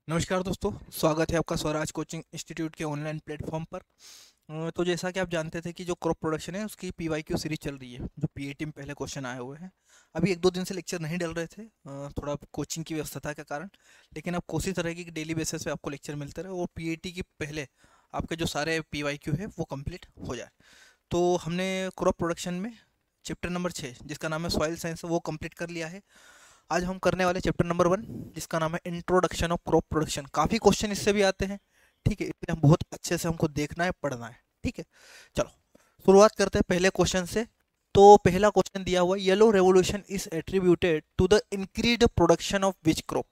नमस्कार दोस्तों, स्वागत है आपका स्वराज कोचिंग इंस्टीट्यूट के ऑनलाइन प्लेटफॉर्म पर। तो जैसा कि आप जानते थे कि जो क्रॉप प्रोडक्शन है उसकी पीवाईक्यू सीरीज चल रही है, जो पीएटी में पहले क्वेश्चन आए हुए हैं। अभी एक दो दिन से लेक्चर नहीं डल रहे थे, थोड़ा कोचिंग की व्यस्तता के कारण। लेकिन अब कोशिश रहेगी कि डेली बेसिस पे आपको लेक्चर मिलते रहे और पीएटी की पहले आपके जो सारे पीवाईक्यू है वो कंप्लीट हो जाए। तो हमने क्रॉप प्रोडक्शन में चैप्टर नंबर 6 जिसका नाम है सॉइल साइंस वो कंप्लीट कर लिया है। आज हम करने वाले चैप्टर नंबर 1 जिसका नाम है इंट्रोडक्शन ऑफ क्रॉप प्रोडक्शन। काफ़ी क्वेश्चन इससे भी आते हैं, ठीक है, इसलिए हम बहुत अच्छे से हमको देखना है, पढ़ना है, ठीक है। चलो शुरुआत करते हैं पहले क्वेश्चन से। तो पहला क्वेश्चन दिया हुआ, yellow revolution is attributed to the increased production of which crop.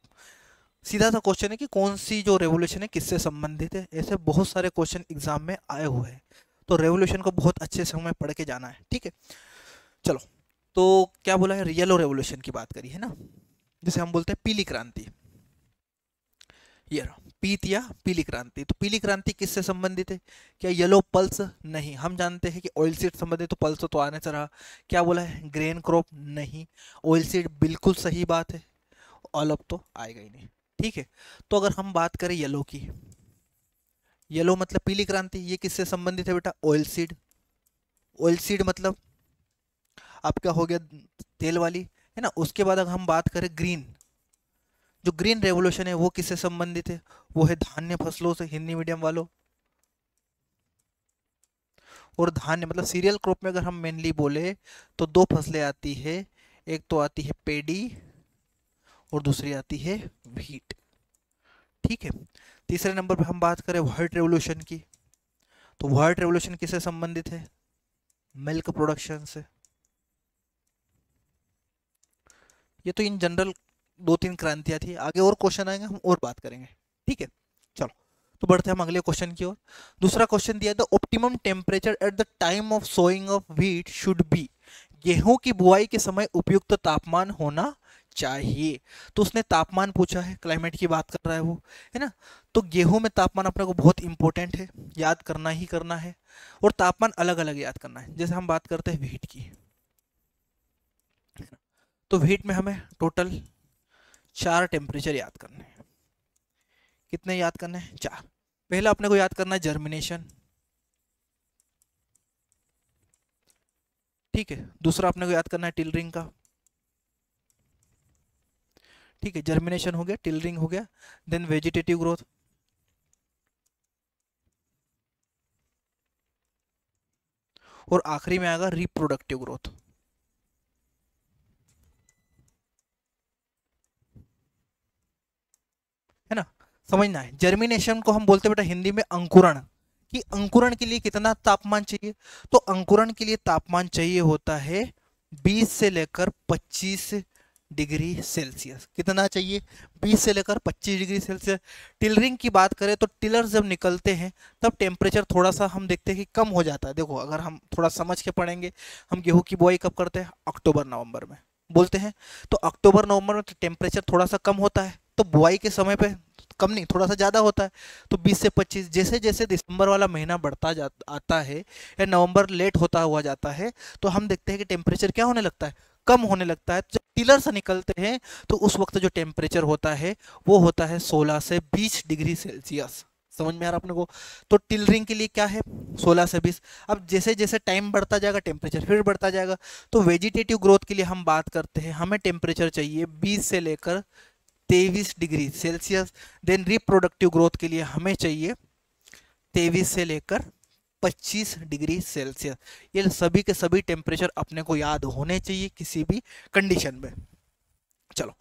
सीधा सा क्वेश्चन है कि कौन सी जो रेवोल्यूशन है किससे संबंधित है। ऐसे बहुत सारे क्वेश्चन एग्जाम में आए हुए हैं, तो रेवोल्यूशन को बहुत अच्छे से हमें पढ़ के जाना है, ठीक है। चलो, तो क्या बोला है, येलो रेवोल्यूशन की बात करी है ना, जिसे हम बोलते हैं पीली क्रांति। ये पीत या पीली क्रांति। तो पीली क्रांति किससे संबंधित है? क्या येलो पल्स? नहीं, हम जानते हैं कि ऑयल सीड संबंधित, तो पल्स तो आने से रहा। क्या बोला है, ग्रेन क्रॉप? नहीं, ऑयल सीड बिल्कुल सही बात है, ऑल तो आएगा ही नहीं, ठीक है। तो अगर हम बात करें येलो की, येलो मतलब पीली क्रांति, ये किससे संबंधित है बेटा? Oil seed. ऑयल सीड मतलब आपका हो गया तेल वाली, है ना। उसके बाद अगर हम बात करें ग्रीन, जो ग्रीन रेवोल्यूशन है वो किससे संबंधित है? वो है धान्य फसलों से, हिंदी मीडियम वालों। और धान्य मतलब सीरियल क्रॉप में अगर हम मेनली बोले तो दो फसलें आती है, एक तो आती है पेडी और दूसरी आती है व्हीट, ठीक है। तीसरे नंबर पे हम बात करें व्हाइट रेवोल्यूशन की, तो व्हाइट रेवोल्यूशन किससे संबंधित है? मिल्क प्रोडक्शन से। ये तो इन जनरल दो तीन क्रांतियां थी, आगे और क्वेश्चन आएंगे हम और बात करेंगे, ठीक है। चलो, तो बढ़ते हैं हम अगले क्वेश्चन की ओर। दूसरा क्वेश्चन दिया, the optimum temperature at the time of sowing of wheat should be. गेहूं की बुआई के समय उपयुक्त तापमान होना चाहिए। तो उसने तापमान पूछा है, क्लाइमेट की बात कर रहा है वो, है ना। तो गेहूं में तापमान अपने को बहुत इंपॉर्टेंट है, याद करना ही करना है। और तापमान अलग अलग याद करना है। जैसे हम बात करते हैं व्हीट की, तो व्हीट में हमें टोटल 4 टेम्परेचर याद करने हैं। कितने याद करने हैं? 4। पहला अपने को याद करना है जर्मिनेशन, ठीक है। दूसरा अपने को याद करना है टिलरिंग का, ठीक है। जर्मिनेशन हो गया, टिलरिंग हो गया, देन वेजिटेटिव ग्रोथ, और आखिरी में आएगा रिप्रोडक्टिव ग्रोथ, है ना। समझना है, जर्मिनेशन को हम बोलते हैं बेटा हिंदी में अंकुरण। कि अंकुरण के लिए कितना तापमान चाहिए? तो अंकुरण के लिए तापमान चाहिए होता है 20 से लेकर 25 डिग्री सेल्सियस। कितना चाहिए? 20 से लेकर 25 डिग्री सेल्सियस। टिलरिंग की बात करें तो टिलर जब निकलते हैं तब टेम्परेचर थोड़ा सा हम देखते हैं कि कम हो जाता है। देखो, अगर हम थोड़ा समझ के पढ़ेंगे, हम गेहूं की बुआई कब करते हैं? अक्टूबर नवंबर में बोलते हैं। तो अक्टूबर नवंबर में टेम्परेचर थोड़ा सा कम होता है, तो बुआई के समय पे कम नहीं, थोड़ा सा ज़्यादा होता है। तो 20 से 25, जैसे जैसे दिसंबर वाला महीना बढ़ता जा आता है या नवंबर लेट होता हुआ जाता है, तो हम देखते हैं कि टेम्परेचर क्या होने लगता है? कम होने लगता है। जब टिलर से निकलते हैं तो उस वक्त जो टेम्परेचर होता है वो होता है 16 से 20 डिग्री सेल्सियस। समझ में आ रहा अपने को? तो टिलरिंग के लिए क्या है? 16 से 20। अब जैसे जैसे टाइम बढ़ता जाएगा टेम्परेचर फिर बढ़ता जाएगा। तो वेजिटेटिव ग्रोथ के लिए हम बात करते हैं, हमें टेम्परेचर चाहिए 20 से लेकर 23 degree Celsius. Then reproductive growth के लिए हमें चाहिए 23 से लेकर 25 डिग्री सेल्सियस। ये सभी के सभी टेम्परेचर अपने को याद होने चाहिए किसी भी कंडीशन में। चलो,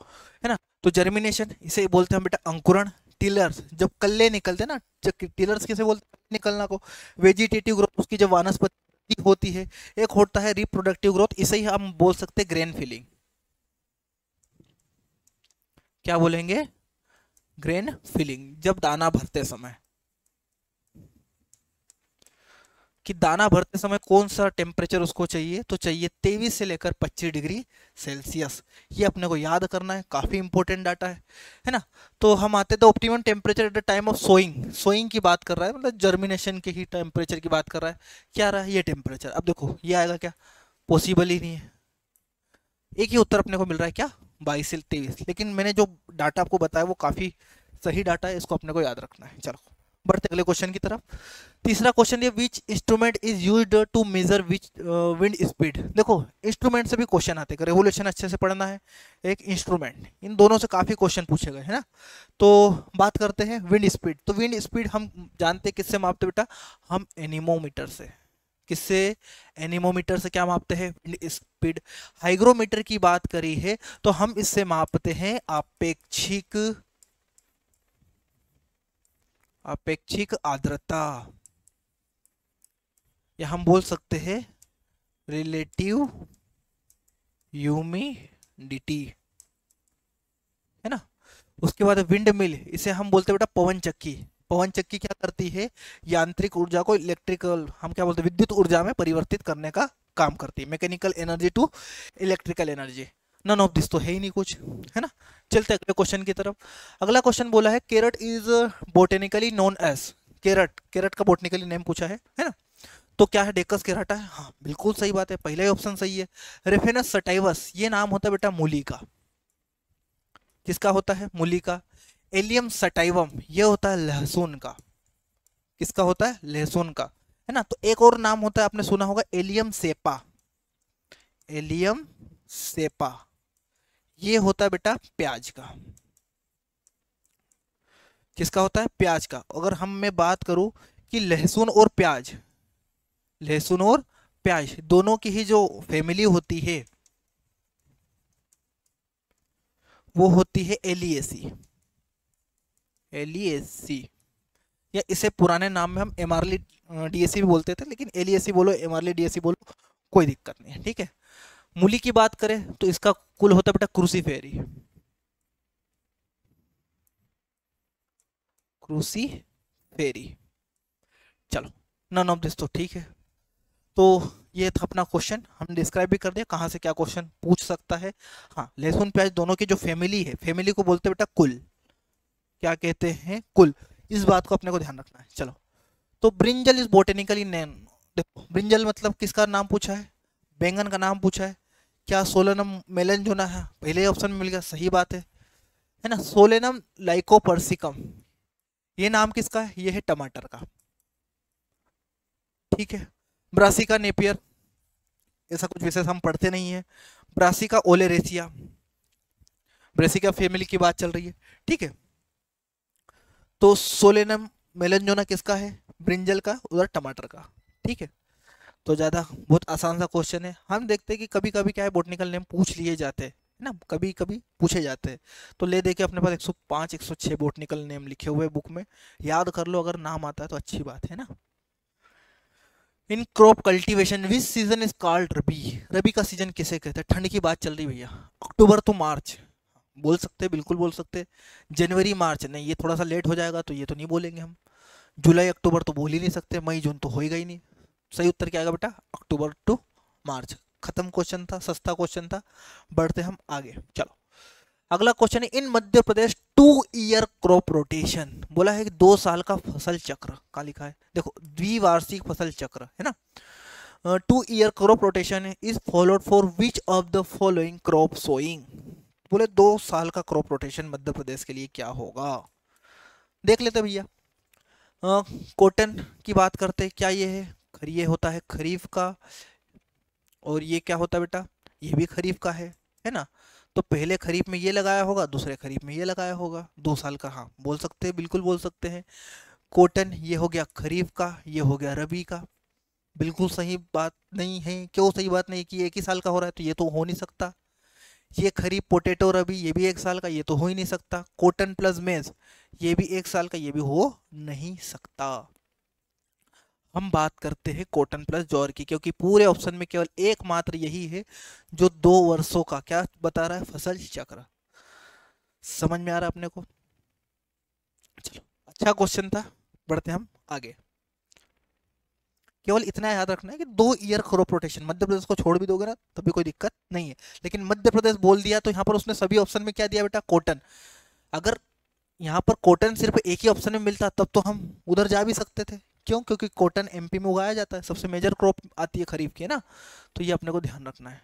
है ना। तो जर्मिनेशन इसे बोलते हैं बेटा अंकुरण। टिलर्स जब कल्ले निकलते हैं ना, जब टिलर्स किसे बोलते हैं? निकलना को। वेजिटेटिव ग्रोथ उसकी जब वानस्पति होती है। एक होता है रिप्रोडक्टिव ग्रोथ, इसे ही हम बोल सकते हैं ग्रेन फिलिंग। क्या बोलेंगे? ग्रेन फिलिंग, जब दाना भरते समय। कि दाना भरते समय कौन सा टेम्परेचर उसको चाहिए? तो चाहिए 23 से लेकर 25 डिग्री सेल्सियस। ये अपने को याद करना है, काफ़ी इंपॉर्टेंट डाटा है ना। तो हम आते थे optimum temperature at the time of sowing. Sowing की बात कर रहा है, मतलब जर्मिनेशन के ही टेम्परेचर की बात कर रहा है। क्या रहा है ये टेम्परेचर? अब देखो ये आएगा क्या? पॉसिबल ही नहीं है। एक ही उत्तर अपने को मिल रहा है, क्या? 22 से 23। लेकिन मैंने जो डाटा आपको बताया वो काफ़ी सही डाटा है, इसको अपने को याद रखना है। चलो बढ़ते अगले क्वेश्चन की तरफ। तीसरा क्वेश्चन ये, which instrument is used to measure which wind speed. देखो इंस्ट्रूमेंट से भी क्वेश्चन आते हैं, रेवोल्यूशन अच्छे से पढ़ना है, एक इंस्ट्रूमेंट, इन दोनों से काफी क्वेश्चन पूछे गए है ना। तो बात करते हैं विंड स्पीड। तो विंड स्पीड हम जानते हैं किससे मापते बेटा, हम एनीमोमीटर से। किससे, एनीमोमीटर से क्या मापते हैं, विंड स्पीड। हाइग्रोमीटर की बात करी है तो हम इससे मापते हैं अपेक्षिक आर्द्रता, या हम बोल सकते हैं रिलेटिव ह्यूमिडिटी, है ना। उसके बाद विंड मिल, इसे हम बोलते हैं बेटा पवन चक्की। पवन चक्की क्या करती है, यांत्रिक ऊर्जा को इलेक्ट्रिकल, हम क्या बोलते हैं, विद्युत ऊर्जा में परिवर्तित करने का काम करती है, mechanical energy to electrical energy. None of this तो है ही नहीं कुछ, है ना। चलते अगले क्वेश्चन की तरफ। अगला क्वेश्चन बोला है carrot is botanically known as. Carrot का बोटेनिकली नेम पूछा है ना। तो क्या है, डेकस केराटा है, हाँ बिल्कुल सही बात है, पहला ही ऑप्शन सही है। रेफेनस सटाइवस, ये नाम होता है बेटा मूली का। किसका होता है, मूली का। एलियम सटाइवम, ये होता है लहसुन का। किसका होता है, लहसुन का, है ना। तो एक और नाम होता है, आपने सुना होगा, एलियम सेपा। एलियम सेपा, ये होता है बेटा प्याज का। किसका होता है, प्याज का। अगर मैं बात करूं कि लहसुन और प्याज, लहसुन और प्याज दोनों की ही जो फैमिली होती है वो होती है एलिएसी। एलिएसी, या इसे पुराने नाम में हम एमारली डीएसी भी बोलते थे, लेकिन एलिएसी बोलो एमारली डीएसी बोलो कोई दिक्कत नहीं है, ठीक है। मूली की बात करें तो इसका कुल होता है बेटा क्रूसीफेरी। क्रूसीफेरी, चलो नन ऑफ दिस तो ठीक है। तो ये था अपना क्वेश्चन, हम डिस्क्राइब भी कर दिया कहाँ से क्या क्वेश्चन पूछ सकता है। हाँ, लहसुन प्याज दोनों की जो फैमिली है, फैमिली को बोलते हैं बेटा कुल। क्या कहते हैं, कुल। इस बात को अपने को ध्यान रखना है। चलो, तो ब्रिंजल इज बोटेनिकली नेम। देखो ब्रिंजल मतलब किसका नाम पूछा है, बैंगन का नाम पूछा है। क्या सोलेनम मेलेंजोना है, पहले ऑप्शन में मिल गया, सही बात है ना। सोलेनम लाइकोपर्सिकम, ये नाम किसका है, ये है टमाटर का, ठीक है। ब्रासिका नेपियर, ऐसा कुछ विशेष हम पढ़ते नहीं है। ब्रासिका ओलेरेसिया, ब्रासिका फैमिली की बात चल रही है, ठीक है। तो सोलेनम मेलेंजोना किसका है, ब्रिंजल का, उधर टमाटर का, ठीक है। तो ज़्यादा बहुत आसान सा क्वेश्चन है। हम देखते हैं कि कभी कभी क्या है, बोटनिकल नेम पूछ लिए जाते हैं ना, कभी कभी पूछे जाते हैं। तो ले दे के अपने पास 105 106 बोटनिकल नेम लिखे हुए बुक में, याद कर लो, अगर नाम आता है तो अच्छी बात है ना। In crop cultivation which season is called rabi. Rabi का सीजन किसे कहते हैं, ठंड की बात चल रही भैया, अक्टूबर टू मार्च बोल सकते हैं, बिल्कुल बोल सकते हैं। जनवरी मार्च नहीं, ये थोड़ा सा लेट हो जाएगा तो ये तो नहीं बोलेंगे हम। जुलाई अक्टूबर तो बोल ही नहीं सकते, मई जून तो होएगा ही नहीं। सही उत्तर क्या आएगा बेटा, अक्टूबर टू मार्च। खत्म क्वेश्चन था, सस्ता क्वेश्चन था। बढ़ते हम आगे, चलो अगला क्वेश्चन है, इन Madhya Pradesh 2 year crop rotation. बोला है कि 2 साल का फसल चक्र, का लिखा है देखो, द्विवार्षिक फसल चक्र, है ना। 2 year crop rotation is followed for which of the following crop sowing. बोले 2 साल का क्रॉप रोटेशन मध्य प्रदेश के लिए क्या होगा, देख लेते भैया। कॉटन की बात करते हैं, क्या ये है, ये होता है खरीफ का, और ये क्या होता है बेटा, ये भी खरीफ का है ना। तो पहले खरीफ में ये लगाया होगा, दूसरे खरीफ में ये लगाया होगा, 2 साल का, हाँ बोल सकते हैं, बिल्कुल बोल सकते हैं। कॉटन ये हो गया खरीफ का, ये हो गया रबी का। बिल्कुल सही बात नहीं है, क्यों सही बात नहीं कि एक ही साल का हो रहा है, तो ये तो हो नहीं सकता। ये खरीफ पोटैटो रबी, ये भी 1 साल का, ये तो हो ही नहीं सकता। कॉटन प्लस मेज, ये भी 1 साल का, ये भी हो नहीं सकता। हम बात करते हैं कॉटन प्लस जॉर की, क्योंकि पूरे ऑप्शन में केवल एकमात्र यही है जो 2 वर्षों का क्या बता रहा है, फसल चक्र। समझ में आ रहा है अपने को, चलो अच्छा क्वेश्चन था। बढ़ते हम आगे, केवल इतना याद रखना है कि 2 year crop rotation, Madhya Pradesh को छोड़ भी दोगे ना तभी कोई दिक्कत नहीं है, लेकिन मध्य प्रदेश बोल दिया तो यहाँ पर उसने सभी ऑप्शन में क्या दिया बेटा, कॉटन। अगर यहाँ पर कॉटन सिर्फ एक ही ऑप्शन में मिलता तब तो हम उधर जा भी सकते थे, क्यों, क्योंकि कॉटन एमपी में उगाया जाता है, सबसे मेजर क्रॉप आती है खरीफ की, है ना। तो ये अपने को ध्यान रखना है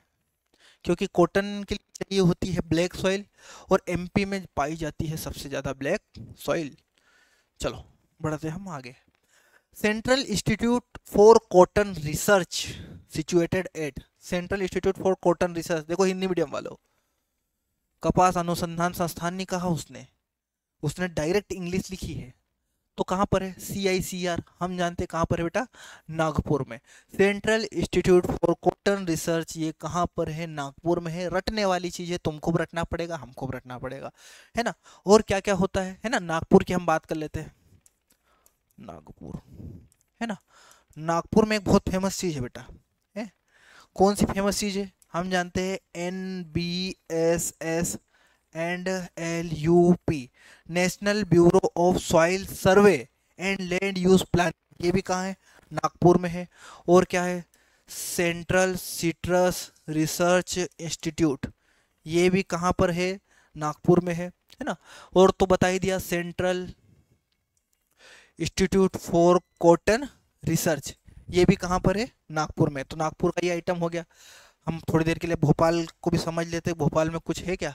क्योंकि कॉटन के लिए चाहिए होती है ब्लैक सॉइल, और एमपी में पाई जाती है सबसे ज़्यादा ब्लैक सॉइल। चलो बढ़ते हम आगे। Central institute for cotton research situated at, central institute for cotton research, देखो हिंदी मीडियम वालों, कपास अनुसंधान संस्थान नहीं कहा उसने, उसने डायरेक्ट इंग्लिश लिखी है। तो कहाँ पर है? CICR, हम जानते हैं कहाँ पर है बेटा, नागपुर में। Central institute for cotton research ये कहाँ पर है? नागपुर में है। रटने वाली चीज़ है, तुमको भी रटना पड़ेगा, हमको भी रटना पड़ेगा, है ना। और क्या क्या होता है ना, नागपुर की हम बात कर लेते हैं। नागपुर, है ना, नागपुर में एक बहुत फेमस चीज़ है बेटा, है कौन सी फेमस चीज़ है? हम जानते हैं NBSS and LUP, national bureau of soil survey and land use plan, ये भी कहाँ है? नागपुर में है। और क्या है? सेंट्रल सिट्रस रिसर्च इंस्टीट्यूट, ये भी कहाँ पर है? नागपुर में है ना। और तो बता ही दिया, central institute for cotton research, ये भी कहाँ पर है? नागपुर में। तो नागपुर का ये आइटम हो गया। हम थोड़ी देर के लिए भोपाल को भी समझ लेते हैं, भोपाल में कुछ है क्या,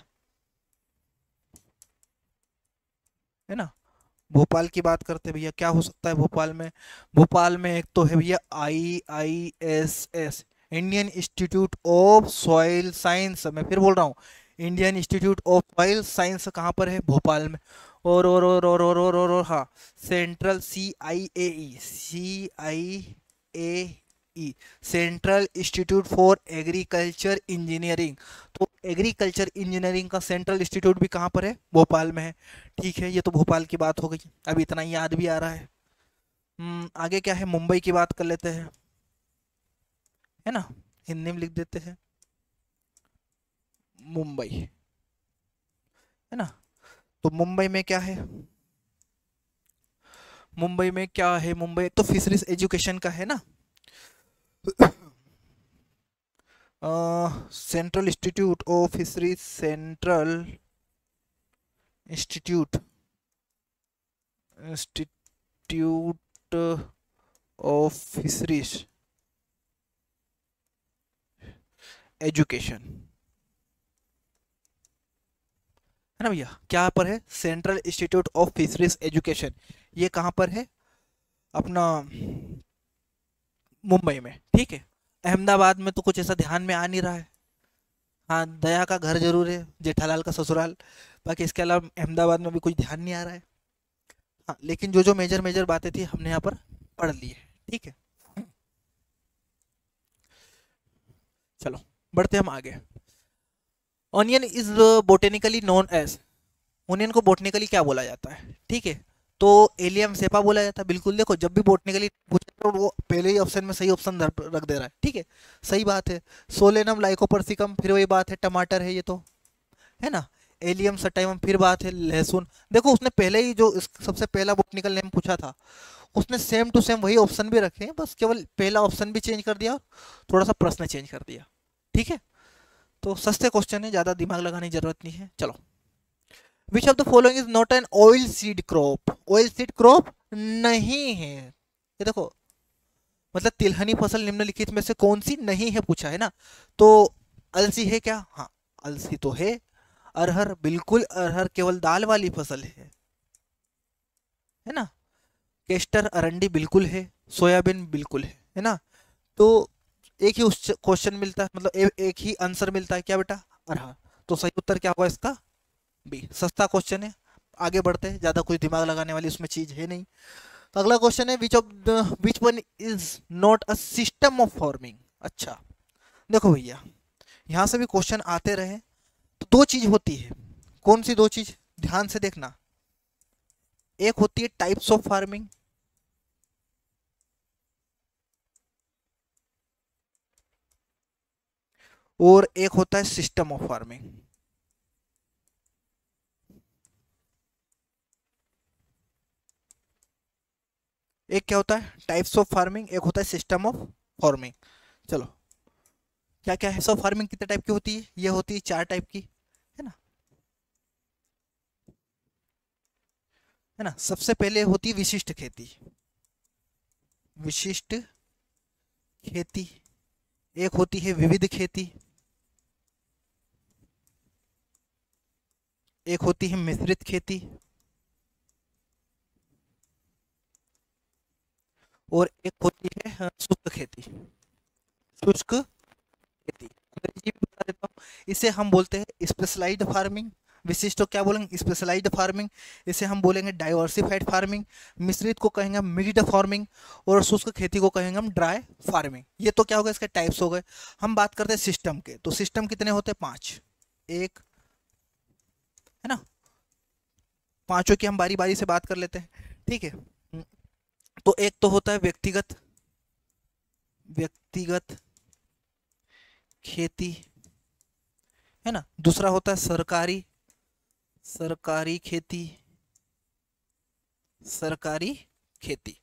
है ना। भोपाल की बात करते भैया, क्या हो सकता है भोपाल में? भोपाल में एक तो है भैया IISS, Indian institute of soil science, मैं फिर बोल रहा हूँ, Indian institute of soil science कहाँ पर है? भोपाल में। और हाँ, central CIAE, central institute for agriculture engineering, तो एग्रीकल्चर इंजीनियरिंग का सेंट्रल इंस्टीट्यूट भी कहाँ पर है? भोपाल में है। ठीक है, ये तो भोपाल की बात हो गई, अब इतना ही याद भी आ रहा है। आगे क्या है? मुंबई की बात कर लेते हैं, है ना, हिंदी में लिख देते हैं मुंबई, है ना। तो मुंबई में क्या है? मुंबई में क्या है? मुंबई तो फिशरीज एजुकेशन का है ना। Central institute of fisheries, central institute institute of fisheries education, है ना भैया। क्या पर है? Central institute of fisheries education, ये कहाँ पर है? अपना मुंबई में, ठीक है। अहमदाबाद में तो कुछ ऐसा ध्यान में आ नहीं रहा है। हाँ, दया का घर जरूर है, जेठालाल का ससुराल, बाकी इसके अलावा अहमदाबाद में भी कुछ ध्यान नहीं आ रहा है। हाँ, लेकिन जो जो मेजर मेजर बातें थी हमने यहाँ पर पढ़ ली है, ठीक है। चलो बढ़ते हम आगे। Onion is botanically known as, onion को बोटनिकली क्या बोला जाता है? ठीक है, तो एलियम सेपा बोला जाता है। बिल्कुल, देखो जब भी बोटनिकली पूछे तो वो पहले ही ऑप्शन में सही ऑप्शन रख दे रहा है, ठीक है, सही बात है। सोलेनम लाइकोपर्सिकम, फिर वही बात है, टमाटर है ये तो, है ना। एलियम सटाइवम, फिर बात है लहसुन। देखो उसने पहले ही जो सबसे पहला बोटनिकल नेम पूछा था, उसने सेम टू सेम वही ऑप्शन भी रखे हैं, बस केवल पहला ऑप्शन भी चेंज कर दिया, थोड़ा सा प्रश्न चेंज कर दिया, ठीक है। तो सस्ते क्वेश्चन है, ज़्यादा दिमाग लगाने की जरूरत नहीं है। चलो, which of the following is not an oil seed crop, oil seed crop नहीं है, ये देखो, मतलब तिलहनी फसल निम्नलिखित में से कौन सी नहीं है पूछा है ना। तो अलसी है क्या? हाँ, अलसी तो है। अरहर, बिल्कुल अरहर केवल दाल वाली फसल है ना। केस्टर अरंडी बिल्कुल है। सोयाबीन बिल्कुल है ना। तो एक ही क्वेश्चन मिलता है, मतलब एक ही आंसर मिलता है, क्या बेटा? अरहर। तो सही उत्तर क्या होगा इसका? बी। सस्ता क्वेश्चन है, आगे बढ़ते हैं, ज्यादा कुछ दिमाग लगाने वाली उसमें चीज है नहीं। तो अगला क्वेश्चन है, which one is not a system of farming. अच्छा, देखो भैया, यहाँ से भी क्वेश्चन आते रहे, तो दो चीज होती है। कौन सी दो चीज? ध्यान से देखना। एक होती है टाइप्स ऑफ फार्मिंग, और एक होता है सिस्टम ऑफ फार्मिंग। एक क्या होता है? टाइप्स ऑफ फार्मिंग, एक होता है सिस्टम ऑफ फार्मिंग। चलो, क्या क्या है? सब फार्मिंग कितने टाइप की होती है? ये होती है 4 टाइप की, है ना, है ना। सबसे पहले होती है विशिष्ट खेती, विशिष्ट खेती। एक होती है विविध खेती, एक होती है मिश्रित खेती और एक होती है शुष्क खेती। शुष्क खेती अंग्रेजी में बता देता हूँ, इसे हम बोलते हैं स्पेशलाइज्ड फार्मिंग। विशिष्ट तो क्या बोलेंगे, स्पेशलाइज्ड फार्मिंग। इसे हम बोलेंगे डाइवर्सिफाइड फार्मिंग। मिश्रित को कहेंगे हम मिक्स्ड फार्मिंग और शुष्क खेती को कहेंगे हम ड्राई फार्मिंग। ये तो क्या हो गया, इसके टाइप्स हो गए। हम बात करते हैं सिस्टम के, तो सिस्टम कितने होते हैं, 5। एक है ना, पांचों की हम बारी बारी से बात कर लेते हैं, ठीक है। तो एक तो होता है व्यक्तिगत व्यक्तिगत खेती, है ना। दूसरा होता है सरकारी सरकारी खेती सरकारी खेती।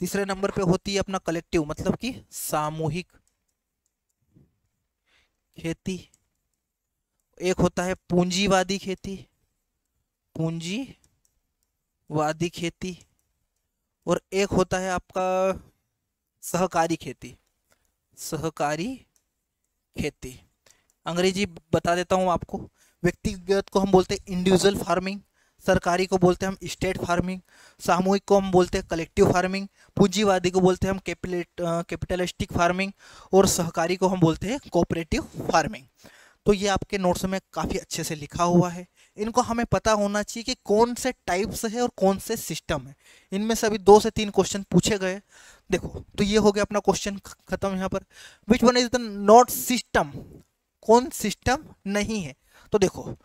तीसरे नंबर पे होती है अपना कलेक्टिव, मतलब कि सामूहिक खेती। एक होता है पूंजीवादी खेती पूंजीवादी खेती। और एक होता है आपका सहकारी खेती सहकारी खेती। अंग्रेजी बता देता हूँ आपको। व्यक्तिगत को हम बोलते हैं इंडिविजुअल फार्मिंग, सरकारी को बोलते हैं हम स्टेट फार्मिंग, सामूहिक को हम बोलते हैं कलेक्टिव फार्मिंग, पूंजीवादी को बोलते हैं हम कैपिटलिस्टिक फार्मिंग और सहकारी को हम बोलते हैं कोऑपरेटिव फार्मिंग। तो ये आपके नोट्स में काफ़ी अच्छे से लिखा हुआ है। इनको हमें पता होना चाहिए कि कौन से टाइप्स है और कौन से सिस्टम है। इनमें से अभी 2 से 3 क्वेश्चन पूछे गए। देखो, तो ये हो गया अपना क्वेश्चन खत्म यहाँ पर। Which one is the not system, कौन सिस्टम नहीं है। तो देखो,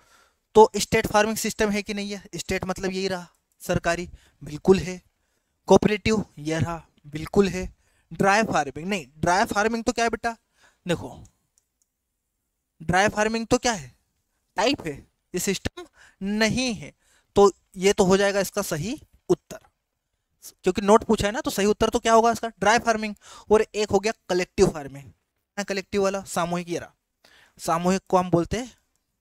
तो स्टेट फार्मिंग सिस्टम है कि नहीं है, स्टेट मतलब यही रहा, सरकारी बिल्कुल है। कोऑपरेटिव ये रहा, बिल्कुल है। ड्राई फार्मिंग नहीं, ड्राई फार्मिंग तो क्या है बेटा, देखो ड्राई फार्मिंग तो क्या है, टाइप है, ये सिस्टम नहीं है। तो ये तो हो जाएगा इसका सही उत्तर, क्योंकि नोट पूछा है ना, तो सही उत्तर तो क्या होगा इसका, ड्राई फार्मिंग। और एक हो गया कलेक्टिव फार्मिंग, कलेक्टिव वाला सामूहिक, ये रहा सामूहिक को हम बोलते हैं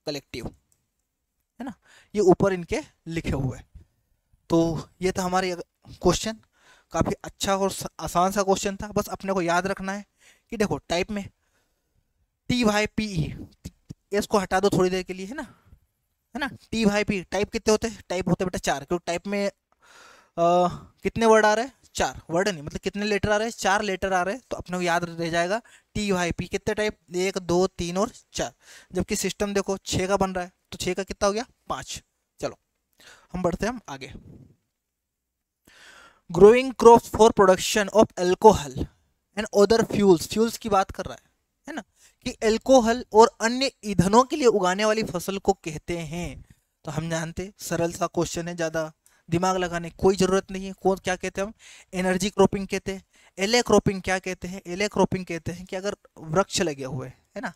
कलेक्टिव, है ना। ये ऊपर इनके लिखे हुए। तो ये था हमारे क्वेश्चन, काफ़ी अच्छा और आसान सा क्वेश्चन था। बस अपने को याद रखना है कि देखो टाइप में TYPE, इसको हटा दो थोड़ी देर के लिए, है ना। TYP टाइप कितने होते हैं, टाइप होते हैं बेटा 4, क्योंकि टाइप में कितने वर्ड आ रहे हैं, 4 वर्ड नहीं, मतलब कितने लेटर आ रहे हैं, 4 लेटर आ रहे हैं। तो अपने को याद रह जाएगा TYP कितने टाइप, 1 2 3 और 4। जबकि सिस्टम देखो 6 का बन रहा है, तो 6 का कितना हो गया, 5। चलो हम बढ़ते हैं हम आगे। Growing crops for production of alcohol and other fuels की बात कर रहा है ना, कि अल्कोहल और अन्य ईंधनों के लिए उगाने वाली फसल को कहते हैं। तो हम जानते, सरल सा क्वेश्चन है, ज़्यादा दिमाग लगाने की कोई ज़रूरत नहीं है। कौन क्या कहते हैं हम, एनर्जी क्रॉपिंग कहते हैं। एले क्रॉपिंग क्या कहते हैं, एले क्रॉपिंग कहते हैं कि अगर वृक्ष लगे हुए है ना,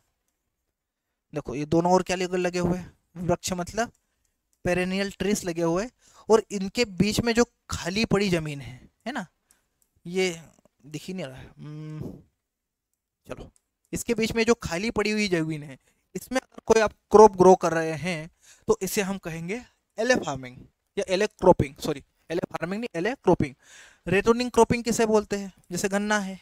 देखो ये दोनों और क्या लगे हुए हैं, वृक्ष मतलब पेरेनियल ट्रीज लगे हुए, और इनके बीच में जो खाली पड़ी जमीन है ना, ये दिख ही नहीं रहा है, चलो, इसके बीच में जो खाली पड़ी हुई जमीन है, इसमें अगर कोई आप क्रॉप ग्रो कर रहे हैं, तो इसे हम कहेंगे एले फार्मिंग या एले क्रॉपिंग, सॉरी एले फार्मिंग नहीं, एले क्रॉपिंग। रेटर्निंग क्रॉपिंग किसे बोलते हैं, जैसे गन्ना है,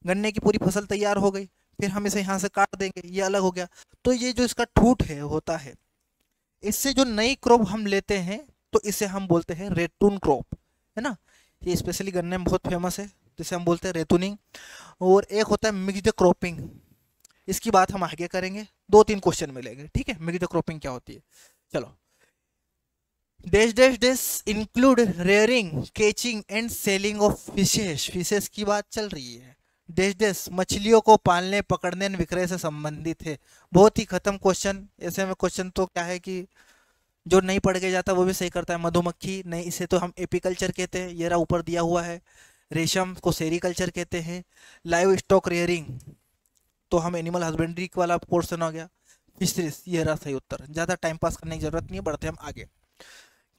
गन्ने की पूरी फसल तैयार हो गई, फिर हम इसे यहाँ से काट देंगे, ये अलग हो गया। तो ये जो इसका ठूठ है होता है, इससे जो नई क्रॉप हम लेते हैं, तो इसे हम बोलते हैं रेटून क्रॉप, है ना। ये स्पेशली गन्ने में बहुत फेमस है, जिसे हम बोलते हैं रेतुनिंग। और एक होता है मिक्स्ड क्रॉपिंग, इसकी बात हम आगे करेंगे, 2-3 क्वेश्चन मिलेंगे, ठीक है। मिक्स्ड क्रॉपिंग क्या होती है, चलो। Dash dash dash include rearing, catching and selling of fishes की बात चल रही है। डैश डैश मछलियों को पालने, पकड़ने और विक्रय से संबंधित है। बहुत ही खत्म क्वेश्चन। ऐसे में क्वेश्चन तो क्या है कि जो नहीं पढ़ के जाता वो भी सही करता है। मधुमक्खी नहीं, इसे तो हम एपीकल्चर कहते हैं, ये रहा ऊपर दिया हुआ है। रेशम को सेरीकल्चर कहते हैं। लाइव स्टॉक रेयरिंग तो हम एनिमल हस्बेंड्री वाला पोर्शन हो गया। फिशरीज, ये रहा सही उत्तर। ज़्यादा टाइम पास करने की जरूरत नहीं है, बढ़ते हम आगे।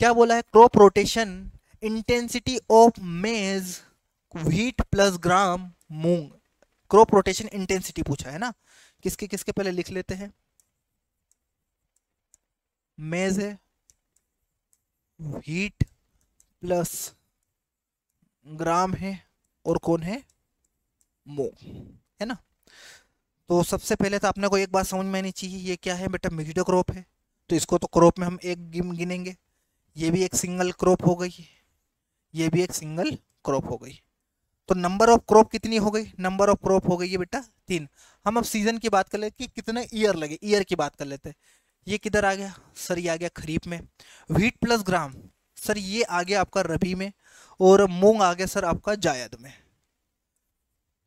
क्या बोला है, क्रॉप रोटेशन इंटेंसिटी ऑफ मेज व्हीट प्लस ग्राम मूंग। क्रॉप रोटेशन इंटेंसिटी पूछा है ना, किसके किसके पहले लिख लेते हैं। मेज है, व्हीट प्लस ग्राम है, और कौन है, मूंग, है ना। तो सबसे पहले तो आपने को एक बात समझ में आनी चाहिए, ये क्या है बेटा, मिक्स्ड क्रॉप है। तो इसको तो क्रॉप में हम एक गिनेंगे। ये भी एक सिंगल क्रॉप हो गई, ये भी एक सिंगल क्रॉप हो गई। तो नंबर ऑफ क्रॉप कितनी हो गई? नंबर ऑफ क्रॉप हो गई है बेटा 3। हम अब सीजन की बात कर लेते कि कितने ईयर लगे, ईयर की बात कर लेते हैं। ये किधर आ गया सर? ये आ गया खरीफ में। व्हीट प्लस ग्राम सर ये आ गया आपका रबी में, और मूंग आ गया सर आपका जायद में।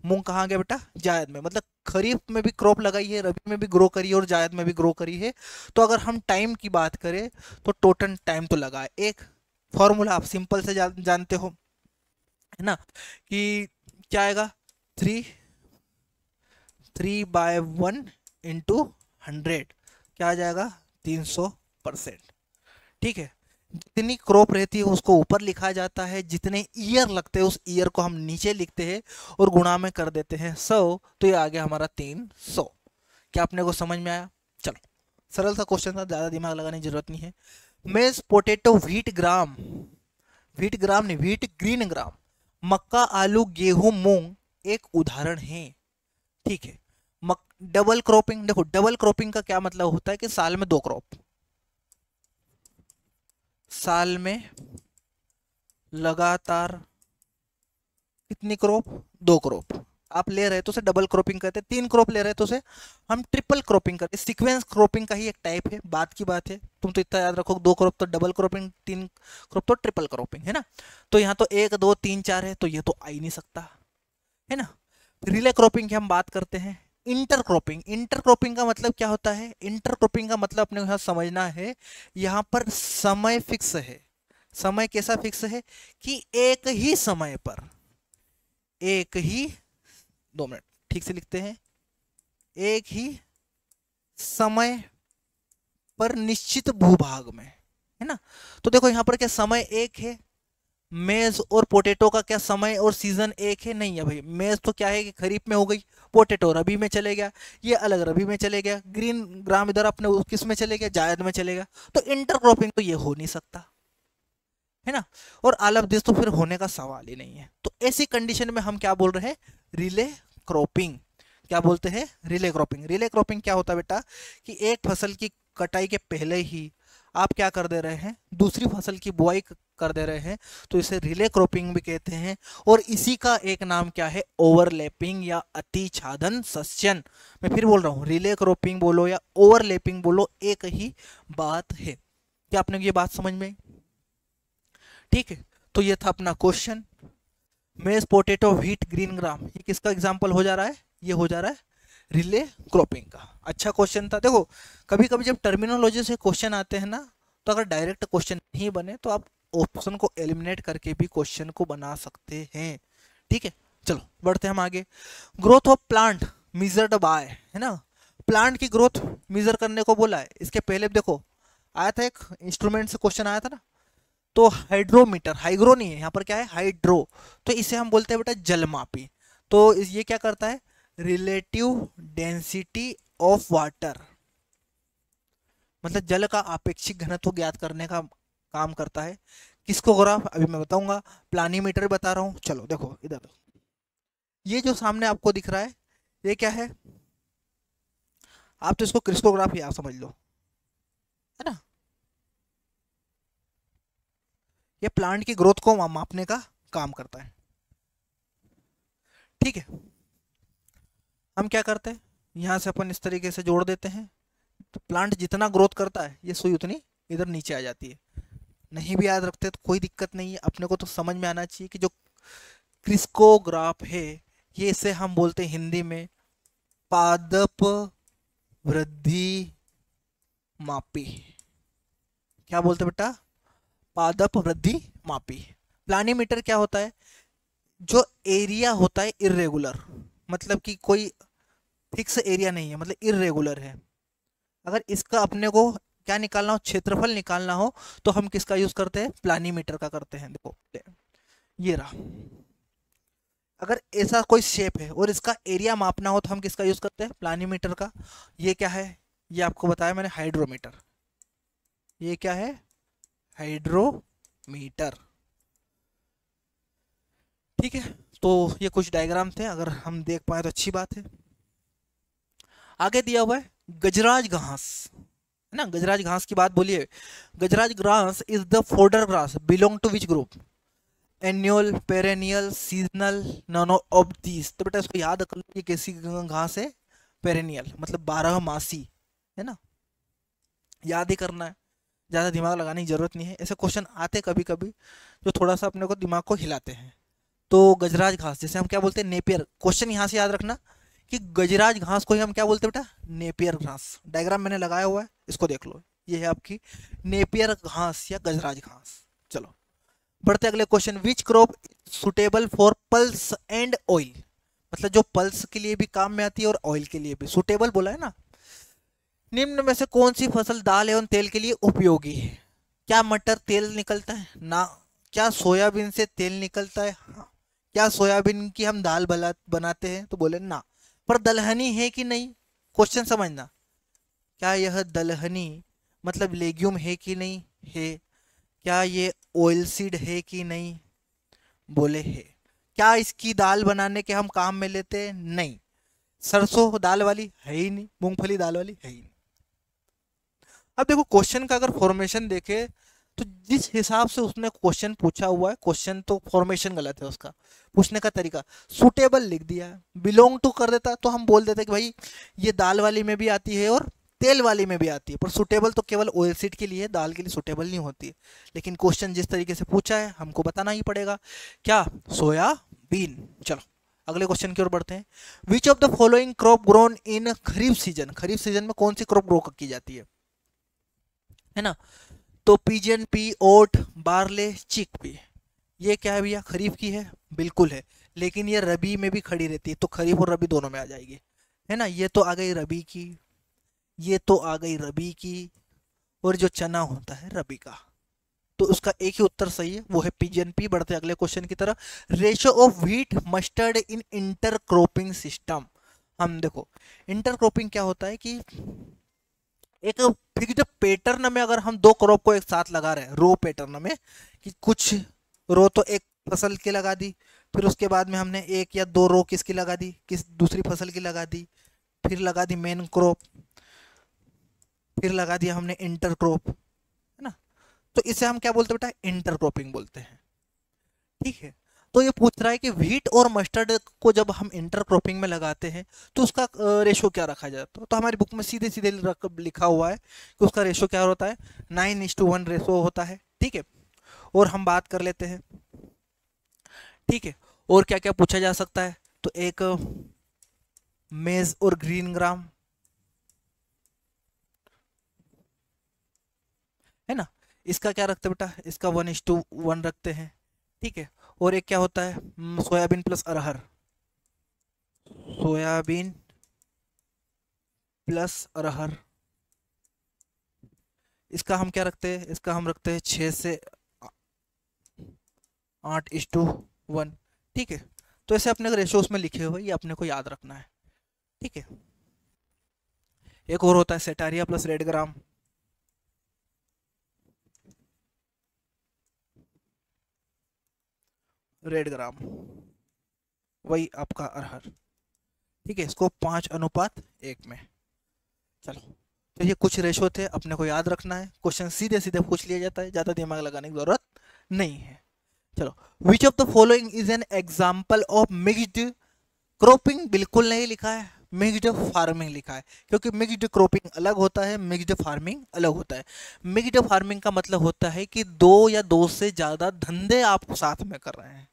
मूंग कहाँ आ गया बेटा? जायद में। मतलब खरीफ में भी क्रॉप लगाई है, रबी में भी ग्रो करी है और जायद में भी ग्रो करी है। तो अगर हम टाइम की बात करें तो टोटल टाइम तो लगा है। एक फॉर्मूला आप सिंपल से जानते हो, है ना, कि क्या आएगा? 3/1 इंटू 100 क्या आ जाएगा? 300%। ठीक है, जितनी क्रॉप रहती है उसको ऊपर लिखा जाता है, जितने ईयर लगते हैं उस ईयर को हम नीचे लिखते हैं और गुणा में कर देते हैं 100। तो ये आ गया हमारा 300। क्या अपने को समझ में आया? चलो, सरल सा क्वेश्चन था, ज़्यादा दिमाग लगाने की जरूरत नहीं है। मेज पोटेटो व्हीट ग्राम, व्हीट ग्राम नहीं, व्हीट ग्रीन ग्राम, मक्का आलू गेहूं मूंग एक उदाहरण है। ठीक है, डबल क्रॉपिंग, देखो डबल क्रॉपिंग का क्या मतलब होता है कि साल में 2 क्रॉप, साल में लगातार कितनी क्रॉप? 2 क्रॉप आप ले रहे तो उसे डबल क्रॉपिंग कहते हैं। 3 क्रॉप ले रहे तो उसे हम ट्रिपल क्रॉपिंग करते हैं। सीक्वेंस क्रॉपिंग का ही एक टाइप है, बात की बात है। तुम तो इतना याद रखो, 2 क्रॉप तो डबल क्रॉपिंग, 3 क्रॉप तो ट्रिपल क्रॉपिंग, है ना। तो यहाँ तो 1 2 3 4 है, तो ये तो आ ही नहीं सकता, है ना। रिले क्रॉपिंग की हम बात करते हैं। इंटर क्रॉपिंग, इंटर क्रॉपिंग का मतलब क्या होता है? इंटर क्रॉपिंग का मतलब अपने को यहाँ समझना है, यहाँ पर समय फिक्स है। समय कैसा फिक्स है कि एक ही समय पर, एक ही, 2 मिनट ठीक से लिखते हैं, एक ही समय पर निश्चित भूभाग में, है ना। तो देखो यहाँ पर क्या समय एक है, मेज और पोटैटो का क्या समय और सीजन एक है? नहीं है भाई। मेज तो क्या है कि खरीफ में हो गई, पोटैटो रबी में चले गया, ये अलग रबी में चले गया, ग्रीन ग्राम इधर अपने किस में चले गया? जायद में चले गया। तो इंटर क्रॉपिंग तो ये हो नहीं सकता, है ना। और ऑल ऑफ दिस तो फिर होने का सवाल ही नहीं है। तो ऐसी कंडीशन में हम क्या बोल रहे हैं? Relay cropping. क्या बोलते हैं? Relay cropping. रिले क्रॉपिंग क्या होता है बेटा कि एक फसल की कटाई के पहले ही आप क्या कर दे रहे हैं? दूसरी फसल की बुआई कर दे रहे हैं, तो इसे रिले क्रॉपिंग भी कहते हैं। और इसी का एक नाम क्या है? ओवरलैपिंग या अतिछादन सस्यन। मैं फिर बोल रहा हूँ, रिले क्रॉपिंग बोलो या ओवरलैपिंग बोलो, एक ही बात है। क्या आपने ये बात समझ में आई? ठीक है, तो ये था अपना क्वेश्चन, मेज पोटैटो व्हीट ग्रीन ग्राम। ये किसका एग्जांपल हो जा रहा है? ये हो जा रहा है रिले क्रॉपिंग का। अच्छा क्वेश्चन था। देखो कभी कभी जब टर्मिनोलॉजी से क्वेश्चन आते हैं ना, तो अगर डायरेक्ट क्वेश्चन नहीं बने तो आप ऑप्शन को एलिमिनेट करके भी क्वेश्चन को बना सकते हैं। ठीक है, चलो बढ़ते हैं हम आगे। Growth of plant measured by, है ना। प्लांट की ग्रोथ मेजर करने को बोला है। इसके पहले देखो आया था एक इंस्ट्रूमेंट से क्वेश्चन आया था ना, तो हाइड्रोमीटर, हाइग्रो नहीं है यहाँ पर, क्या है? हाइड्रो। तो इसे हम बोलते हैं बेटा जलमापी। तो ये क्या करता है? रिलेटिव डेंसिटी ऑफ वाटर, मतलब जल का आपेक्षिक घनत्व ज्ञात करने का काम करता है। किसको ग्राफ? अभी मैं बताऊंगा। प्लानीमीटर बता रहा हूँ। चलो देखो इधर, ये जो सामने आपको दिख रहा है ये क्या है? आप तो इसको क्रिस्टोग्राफ ही आप समझ लो, है ना। ये प्लांट की ग्रोथ को मापने का काम करता है। ठीक है, हम क्या करते हैं, यहाँ से अपन इस तरीके से जोड़ देते हैं। तो प्लांट जितना ग्रोथ करता है ये सुई उतनी इधर नीचे आ जाती है। नहीं भी याद रखते तो कोई दिक्कत नहीं है, अपने को तो समझ में आना चाहिए कि जो क्रिस्कोग्राफ है ये, इसे हम बोलते हैं हिंदी में पादप वृद्धि मापी। क्या बोलते बेटा? पादप वृद्धि मापी। प्लानीमीटर क्या होता है? जो एरिया होता है इरेगुलर, मतलब कि कोई फिक्स एरिया नहीं है, मतलब इरेगुलर है। अगर इसका अपने को क्या निकालना हो, क्षेत्रफल निकालना हो, तो हम किसका यूज करते हैं? प्लानीमीटर का करते हैं। देखो ये रहा, अगर ऐसा कोई शेप है और इसका एरिया मापना हो तो हम किसका यूज करते हैं? प्लानीमीटर का। ये क्या है? ये आपको बताया मैंने, हाइड्रोमीटर। ये क्या है? हाइड्रोमीटर। ठीक है, तो ये कुछ डायग्राम थे, अगर हम देख पाए तो अच्छी बात है। आगे दिया हुआ है गजराज घास, है ना। गजराज घास की बात बोलिए, Gajraj grass is the fodder grass belong to which group, annual, perennial, seasonal, none of these. तो बेटा इसको याद कर लो, ये कैसी घास है, पेरेनियल मतलब 12 मासी, है ना, याद ही करना है, ज़्यादा दिमाग लगाने की जरूरत नहीं है। ऐसे क्वेश्चन आते कभी कभी जो थोड़ा सा अपने को दिमाग को हिलाते हैं। तो गजराज घास जैसे हम क्या बोलते हैं, नेपियर। क्वेश्चन यहाँ से याद रखना कि गजराज घास को ही हम क्या बोलते हैं बेटा, नेपियर घास। डायग्राम मैंने लगाया हुआ है, इसको देख लो, ये है आपकी नेपियर घास या गजराज घास। चलो बढ़ते अगले question. Which crop suitable for pulse and oil, मतलब जो पल्स के लिए भी काम में आती है और ऑयल के लिए भी, सुटेबल बोला है ना। निम्न में से कौन सी फसल दाल एवं तेल के लिए उपयोगी है? क्या मटर तेल निकलता है? ना। क्या सोयाबीन से तेल निकलता है? हाँ। क्या सोयाबीन की हम दाल बनाते हैं? तो बोले ना। पर दलहनी है कि नहीं, क्वेश्चन समझना। क्या यह दलहनी मतलब लेग्यूम है कि नहीं है? क्या ये ऑयल सीड है कि नहीं? बोले है। क्या इसकी दाल बनाने के हम काम में लेते हैं? नहीं। सरसों दाल वाली है ही नहीं, मूंगफली दाल वाली है ही नहीं। अब देखो क्वेश्चन का अगर फॉर्मेशन देखे तो जिस हिसाब से उसने क्वेश्चन पूछा हुआ है, क्वेश्चन तो फॉर्मेशन गलत है उसका, पूछने का तरीका। सुटेबल लिख दिया है, बिलोंग टू कर देता तो हम बोल देते कि भाई ये दाल वाली में भी आती है और तेल वाली में भी आती है, पर सुटेबल तो केवल ऑयल सीड के लिए, दाल के लिए सुटेबल नहीं होती है। लेकिन क्वेश्चन जिस तरीके से पूछा है हमको बताना ही पड़ेगा। क्या? सोयाबीन। चलो अगले क्वेश्चन की ओर बढ़ते हैं। विच of the following crop grown in kharif season, kharif season में कौन सी क्रॉप ग्रो की जाती है ना। तो पिजन पी, ओट, बार्ले, चिक पी। ये क्या है भैया, खरीफ की है, बिल्कुल है। लेकिन ये रबी में भी खड़ी रहती है, तो खरीफ और रबी दोनों में आ जाएगी, है ना। ये तो आ गई रबी की, ये तो आ गई रबी की, और जो चना होता है रबी का। तो उसका एक ही उत्तर सही है, वो है पिजन पी। बढ़ते अगले क्वेश्चन की तरफ। Ratio of wheat mustard in intercropping system. हम देखो इंटरक्रॉपिंग क्या होता है कि एक फिक्स्ड पैटर्न में अगर हम दो क्रॉप को एक साथ लगा रहे हैं, रो पैटर्न में, कि कुछ रो तो एक फसल की लगा दी, फिर उसके बाद में हमने एक या दो रो किसकी लगा दी, किस दूसरी फसल की लगा दी, फिर लगा दी मेन क्रॉप, फिर लगा दिया हमने इंटर क्रॉप, है ना। तो इसे हम क्या बोलते हैं बेटा, इंटर क्रॉपिंग बोलते हैं, ठीक है। तो ये पूछ रहा है कि व्हीट और मस्टर्ड को जब हम इंटर क्रॉपिंग में लगाते हैं तो उसका रेशो क्या रखा जाता है। तो हमारी बुक में सीधे सीधे लिखा हुआ है कि उसका रेशो क्या होता है, 9:1 रेशो होता है, ठीक है। और हम बात कर लेते हैं, ठीक है। और क्या क्या पूछा जा सकता है, तो एक मेज और ग्रीन ग्राम, है ना, इसका क्या रखते हैं बेटा, इसका 1:1 रखते हैं, ठीक है। और एक क्या होता है, सोयाबीन प्लस अरहर, सोयाबीन प्लस अरहर, इसका हम क्या रखते हैं, इसका हम रखते हैं 6 से 8:1, ठीक है। तो ऐसे अपने रेशो उसमें लिखे हुए, ये अपने को याद रखना है, ठीक है। एक और होता है setaria plus red gram, red gram वही आपका अरहर, ठीक है। इसको 5:1 में। चलो तो ये कुछ रेशो थे, अपने को याद रखना है, क्वेश्चन सीधे सीधे पूछ लिया जाता है, ज़्यादा दिमाग लगाने की जरूरत नहीं है। चलो, which of the following is an example of mixed cropping, बिल्कुल नहीं लिखा है, मिक्स्ड फार्मिंग लिखा है, क्योंकि मिक्स्ड क्रॉपिंग अलग होता है, मिक्स्ड फार्मिंग अलग होता है। मिक्स्ड फार्मिंग का मतलब होता है कि दो या दो से ज़्यादा धंधे आप साथ में कर रहे हैं,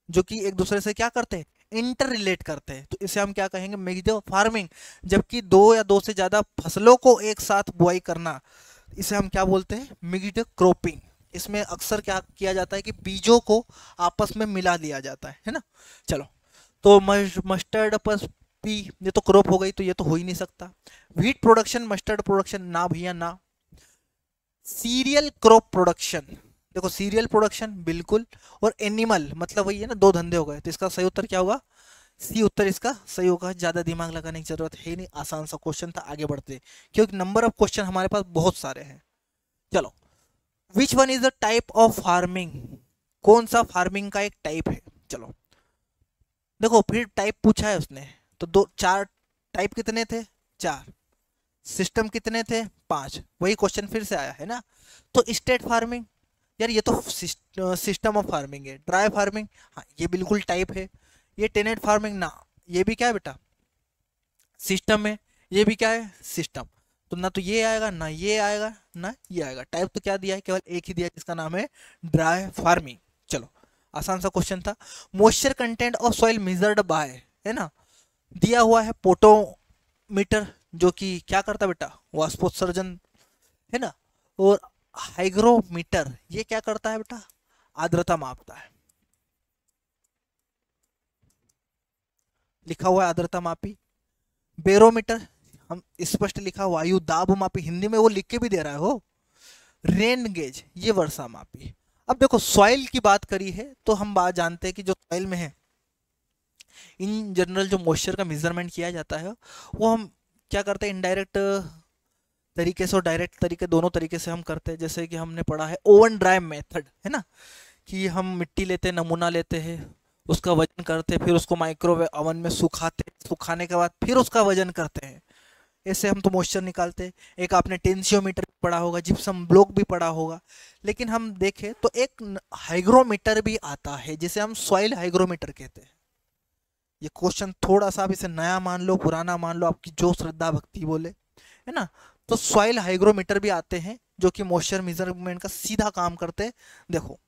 जो कि एक दूसरे से क्या करते हैं, इंटर रिलेट करते हैं, तो इसे हम क्या कहेंगे, मिक्स्ड फार्मिंग। जबकि दो या दो से ज्यादा फसलों को एक साथ बुआई करना, इसे हम क्या बोलते हैं, मिक्स्ड क्रॉपिंग। इसमें अक्सर क्या किया जाता है कि बीजों को आपस में मिला दिया जाता है ना। चलो, तो मस्टर्ड प्लस पी, ये तो क्रॉप हो गई, तो ये तो हो ही नहीं सकता। व्हीट प्रोडक्शन मस्टर्ड प्रोडक्शन, ना भैया ना। सीरियल क्रॉप प्रोडक्शन, देखो सीरियल प्रोडक्शन बिल्कुल, और एनिमल मतलब वही है ना, दो धंधे हो गए, तो इसका सही उत्तर क्या होगा, सी उत्तर इसका सही होगा। ज्यादा दिमाग लगाने की जरूरत है नहीं, आसान सा क्वेश्चन था, आगे बढ़ते हैं, क्योंकि नंबर ऑफ क्वेश्चन हमारे पास बहुत सारे हैं। चलो, which one is the type of farming, कौन सा फार्मिंग का एक टाइप है। चलो देखो, फिर टाइप पूछा है उसने, तो दो चार टाइप कितने थे, चार। सिस्टम कितने थे? 5। वही क्वेश्चन फिर से आया है ना। तो स्टेट फार्मिंग, यार ये तो सिस्टम ऑफ फार्मिंग है। ड्राई फार्मिंग, हाँ ये बिल्कुल टाइप है। ये टेनेट फार्मिंग ना, ये भी क्या है बेटा? सिस्टम है। ये भी क्या है? सिस्टम। तो ना तो ये आएगा ना ये आएगा ना ये आएगा। टाइप तो क्या दिया है? केवल एक ही दिया है, जिसका नाम है ड्राई फार्मिंग। चलो, आसान सा क्वेश्चन था। Moisture content of soil measured by, है ना, दिया हुआ है पोटोमीटर, जो कि क्या करता है बेटा? वाष्पोत्सर्जन, है ना। और हाइग्रोमीटर, ये क्या करता है बेटा? आर्द्रता मापता है। लिखा हुआ है आर्द्रता मापी। बेरोमीटर, हम स्पष्ट लिखा वायु दाब मापी, हिंदी में वो लिख के भी दे रहा है हो। रेन गेज, ये वर्षा मापी। अब देखो सॉइल की बात करी है तो हम बात जानते हैं कि जो सॉइल में है, इन जनरल जो मॉइस्चर का मेजरमेंट किया जाता है वो हम क्या करते हैं? इनडायरेक्ट तरीके से और डायरेक्ट तरीके, दोनों तरीके से हम करते हैं। जैसे कि हमने पढ़ा है ओवन ड्राई मेथड, है ना, कि हम मिट्टी लेते हैं, नमूना लेते हैं, उसका वजन करते हैं, फिर उसको माइक्रोवेव ओवन में सुखाते हैं, सुखाने के बाद फिर उसका वजन करते हैं। ऐसे हम तो मॉइस्चर निकालते हैं। एक आपने टेंसियोमीटर पढ़ा होगा, जिप्सम ब्लॉक भी पढ़ा होगा। लेकिन हम देखें तो एक हाइग्रोमीटर भी आता है, जिसे हम सॉइल हाइग्रोमीटर कहते हैं। ये क्वेश्चन थोड़ा सा आप इसे नया मान लो, पुराना मान लो, आपकी जो श्रद्धा भक्ति बोले, है ना। तो सॉइल हाइग्रोमीटर भी आते हैं, जो कि मॉइस्चर मेजरमेंट का सीधा काम करते हैं। देखो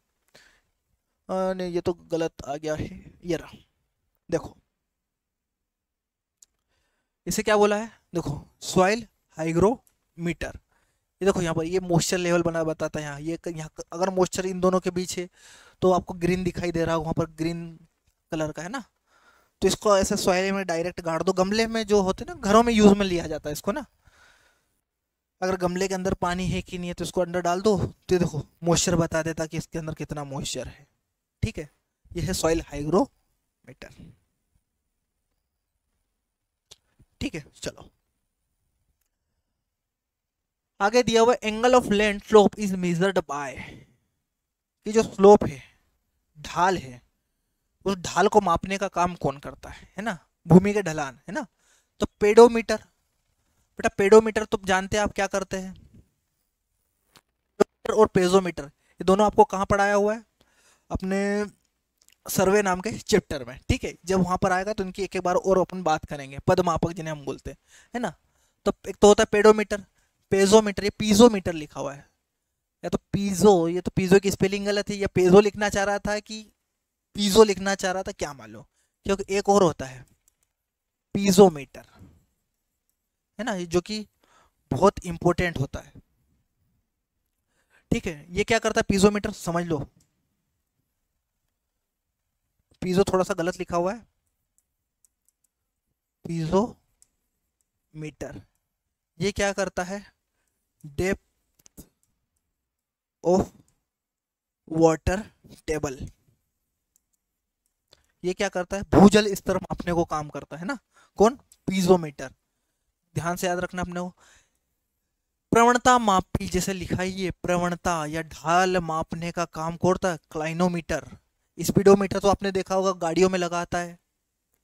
नहीं ये तो गलत आ गया है, ये रहा। देखो इसे क्या बोला है? देखो सॉइल हाइग्रोमीटर, ये देखो यहाँ पर ये मॉइस्चर लेवल बना बताता है। यहाँ ये यहाँ अगर मॉइस्चर इन दोनों के बीच है तो आपको ग्रीन दिखाई दे रहा है, वहाँ पर ग्रीन कलर का, है ना। तो इसको ऐसे सॉइल में डायरेक्ट गाड़ दो। गमले में जो होते हैं ना, घरों में यूज में लिया जाता है इसको ना। अगर गमले के अंदर पानी है कि नहीं है तो इसको अंदर डाल दो, तो ये देखो मॉइस्चर बता देता कि इसके अंदर कितना मॉइस्चर है। ठीक है, ये है सॉइल हाइग्रोमीटर। ठीक है, चलो आगे दिया हुआ angle of land slope is measured by, कि जो स्लोप है, ढाल है, उस ढाल को मापने का काम कौन करता है ना, भूमि के ढलान, है ना। तो पेडोमीटर, बेटा पेडोमीटर तो जानते हैं आप क्या करते हैं? और पेजोमीटर, ये दोनों आपको कहाँ पढ़ाया हुआ है? अपने सर्वे नाम के चैप्टर में। ठीक है, जब वहां पर आएगा तो इनकी एक एक बार और अपन बात करेंगे, पदमापक जिन्हें हम बोलते हैं, है ना। तो एक तो होता है पेडोमीटर, पेजोमीटर, ये पीजोमीटर लिखा हुआ है। या तो पीजो, ये तो पीजो की स्पेलिंग गलत है, या पेजो लिखना चाह रहा था कि पीजो लिखना चाह रहा था, क्या मालूम। क्योंकि एक और होता है पीजोमीटर, है ना, जो कि बहुत इंपॉर्टेंट होता है। ठीक है, ये क्या करता है पीजोमीटर, समझ लो। पीजो थोड़ा सा गलत लिखा हुआ है, पीजोमीटर ये क्या करता है? डेप्थ ऑफ वाटर टेबल, ये क्या करता है? भूजल स्तर मापने को काम करता है ना। कौन? पीजोमीटर। ध्यान से याद रखना अपने को। प्रवणता मापी, जैसे लिखा ही है प्रवणता या ढाल मापने का काम करता है क्लाइनोमीटर। स्पीडोमीटर तो आपने देखा होगा, गाड़ियों में लगा आता है,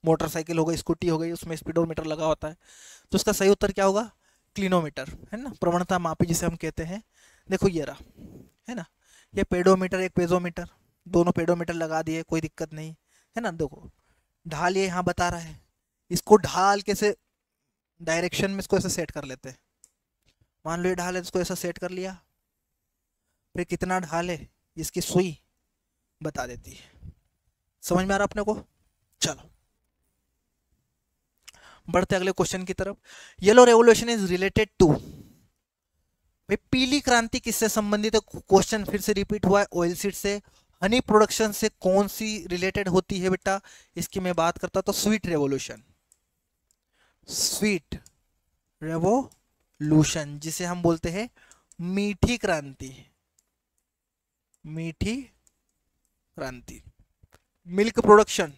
मोटरसाइकिल हो गई, स्कूटी हो गई, उसमें स्पीडोमीटर लगा होता है। तो उसका सही उत्तर क्या होगा? क्लिनोमीटर, है ना, प्रवणता मापी जिसे हम कहते हैं। देखो ये रहा, है ना, ये पेडोमीटर एक पेजोमीटर, दोनों पेडोमीटर लगा दिए, कोई दिक्कत नहीं, है ना। देखो ढाल ये यहाँ बता रहा है, इसको ढाल कैसे डायरेक्शन में इसको ऐसे सेट कर लेते हैं। मान लो ये ढाल है, इसको ऐसा सेट कर लिया, फिर कितना ढाल है इसकी सुई बता देती है। समझ में आ रहा अपने को? चलो बढ़ते अगले क्वेश्चन की तरफ। Yellow revolution is related to, भाई पीली क्रांति किससे संबंधित है? क्वेश्चन फिर से रिपीट हुआ है, ऑयल सीड से। हनी प्रोडक्शन से कौन सी रिलेटेड होती है बेटा? इसकी मैं बात करता तो स्वीट रेवोल्यूशन, स्वीट रेवोल्यूशन जिसे हम बोलते हैं मीठी क्रांति, मीठी क्रांति। मिल्क प्रोडक्शन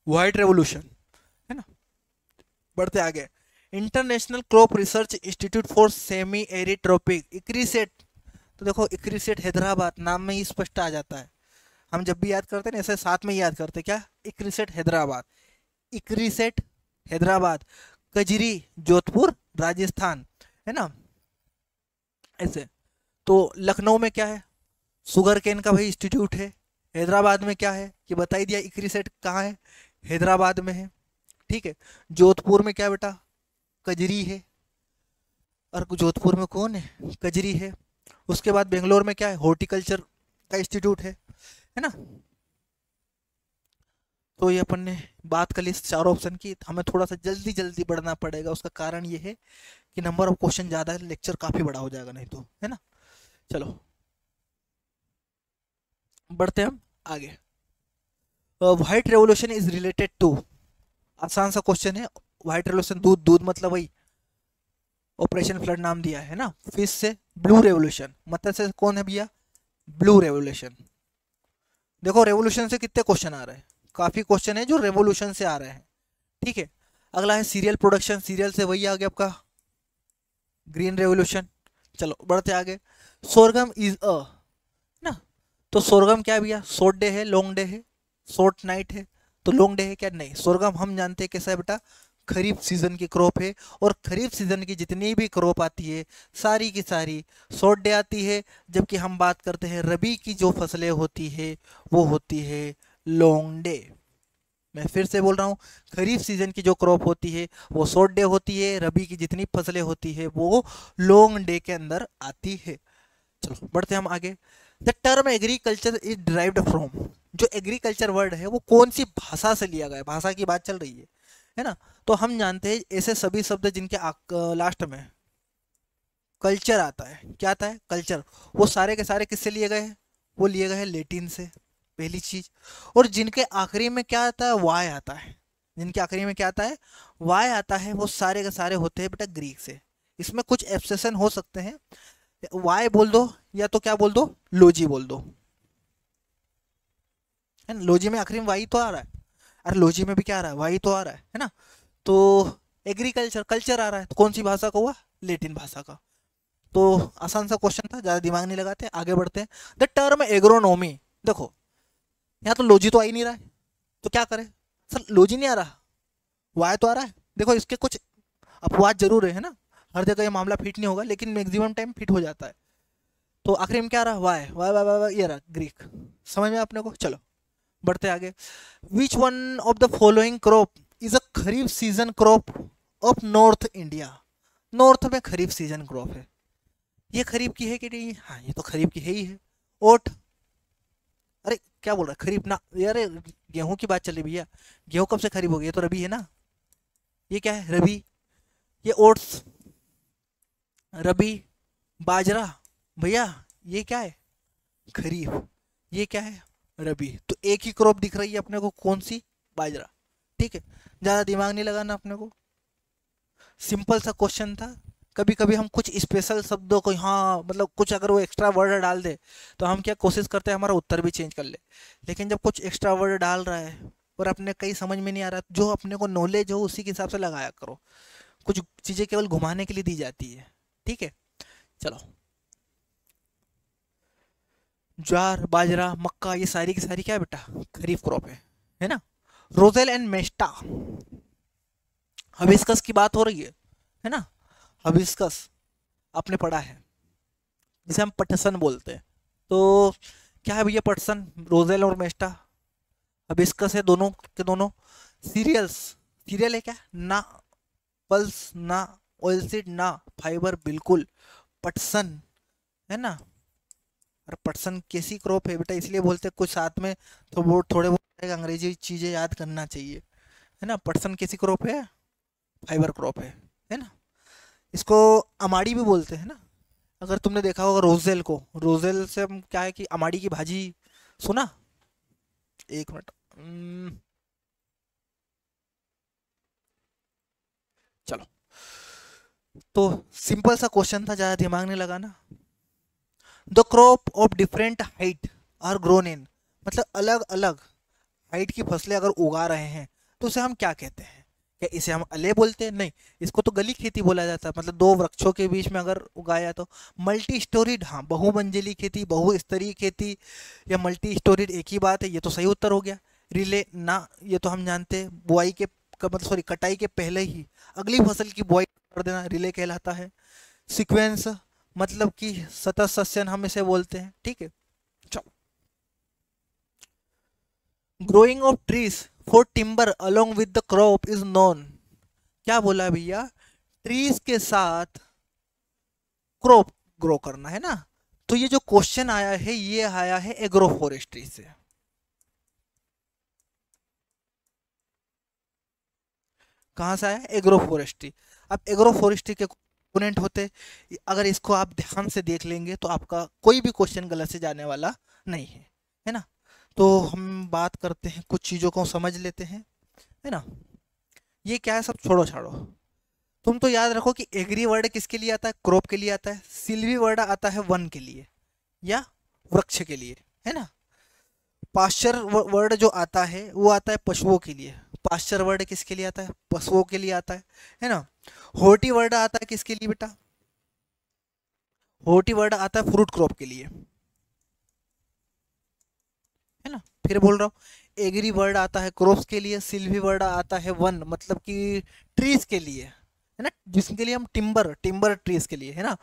व्हाइट रेवोल्यूशन, है ना। बढ़ते आगे, international crop research institute for semi arid tropic, ICRISAT. तो देखो इक्रीसेट हैदराबाद, नाम में ही स्पष्ट आ जाता है। हम जब भी याद करते हैं ना ऐसे साथ में ही याद करते हैं, क्या? ICRISAT Hyderabad, ICRISAT Hyderabad. कजरी जोधपुर राजस्थान, है ना, ऐसे। तो लखनऊ में क्या है, शुगर केन का भाई इंस्टीट्यूट है। हैदराबाद में क्या है, ये बता ही दिया, इक्री सेट कहाँ है, हैदराबाद में है। ठीक है, जोधपुर में क्या है बेटा, कजरी है। और जोधपुर में कौन है, कजरी है। उसके बाद बेंगलोर में क्या है, हॉर्टिकल्चर का इंस्टीट्यूट है ना। तो ये अपन ने बात कर ली चारों ऑप्शन की। हमें थोड़ा सा जल्दी जल्दी बढ़ना पड़ेगा, उसका कारण ये है कि नंबर ऑफ क्वेश्चन ज़्यादा है, लेक्चर काफ़ी बड़ा हो जाएगा नहीं तो, है ना। चलो बढ़ते हैं हम आगे। White revolution is related to, आसान सा क्वेश्चन है। व्हाइट रेवोल्यूशन, दूध, दूध मतलब वही ऑपरेशन फ्लड नाम दिया है ना। फिश से ब्लू रेवोल्यूशन, मतलब से कौन है भैया, ब्लू रेवोल्यूशन। देखो रेवोल्यूशन से कितने क्वेश्चन आ रहे हैं, काफ़ी क्वेश्चन है जो रेवोल्यूशन से आ रहे हैं। ठीक है, अगला है सीरियल प्रोडक्शन, सीरियल से वही आ गया आपका ग्रीन रेवोल्यूशन। चलो बढ़ते आगे। सोरगम इज अ ना, तो सोरगम क्या है भैया, शॉर्ट डे है, लॉन्ग डे है, शॉर्ट नाइट है, तो लॉन्ग डे है क्या, नहीं। सोरगम हम जानते हैं कैसा है बेटा, खरीफ सीजन की क्रॉप है। और खरीफ सीजन की जितनी भी क्रॉप आती है सारी की सारी शॉर्ट डे आती है। जबकि हम बात करते हैं रबी की जो फसलें होती है वो होती है लॉन्ग डे। मैं फिर से बोल रहा हूँ, खरीफ सीजन की जो क्रॉप होती है वो शॉर्ट डे होती है, रबी की जितनी फसलें होती है वो लॉन्ग डे के अंदर आती है। चलो बढ़ते हैं हम आगे। The term agriculture is derived from, जो एग्रीकल्चर वर्ड है वो कौन सी भाषा से लिया गया है, भाषा की बात चल रही है ना। तो हम जानते हैं ऐसे सभी शब्द जिनके लास्ट में कल्चर आता है, क्या आता है, कल्चर, वो सारे के सारे किससे लिए गए हैं, वो लिए गए हैं लेटिन से, पहली चीज। और जिनके आखिरी में क्या आता है, वाई आता है, जिनके आखिरी में क्या आता है, वाई आता है, वो सारे के सारे होते हैं बेटा ग्रीक से। इसमें कुछ एक्सेप्शन हो सकते हैं, वाई बोल दो या तो क्या बोल दो, लोजी बोल दो, है ना। लोजी में आखिरी में वाई तो आ रहा है, अरे लोजी में भी क्या आ रहा है, वाई तो आ रहा है ना। तो एग्रीकल्चर, कल्चर आ रहा है, तो कौन सी भाषा का हुआ, लेटिन भाषा का। तो आसान सा क्वेश्चन था, ज़्यादा दिमाग नहीं लगाते, आगे बढ़ते हैं। द टर्म एग्रोनॉमी, देखो यहाँ तो लॉजी तो आ ही नहीं रहा है, तो क्या करें सर, लॉजी नहीं आ रहा, वाई तो आ रहा है। देखो इसके कुछ अपवाद जरूर है ना, हर जगह ये मामला फिट नहीं होगा, लेकिन मैक्सिमम टाइम फिट हो जाता है। तो आखिरी में क्या आ रहा, वाई वाई वाई वाई, ये रहा ग्रीक। समझ में अपने को, चलो बढ़ते आगे। Which one of the following crop is a kharif season crop of north India, north में खरीफ सीजन क्रॉप है, ये खरीफ की है कि नहीं, हाँ ये तो खरीफ की है ही है। ओट, अरे क्या बोल रहा है, खरीफ ना यार, गेहूं की बात चली भैया, गेहूं कब से खरीफ हो गई, ये तो रबी है ना, ये क्या है रबी। ये ओट्स रबी, बाजरा भैया ये क्या है, खरीफ, ये क्या है रबी। तो एक ही क्रॉप दिख रही है अपने को, कौन सी, बाजरा। ठीक है, ज़्यादा दिमाग नहीं लगाना अपने को, सिंपल सा क्वेश्चन था। कभी कभी हम कुछ स्पेशल शब्दों को, हाँ मतलब कुछ अगर वो एक्स्ट्रा वर्ड डाल दे तो हम क्या कोशिश करते हैं हमारा उत्तर भी चेंज कर ले। लेकिन जब कुछ एक्स्ट्रा वर्ड डाल रहा है और अपने कहीं समझ में नहीं आ रहा, जो अपने को नॉलेज हो उसी के हिसाब से लगाया करो, कुछ चीज़ें केवल घुमाने के लिए दी जाती है। ठीक है, चलो। ज्वार, बाजरा, मक्का, ये सारी की सारी क्या है बेटा, खरीफ क्रॉप है ना। रोजेल एंड मेस्टा, हबिस्कस की बात हो रही है ना। हबिस्कस आपने पढ़ा है, जिसे हम पटसन बोलते हैं। तो क्या है भैया पटसन, रोजेल और मेस्टा, हबिस्कस है, दोनों के दोनों। सीरियल्स, सीरियल है क्या ना, पल्स ना, ऑयलसीड ना, फाइबर बिल्कुल, पटसन है ना। और पटसन कैसी क्रॉप है बेटा, इसलिए बोलते हैं कुछ साथ में तो वो थोड़े बहुत अंग्रेजी चीज़ें याद करना चाहिए, है ना। पटसन कैसी क्रॉप है, फाइबर क्रॉप है ना। इसको अमाड़ी भी बोलते हैं ना। अगर तुमने देखा होगा रोजेल को, रोजेल से हम क्या है कि अमाड़ी की भाजी, सुना, एक मिनट, चलो। तो सिंपल सा क्वेश्चन था, ज़्यादा दिमाग नहीं लगाना। The crop of different height are grown in, मतलब अलग अलग हाइट की फसलें अगर उगा रहे हैं तो उसे हम क्या कहते हैं, क्या इसे हम अले बोलते हैं, नहीं, इसको तो गली खेती बोला जाता है, मतलब दो वृक्षों के बीच में अगर उगाया तो। मल्टी स्टोरीड, हाँ बहुमंजिली खेती, बहुस्तरीय खेती, या मल्टी स्टोरीड एक ही बात है, ये तो सही उत्तर हो गया। रिले ना, ये तो हम जानते हैं बुआई के मतलब सॉरी कटाई के पहले ही अगली फसल की बुआई कर देना रिले कहलाता है। सीक्वेंस मतलब कि सतत सस्यन हम इसे बोलते हैं, ठीक है। चलो, growing of trees for timber along with the crop is known. क्या बोला भैया, ट्रीज के साथ क्रॉप ग्रो करना है ना। तो ये जो क्वेश्चन आया है ये आया है एग्रो फॉरेस्ट्री से। कहाँ से आया, एग्रो फॉरेस्ट्री। अब एग्रो फॉरेस्ट्री के कंपोनेंट होते, अगर इसको आप ध्यान से देख लेंगे तो आपका कोई भी क्वेश्चन गलत से जाने वाला नहीं है, है ना। तो हम बात करते हैं, कुछ चीज़ों को समझ लेते हैं, है ना। ये क्या है, सब छोड़ो छाड़ो। तुम तो याद रखो कि एग्री वर्ड किसके लिए आता है, क्रॉप के लिए आता है। सिल्वी वर्ड आता है वन के लिए या वृक्ष के लिए, है ना। पाश्चर वर्ड जो आता है वो आता है पशुओं के लिए। पाश्चर वर्ड किसके लिए आता है, पशुओं के लिए आता है ना। होर्टी वर्ड आता है किसके लिए बेटा, होर्टी वर्ड आता है फ्रूट क्रॉप के लिए, है ना। फिर बोल रहा हूँ, एग्री वर्ड आता है क्रॉप्स के लिए, सिल्वी वर्ड आता है वन मतलब कि ट्रीज के लिए, है ना, जिसके लिए हम टिम्बर टिम्बर ट्रीज के लिए, है ना।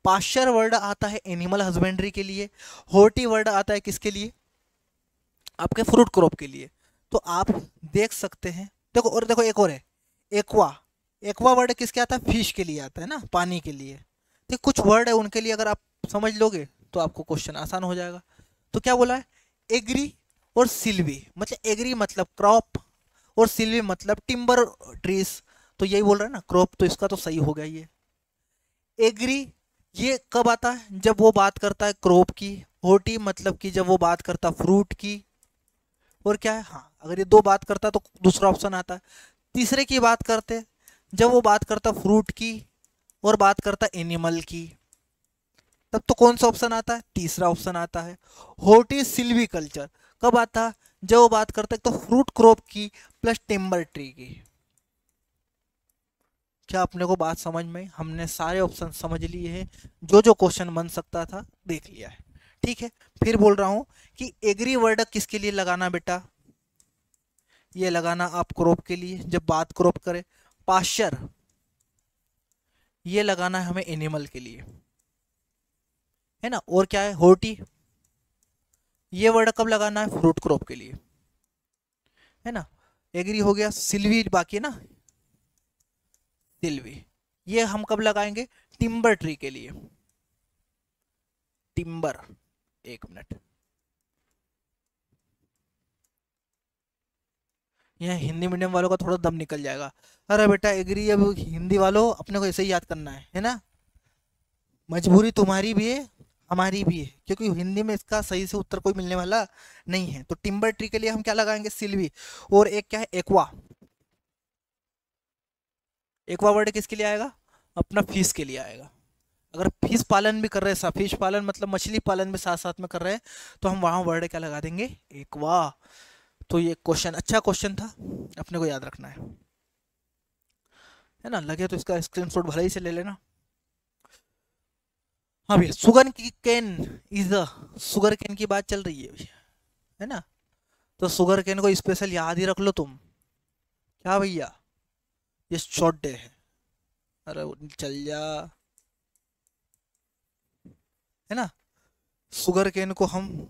पाश्चर वर्ड आता है एनिमल हस्बेंड्री के लिए। होर्टी वर्ड आता है किसके लिए, आपके फ्रूट क्रॉप के लिए। तो आप देख सकते हैं, देखो और देखो एक और है, एक्वा। एक्वा वर्ड किसके आता है, फिश के लिए आता है ना, पानी के लिए। तो कुछ वर्ड है उनके लिए, अगर आप समझ लोगे तो आपको क्वेश्चन आसान हो जाएगा। तो क्या बोला है, एग्री और सिल्वी, मतलब एग्री मतलब क्रॉप और सिल्वी मतलब टिम्बर ट्रीज। तो यही बोल रहा है ना, क्रॉप तो इसका तो सही हो गया ये। एग्री ये कब आता है, जब वो बात करता है क्रॉप की। होटी मतलब कि जब वो बात करता फ्रूट की। और क्या है, हाँ अगर ये दो बात करता तो दूसरा ऑप्शन आता है। तीसरे की बात करते जब वो बात करता फ्रूट की और बात करता एनिमल की, तब तो कौन सा ऑप्शन आता है, तीसरा ऑप्शन आता है। होर्टी सिल्वी कल्चर कब आता है, जब वो बात करता है तो फ्रूट क्रॉप की प्लस टिम्बर ट्री की। क्या अपने को बात समझ में, हमने सारे ऑप्शन समझ लिए हैं, जो जो क्वेश्चन बन सकता था देख लिया है, ठीक है। फिर बोल रहा हूं कि एग्री वर्ड किसके लिए लगाना बेटा, ये लगाना आप क्रॉप के लिए जब बात क्रॉप करें। पाश्चर ये लगाना है हमें एनिमल के लिए, है ना। और क्या है, होर्टी ये वर्ड कब लगाना है, फ्रूट क्रॉप के लिए, है ना। एग्री हो गया, सिल्वी बाकी है ना, सिल्वी ये हम कब लगाएंगे, टिम्बर ट्री के लिए। टिम्बर, एक मिनट, यह हिंदी मीडियम वालों का थोड़ा दम निकल जाएगा। अरे बेटा एग्री, अब हिंदी वालों अपने को ऐसे ही याद करना है ना। मजबूरी तुम्हारी भी है हमारी भी है, क्योंकि हिंदी में इसका सही से उत्तर कोई मिलने वाला नहीं है। तो टिम्बर ट्री के लिए हम क्या लगाएंगे, सिल्वी। और एक क्या है, एक्वा। एक्वा वर्ड किसके लिए आएगा, अपना फिश के लिए आएगा। अगर फिश पालन भी कर रहे हैं, फिश पालन मतलब मछली पालन भी साथ साथ में कर रहे हैं, तो हम वहां वर्ड क्या लगा देंगे, एक्वा। तो ये क्वेश्चन अच्छा क्वेश्चन था, अपने को याद रखना है ना। लगे तो इसका स्क्रीनशॉट भले ही से ले लेना। हाँ भैया, सुगर की can is the, sugar cane की बात चल रही है भैया, है ना। तो शुगर कैन को स्पेशल याद ही रख लो तुम। क्या भैया, ये शॉर्ट डे है, अरे चल जा, है ना। शुगर कैन को हम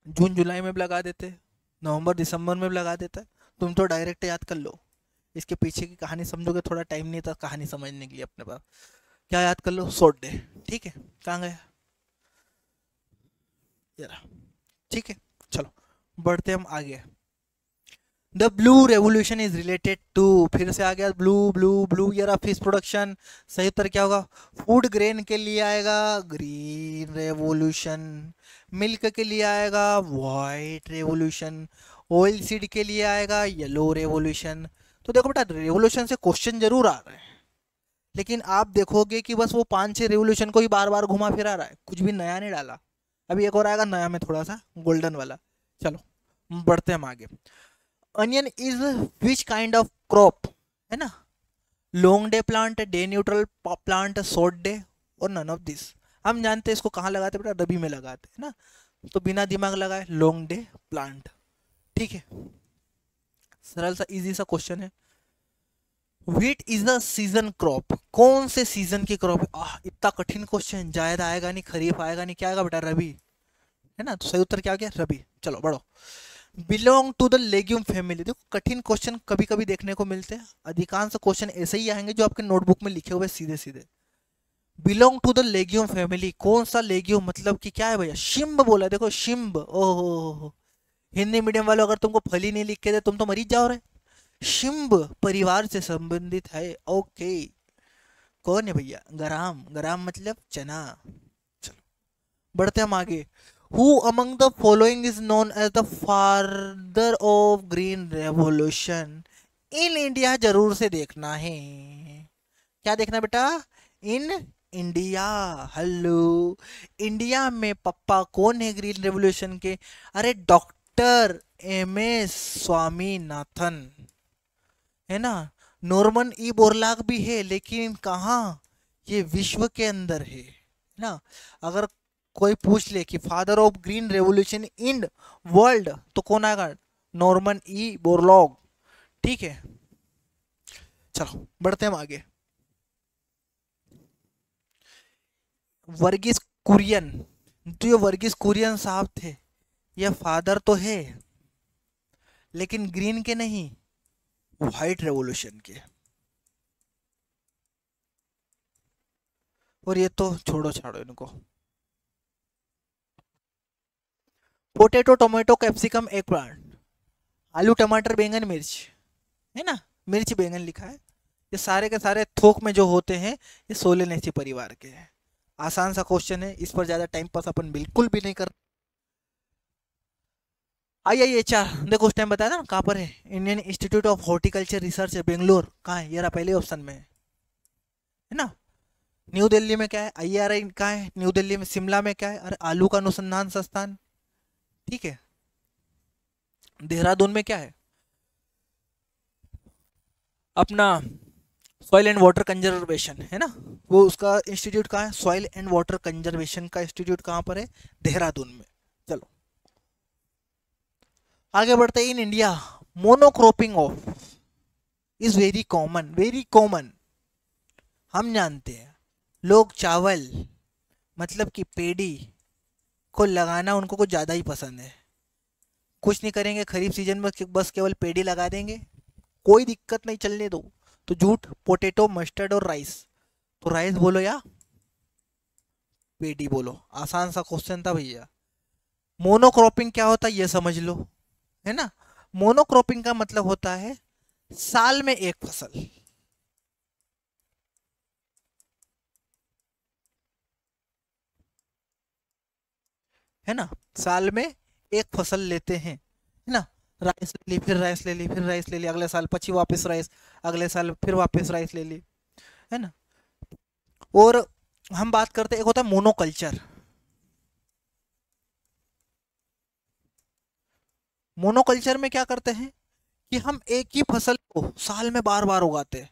जून जुलाई में भी लगा देते, नवंबर दिसंबर में भी लगा देता है। तुम तो डायरेक्ट याद कर लो, इसके पीछे की कहानी समझोगे, थोड़ा टाइम नहीं था कहानी समझने के लिए अपने पास। क्या याद कर लो, शॉर्ट डे, ठीक है। कहाँ गया यार, ठीक है। चलो बढ़ते हम आगे। The blue revolution is related to, फिर से आ गया ब्लू ब्लू ब्लू, यार फिश प्रोडक्शन। सही उत्तर क्या होगा, फूड ग्रेन के लिए आएगा ग्रीन रेवोल्यूशन, मिल्क के लिए आएगा वाइट रेवोल्यूशन, ऑयल सीड के लिए आएगा येलो रेवोल्यूशन। तो देखो बेटा, रेवोल्यूशन से क्वेश्चन जरूर आ रहे हैं, लेकिन आप देखोगे कि बस वो 5-6 रेवोल्यूशन को ही बार बार घुमा फिरा रहा है, कुछ भी नया नहीं डाला। अभी एक और आएगा नया में थोड़ा सा गोल्डन वाला। चलो बढ़ते हम आगे। Onion is which kind of crop, है ना। Long day plant, day neutral plant, short day, और नन ऑफ दिस। हम जानते हैं इसको कहाँ लगाते हैं बेटा, रबी में लगाते हैं ना। तो बिना दिमाग लगाए लॉन्ग डे प्लांट, ठीक है। सरल सा इजी सा क्वेश्चन है। Wheat is the season crop, कौन से सीजन की क्रॉप है? इतना कठिन क्वेश्चन, जायद आएगा नहीं, खरीफ आएगा नहीं, क्या आएगा बेटा? रबी, है ना? तो सही उत्तर क्या आ गया? रबी। चलो बढ़ो। Belong to the legume family, देखो कठिन क्वेश्चन कभी कभी देखने को मिलते हैं, अधिकांश क्वेश्चन ऐसे ही आएंगे जो आपके नोटबुक में लिखे हुए सीधे सीधे। Belong to the legume family, कौन सा लेग्यूम, मतलब कि क्या है भैया? शिम्ब बोला है, देखो शिम्ब। ओहो, हिंदी मीडियम वालों, अगर तुमको फली नहीं लिख के दे तुम तो मरीज जाओ रहे। शिम्ब परिवार से संबंधित है, ओके। कौन है भैया? ग्राम, ग्राम मतलब चना। चलो बढ़ते हम आगे। Who among the following is known as the father of green revolution in India? जरूर से देखना है, क्या देखना बेटा? In India. हेलो, इंडिया में पप्पा कौन है ग्रीन रेवोल्यूशन के? अरे डॉक्टर एम एस स्वामीनाथन, है ना? नॉर्मन ई बोरलाग भी है, लेकिन कहाँ? ये विश्व के अंदर है ना? अगर कोई पूछ ले कि father of green revolution in world, तो कौन आएगा? Norman E Borlaug. ठीक है, चलो बढ़ते हम आगे। वर्गीस कुरियन, जो ये वर्गीस कुरियन साहब थे, ये फादर तो है लेकिन ग्रीन के नहीं, व्हाइट रेवोल्यूशन के। और ये तो छोड़ो छाड़ो इनको। Potato, tomato, capsicum, egg plant, आलू, टमाटर, बैंगन, मिर्च, है ना? मिर्च बैंगन लिखा है। ये सारे के सारे थोक में जो होते हैं ये सोलेनेसी परिवार के हैं। आसान सा क्वेश्चन है, इस पर ज्यादा टाइम पास अपन बिल्कुल भी नहीं कर। IIHR, देखो उस टाइम बताया था ना कहाँ पर है? Indian institute of horticulture research है, बेंगलोर। कहाँ है? ये रहा पहले ऑप्शन में, है ना? न्यू दिल्ली में क्या है? IRI कहाँ है? न्यू दिल्ली में। शिमला में क्या है? अरे आलू का अनुसंधान संस्थान। ठीक है, देहरादून में क्या है? अपना सॉइल एंड वाटर कंजर्वेशन, है ना? वो उसका इंस्टीट्यूट कहाँ है? सॉइल एंड वाटर कंजर्वेशन का इंस्टीट्यूट कहाँ पर है? देहरादून में। चलो आगे बढ़ते हैं। In India monocropping of is very common, very common. हम जानते हैं लोग चावल मतलब कि पेड़ी को लगाना उनको कुछ ज़्यादा ही पसंद है। कुछ नहीं करेंगे खरीफ सीजन में, बस केवल पेड़ी लगा देंगे, कोई दिक्कत नहीं, चलने दो। तो जूट, पोटैटो, मस्टर्ड और राइस। तो राइस बोलो या पेडी बोलो, आसान सा क्वेश्चन था भैया। मोनोक्रॉपिंग क्या होता है ये समझ लो, है ना? मोनोक्रॉपिंग का मतलब होता है साल में एक फसल, है ना? साल में एक फसल लेते हैं, है ना? राइस ले ली, फिर राइस ले ली, फिर राइस ले ली, अगले साल पची वापस राइस, अगले साल फिर वापस राइस ले ली, है ना? और हम बात करते हैं, एक होता है मोनोकल्चर। मोनोकल्चर में क्या करते हैं कि हम एक ही फसल को साल में बार बार उगाते हैं।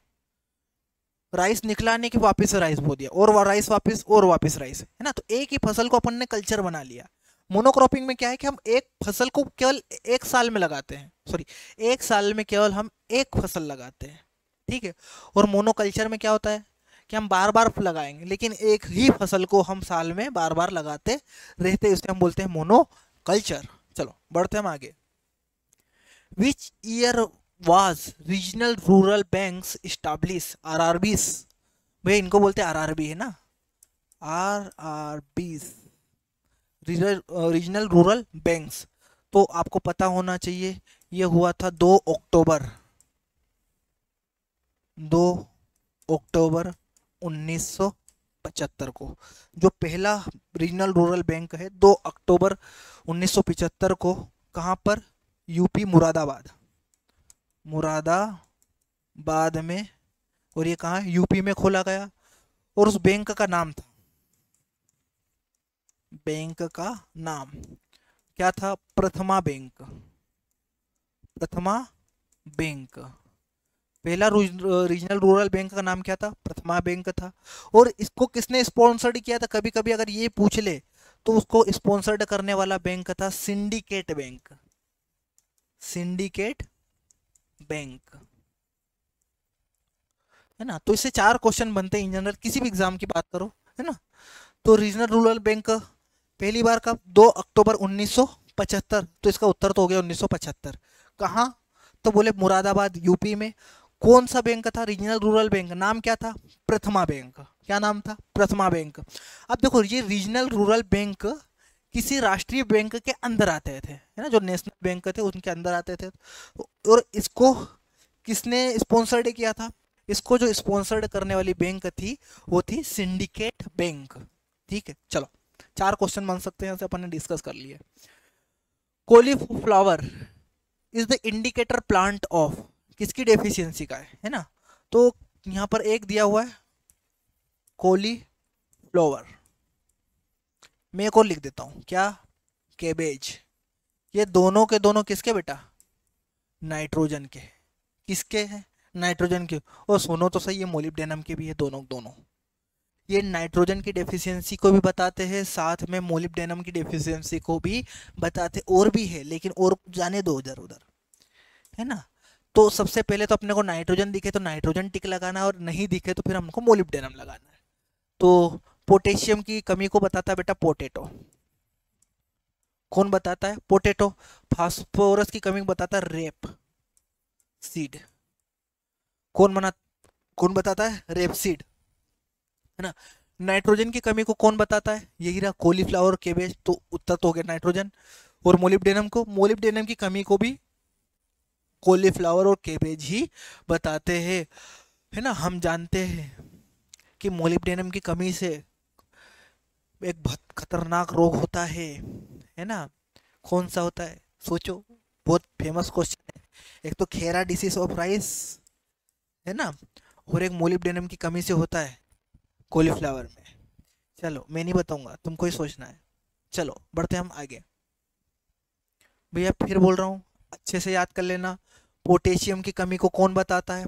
राइस निकला नहीं कि वापस राइस बो दिया, और राइस वापस, और वापस राइस, है ना? तो एक ही फसल को अपन ने कल्चर बना लिया। मोनोक्रॉपिंग में क्या है कि हम एक फसल को केवल एक साल में लगाते हैं, सॉरी, एक साल में केवल हम एक फसल लगाते हैं। ठीक है। और मोनोकल्चर में क्या होता है कि हम बार बार लगाएंगे, लेकिन एक ही फसल को हम साल में बार बार लगाते रहते, उसे हम बोलते हैं मोनोकल्चर। चलो बढ़ते हम आगे। Which year was regional rural banks establish, RRBs? भैया इनको बोलते हैं RRB, है ना? RRBs, regional rural banks. तो आपको पता होना चाहिए, ये हुआ था 2 अक्टूबर, 2 अक्टूबर 1975 को। जो पहला रीजनल रूरल बैंक है, 2 अक्टूबर 1975 को। कहाँ पर? यूपी, मुरादाबाद, मुरादाबाद में। और ये कहाँ है? यूपी में खोला गया। और उस बैंक का नाम था, बैंक का नाम क्या था? प्रथमा बैंक, प्रथमा बैंक। पहला रीजनल रूरल बैंक का नाम क्या था? प्रथमा बैंक था। और इसको किसने स्पॉन्सर्ड किया था? कभी कभी अगर ये पूछ ले तो उसको स्पॉन्सर्ड करने वाला बैंक था सिंडिकेट बैंक, सिंडिकेट बैंक। है ना। तो इससे 4 क्वेश्चन बनते हैं इन जनरल, किसी भी एग्जाम की बात करो, है ना। तो रीजनल रूरल बैंक पहली बार कब? 2 अक्टूबर 1975। तो इसका उत्तर तो हो गया 1975। कहाँ? तो बोले मुरादाबाद यूपी में। कौन सा बैंक था? Regional rural bank. नाम क्या था? प्रथमा बैंक। क्या नाम था? प्रथमा बैंक। अब देखो ये रीजनल रूरल बैंक किसी राष्ट्रीय बैंक के अंदर आते थे, है ना, जो नेशनल बैंक थे उनके अंदर आते थे। और इसको किसने स्पॉन्सर्ड किया था? इसको जो स्पॉन्सर्ड करने वाली बैंक थी वो थी सिंडिकेट बैंक। ठीक है, चलो 4 क्वेश्चन बन सकते हैं, यहाँ से अपन ने डिस्कस कर लिए। Cauliflower is the indicator plant of, किसकी डेफिशिएंसी का है ना। तो यहाँ पर एक दिया हुआ है कॉलीफ्लावर, मैं एक और लिख देता हूँ, क्या? कैबेज। ये दोनों के दोनों किसके बेटा? नाइट्रोजन के। किसके हैं? नाइट्रोजन के। और सुनो तो सही, ये मोलिब्डेनम के भी है, दोनों दोनों। ये नाइट्रोजन की डेफिशिएंसी को भी बताते हैं, साथ में मोलिब्डेनम की डेफिशिएंसी को भी बताते। और भी है लेकिन और जाने दो उधर उधर, है ना। तो सबसे पहले तो अपने को नाइट्रोजन दिखे तो नाइट्रोजन टिक लगाना है, और नहीं दिखे तो फिर हमको मोलिब्डेनम लगाना है। तो पोटेशियम की कमी को बताता है बेटा पोटैटो। कौन बताता है? पोटैटो। फास्फोरस की कमी को बताता है रेप सीड। कौन बना कौन बताता है? रेप सीड, है ना। नाइट्रोजन की कमी को कौन बताता है? यही रहा कॉलीफ्लावर और केबेज। तो उत्तर तो हो गया नाइट्रोजन। और मोलिब्डेनम की कमी को भी कॉलीफ्लावर और केबेज ही बताते हैं, है ना। हम जानते हैं कि मोलिब्डेनम की कमी से एक बहुत खतरनाक रोग होता है ना। कौन सा होता है? सोचो, बहुत फेमस क्वेश्चन है। एक तो खेरा डिसीज ऑफ राइस, है ना, और एक मोलिब्डेनम की कमी से होता है कॉलीफ्लावर में। चलो मैं नहीं बताऊंगा, तुमको ही सोचना है। चलो बढ़ते हम आगे। भैया फिर बोल रहा हूँ, अच्छे से याद कर लेना। पोटेशियम की कमी को कौन बताता है?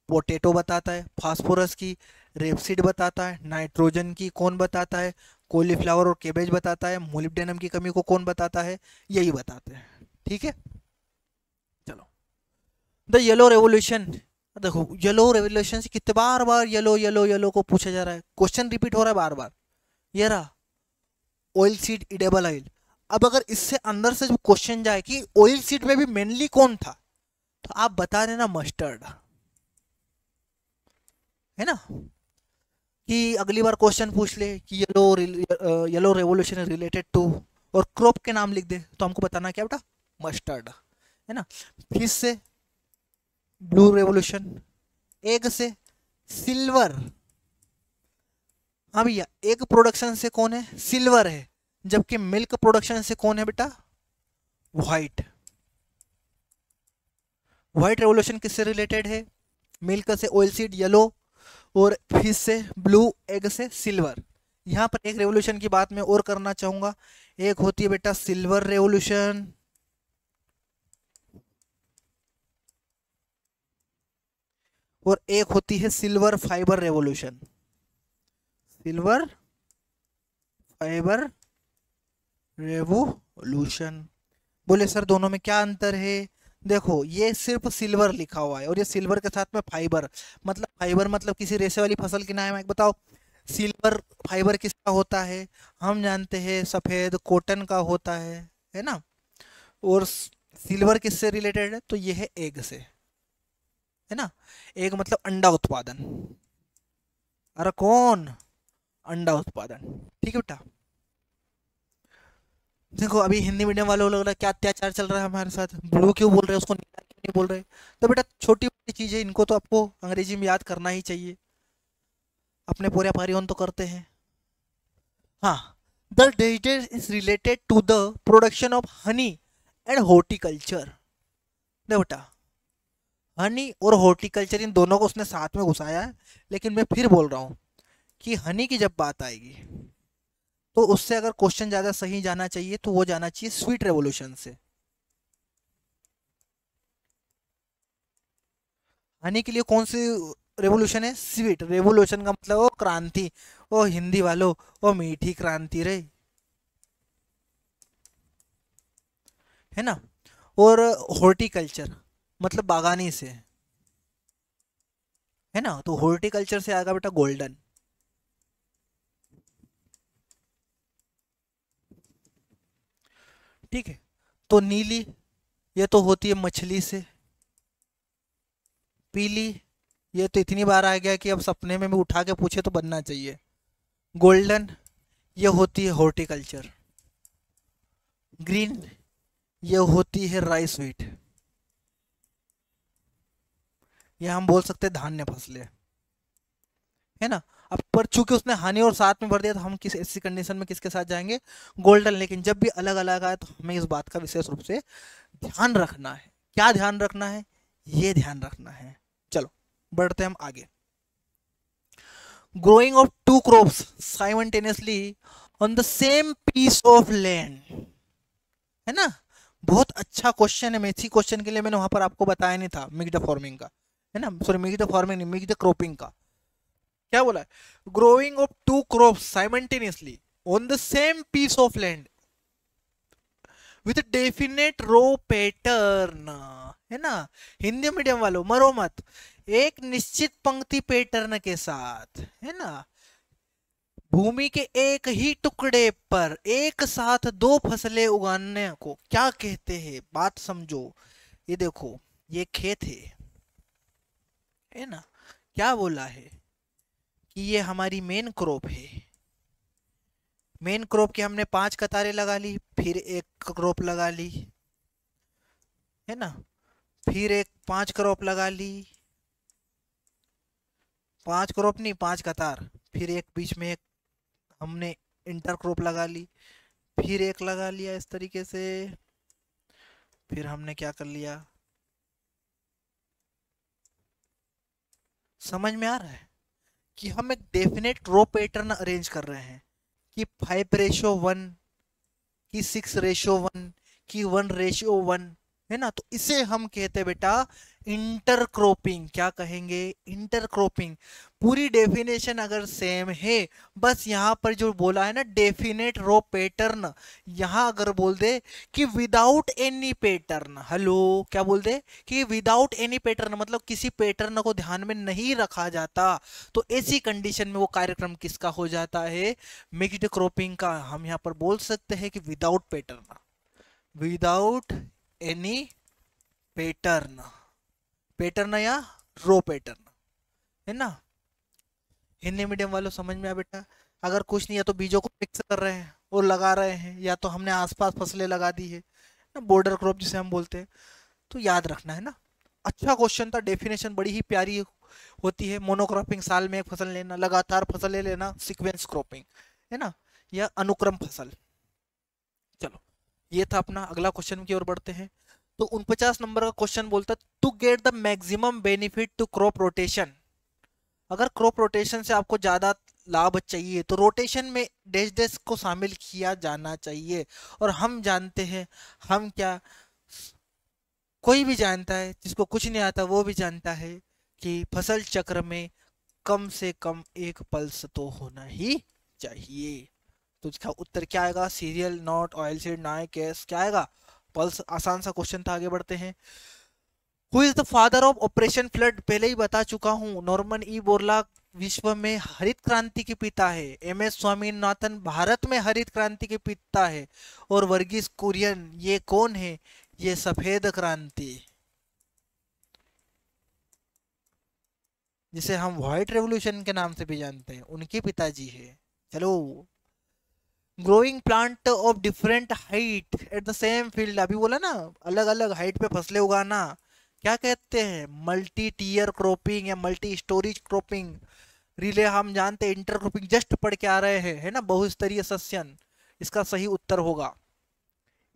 पोटैटो बताता है। फास्फोरस की रेपसीड बताता है। नाइट्रोजन की कौन बताता है? कॉलीफ्लावर और केबेज बताता है। मोलिब्डेनम की कमी को कौन बताता है? यही बताते हैं। ठीक है, चलो। The yellow revolution. देखो येलो रेवोल्यूशन से कितने बार बार येलो येलो येलो को पूछा जा रहा है, क्वेश्चन रिपीट हो रहा है बार बार। ये रहा ऑयल सीड इडेबल ऑयल। अब अगर इससे अंदर से जो क्वेश्चन जाए कि ऑयल सीड में भी मेनली कौन था, तो आप बता देना मस्टर्ड, है ना। कि अगली बार क्वेश्चन पूछ ले कि येलो रेवोल्यूशन रिलेटेड टू, और क्रॉप के नाम लिख दे, तो हमको बताना क्या बेटा? मस्टर्ड, है ना। फिर से ब्लू रेवोल्यूशन। एग से सिल्वर। हाँ भैया, एग प्रोडक्शन से कौन है? सिल्वर है। जबकि मिल्क प्रोडक्शन से कौन है बेटा? व्हाइट। व्हाइट रेवोल्यूशन किससे रिलेटेड है? मिल्क से ऑयल सीड येलो, और फिश से ब्लू, एग से सिल्वर। यहाँ पर एक रेवोल्यूशन की बात मैं और करना चाहूंगा। एक होती है बेटा सिल्वर रेवोल्यूशन, और एक होती है silver fibre revolution. Silver fibre revolution. बोले सर दोनों में क्या अंतर है? देखो ये सिर्फ सिल्वर लिखा हुआ है, और ये सिल्वर के साथ में फाइबर। मतलब फाइबर मतलब किसी रेशे वाली फसल की नाम है, बताओ। सिल्वर फाइबर किसका होता है? हम जानते हैं सफेद कॉटन का होता है ना। और सिल्वर किससे रिलेटेड है? तो ये है एग से, है ना। एग मतलब अंडा उत्पादन। अरे कौन? अंडा उत्पादन। ठीक है बेटा। देखो अभी हिंदी मीडियम वालों को लग रहा है क्या अत्याचार चल रहा है हमारे साथ, ब्लू क्यों बोल रहे हैं, उसको नीला क्यों नहीं बोल रहे। तो बेटा छोटी छोटी चीजें, इनको तो आपको अंग्रेजी में याद करना ही चाहिए। अपने पूरे पारियों तो करते हैं। हाँ, the digital is related to the production of honey and horticulture. देखो बेटा, हनी और हॉर्टिकल्चर इन दोनों को उसने साथ में घुसाया है। लेकिन मैं फिर बोल रहा हूँ कि हनी की जब बात आएगी, तो उससे अगर क्वेश्चन ज्यादा सही जाना चाहिए तो वो जाना चाहिए स्वीट रेवोल्यूशन से। हनी के लिए कौन सी रेवोल्यूशन है? स्वीट रेवोल्यूशन का मतलब वो क्रांति। ओ हिंदी वालों, ओ मीठी क्रांति रे, है ना। और हॉर्टिकल्चर मतलब बागानी से। है ना, तो हॉर्टिकल्चर से आएगा बेटा गोल्डन। ठीक है, तो नीली ये तो होती है मछली से। पीली ये तो इतनी बार आ गया कि अब सपने में भी उठा के पूछे तो बनना चाहिए। गोल्डन ये होती है हॉर्टिकल्चर। ग्रीन ये होती है राइस व्हीट। ये हम बोल सकते हैं धान्य फसलें, है ना। अब पर चूंकि उसने हानि और साथ में भर दिया तो हम किस ऐसी कंडीशन में किसके साथ जाएंगे, गोल्डन। लेकिन जब भी अलग अलग आए तो हमें इस बात का विशेष रूप से ध्यान रखना है। क्या ध्यान रखना है, ये ध्यान रखना है। चलो बढ़ते हम आगे। Growing of two crops simultaneously on the same piece of land, है ना। बहुत अच्छा क्वेश्चन है। इसी क्वेश्चन के लिए मैंने वहां पर आपको बताया नहीं था मिक्स्ड फार्मिंग का, है ना, सॉरी मिक्स्ड फार्मिंग नहीं, मिक्स्ड क्रॉपिंग का। क्या बोला है, growing of two crops simultaneously on the same piece of land with definite row pattern, है ना। हिंदी मीडियम वालों मरो मत, एक निश्चित पंक्ति पैटर्न के साथ, है ना। भूमि के एक ही टुकड़े पर एक साथ दो फसलें उगाने को क्या कहते हैं, बात समझो। ये देखो ये खेत है ना। क्या बोला है कि ये हमारी मेन क्रॉप है। मेन क्रॉप की हमने 5 कतारें लगा ली, फिर एक क्रॉप लगा ली, है ना, फिर एक 5 क्रॉप लगा ली, 5 क्रॉप नहीं 5 कतार, फिर एक बीच में एक हमने इंटर क्रॉप लगा ली, फिर एक लगा लिया इस तरीके से। फिर हमने क्या कर लिया, समझ में आ रहा है कि हम एक डेफिनेट रो पैटर्न अरेंज कर रहे हैं कि 5:1 कि 6:1 कि 1:1, है ना। तो इसे हम कहते हैं बेटा इंटरक्रॉपिंग। क्या कहेंगे, इंटरक्रॉपिंग। पूरी डेफिनेशन अगर सेम है, बस यहाँ पर जो बोला है ना डेफिनेट रो पैटर्न, यहाँ अगर बोल दे कि विदाउट एनी पैटर्न, हेलो क्या बोल दे कि विदाउट एनी पैटर्न, मतलब किसी पैटर्न को ध्यान में नहीं रखा जाता, तो ऐसी कंडीशन में वो कार्यक्रम किसका हो जाता है, मिक्स्ड क्रॉपिंग का। हम यहाँ पर बोल सकते हैं कि without pattern, without any pattern, pattern या रो पैटर्न, है ना। हिंदी मीडियम वालों समझ में आया बेटा। अगर कुछ नहीं है तो बीजों को मिक्स कर रहे हैं और लगा रहे हैं, या तो हमने आसपास फसलें लगा दी है ना, बॉर्डर क्रॉप जिसे हम बोलते हैं, तो याद रखना है ना। अच्छा क्वेश्चन था, डेफिनेशन बड़ी ही प्यारी होती है। मोनोक्रॉपिंग साल में एक फसल लेना, लगातार फसलें लेना सीक्वेंस क्रॉपिंग, है ना, या अनुक्रम फसल। चलो ये था अपना। अगला क्वेश्चन की ओर बढ़ते हैं। तो 49 नंबर का क्वेश्चन बोलता है to get the maximum benefit to crop rotation. अगर क्रॉप रोटेशन से आपको ज्यादा लाभ चाहिए तो रोटेशन में डैश डैश को शामिल किया जाना चाहिए। और हम जानते हैं, हम क्या, कोई भी जानता है, जिसको कुछ नहीं आता वो भी जानता है कि फसल चक्र में कम से कम एक पल्स तो होना ही चाहिए। तो इसका उत्तर क्या आएगा, सीरियल नॉट ऑयल सीड ना केस, क्या आएगा पल्स। आसान सा क्वेश्चन था, आगे बढ़ते हैं। Who is the father of operation flood, पहले ही बता चुका हूं, नॉर्मन ई बोरलॉग विश्व में हरित क्रांति के पिता है। एम एस स्वामीनाथन भारत में हरित क्रांति के पिता है। और वर्गीस कुरियन ये कौन है, ये सफेद क्रांति, जिसे हम व्हाइट रेवोल्यूशन के नाम से भी जानते हैं, उनके पिताजी है। चलो, growing plant of different height at the same field, अभी बोला ना अलग अलग हाइट पे फसलें उगाना, क्या कहते हैं, मल्टी टीयर क्रॉपिंग या मल्टी स्टोरेज क्रॉपिंग। रिले हम जानते हैं इंटर क्रॉपिंग, जस्ट पढ़ के आ रहे हैं, है ना, बहुस्तरीय सस्यन। इसका सही उत्तर होगा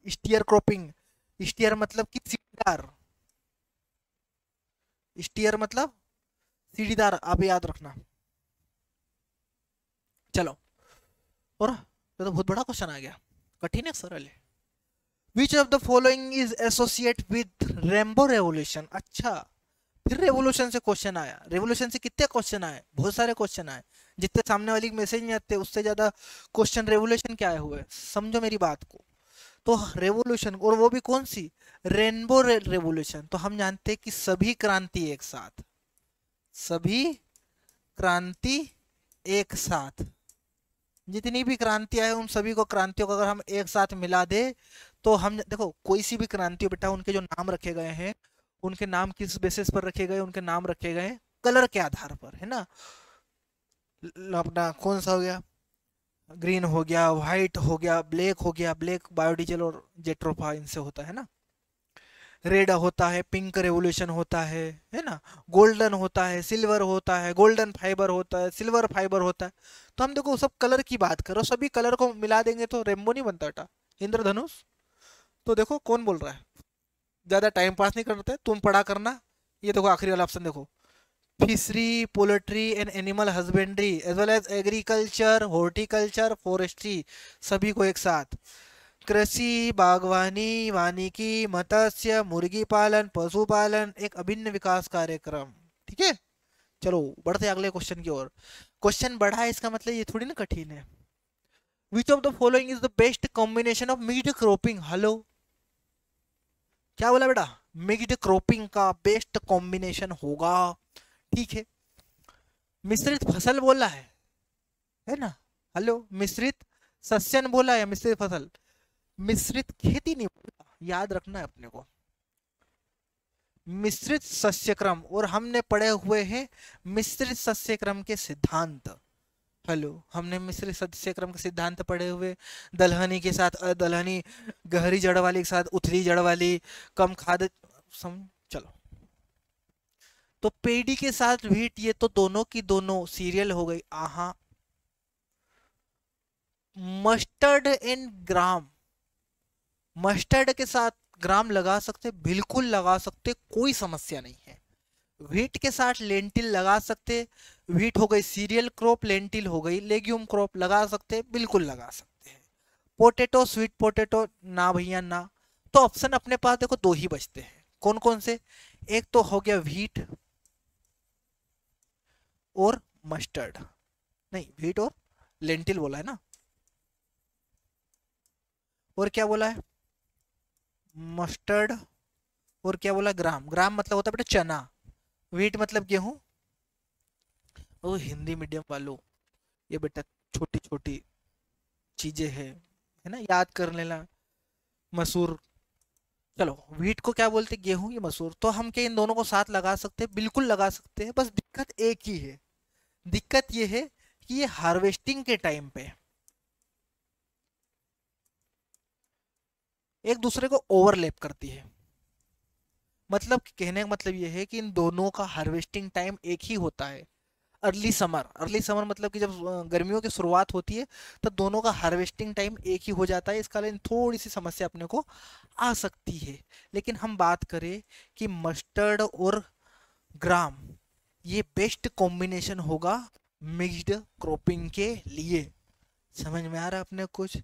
स्टीयर क्रॉपिंग। स्टीयर मतलब कि सीढ़ीदार, स्टीयर मतलब सीढ़ीदार, आप याद रखना। चलो, और तो बहुत बड़ा क्वेश्चन आ गया, कठिन है सरल है। विच of the following is associate with rainbow revolution. अच्छा, फिर रेवोल्यूशन से क्वेश्चन आया। रेवोल्यूशन से कितने क्वेश्चन आए, बहुत सारे क्वेश्चन आए। जितने सामने वाली मैसेज नहीं आते उससे ज्यादा क्वेश्चन रेवोल्यूशन के आए हुए। समझो मेरी बात को। तो रेवोल्यूशन, और वो भी कौन सी, रेनबो रेवोल्यूशन। तो हम जानते हैं कि सभी क्रांति एक साथ, सभी क्रांति एक साथ, जितनी भी क्रांतियां हैं उन सभी को, क्रांतियों को अगर हम एक साथ मिला दे तो हम देखो कोई सी भी क्रांति बेटा, उनके जो नाम रखे गए हैं, उनके नाम किस बेसिस पर रखे गए, उनके नाम रखे गए कलर के आधार पर, है ना। अपना कौन सा हो गया, ग्रीन हो गया, व्हाइट हो गया, ब्लैक हो गया, ब्लैक बायोडीजल और जेट्रोफा इनसे होता है ना। रेड होता है, पिंक रेवोल्यूशन होता है ना। गोल्डन होता है, सिल्वर होता है, गोल्डन फाइबर होता है, सिल्वर फाइबर होता है। तो हम देखो सब कलर की बात करो, सभी कलर को मिला देंगे तो रेनबो नहीं बनता बेटा, इंद्रधनुष। तो देखो कौन बोल रहा है, ज्यादा टाइम पास नहीं करते, तुम पढ़ा करना। ये देखो आखिरी वाला ऑप्शन देखो, fishery, poultry and animal husbandry as well as agriculture, horticulture, forestry, सभी को एक साथ। कृषि, बागवानी, वानिकी, मत्स्य, मुर्गी पालन, पशुपालन एक अभिन्न विकास कार्यक्रम। ठीक है, चलो बढ़ते अगले क्वेश्चन की ओर। क्वेश्चन बढ़ा है इसका मतलब ये थोड़ी ना कठिन है। विच of the following is the best combination of mixed cropping. Hello, क्या बोला बेटा, मिक्स्ड क्रॉपिंग का बेस्ट कॉम्बिनेशन होगा, ठीक है। मिश्रित फसल बोला है ना। हेलो, मिश्रित सस्यन बोला या मिश्रित फसल, मिश्रित खेती नहीं बोला, याद रखना है अपने को। मिश्रित सस्यक्रम, और हमने पढ़े हुए हैं मिश्रित सस्यक्रम के सिद्धांत। हेलो, हमने मिश्रित सस्यक्रम के सिद्धांत पढ़े हुए, दलहनी के साथ अदलहनी, गहरी जड़ वाली के साथ उथली जड़ वाली, कम खाद चलो। तो पेडी के साथ व्हीट, ये तो दोनों की दोनों सीरियल हो गई। आहा, मस्टर्ड एंड ग्राम, मस्टर्ड के साथ ग्राम लगा सकते, बिल्कुल लगा सकते, कोई समस्या नहीं है। व्हीट के साथ लेंटिल लगा सकते, व्हीट हो गई सीरियल क्रॉप, लेंटिल हो गई लेग्यूम क्रॉप, लगा सकते, बिल्कुल लगा सकते हैं। पोटैटो, स्वीट पोटैटो, ना भैया ना। तो ऑप्शन अपने पास देखो दो ही बचते हैं, कौन कौन से, एक तो हो गया व्हीट और मस्टर्ड, नहीं व्हीट और लेंटिल बोला है ना, और क्या बोला है, मस्टर्ड, और क्या बोला, ग्राम। ग्राम मतलब होता है बेटा चना, व्हीट मतलब गेहूं। ओ हिंदी मीडियम वालों, ये बेटा छोटी छोटी चीजें है ना, याद कर लेना। मसूर, चलो व्हीट को क्या बोलते, गेहूं, ये मसूर। तो हम क्या इन दोनों को साथ लगा सकते हैं, बिल्कुल लगा सकते हैं, बस दिक्कत एक ही है, दिक्कत ये है कि ये हार्वेस्टिंग के टाइम पे एक दूसरे को ओवरलैप करती है। मतलब कहने का मतलब ये है कि इन दोनों का हार्वेस्टिंग टाइम एक ही होता है, अर्ली समर। अर्ली समर मतलब कि जब गर्मियों की शुरुआत होती है तो दोनों का हार्वेस्टिंग टाइम एक ही हो जाता है। इस कारण थोड़ी सी समस्या अपने को आ सकती है। लेकिन हम बात करें कि मस्टर्ड और ग्राम, ये बेस्ट कॉम्बिनेशन होगा मिक्स्ड क्रॉपिंग के लिए। समझ में आ रहा है अपने कुछ,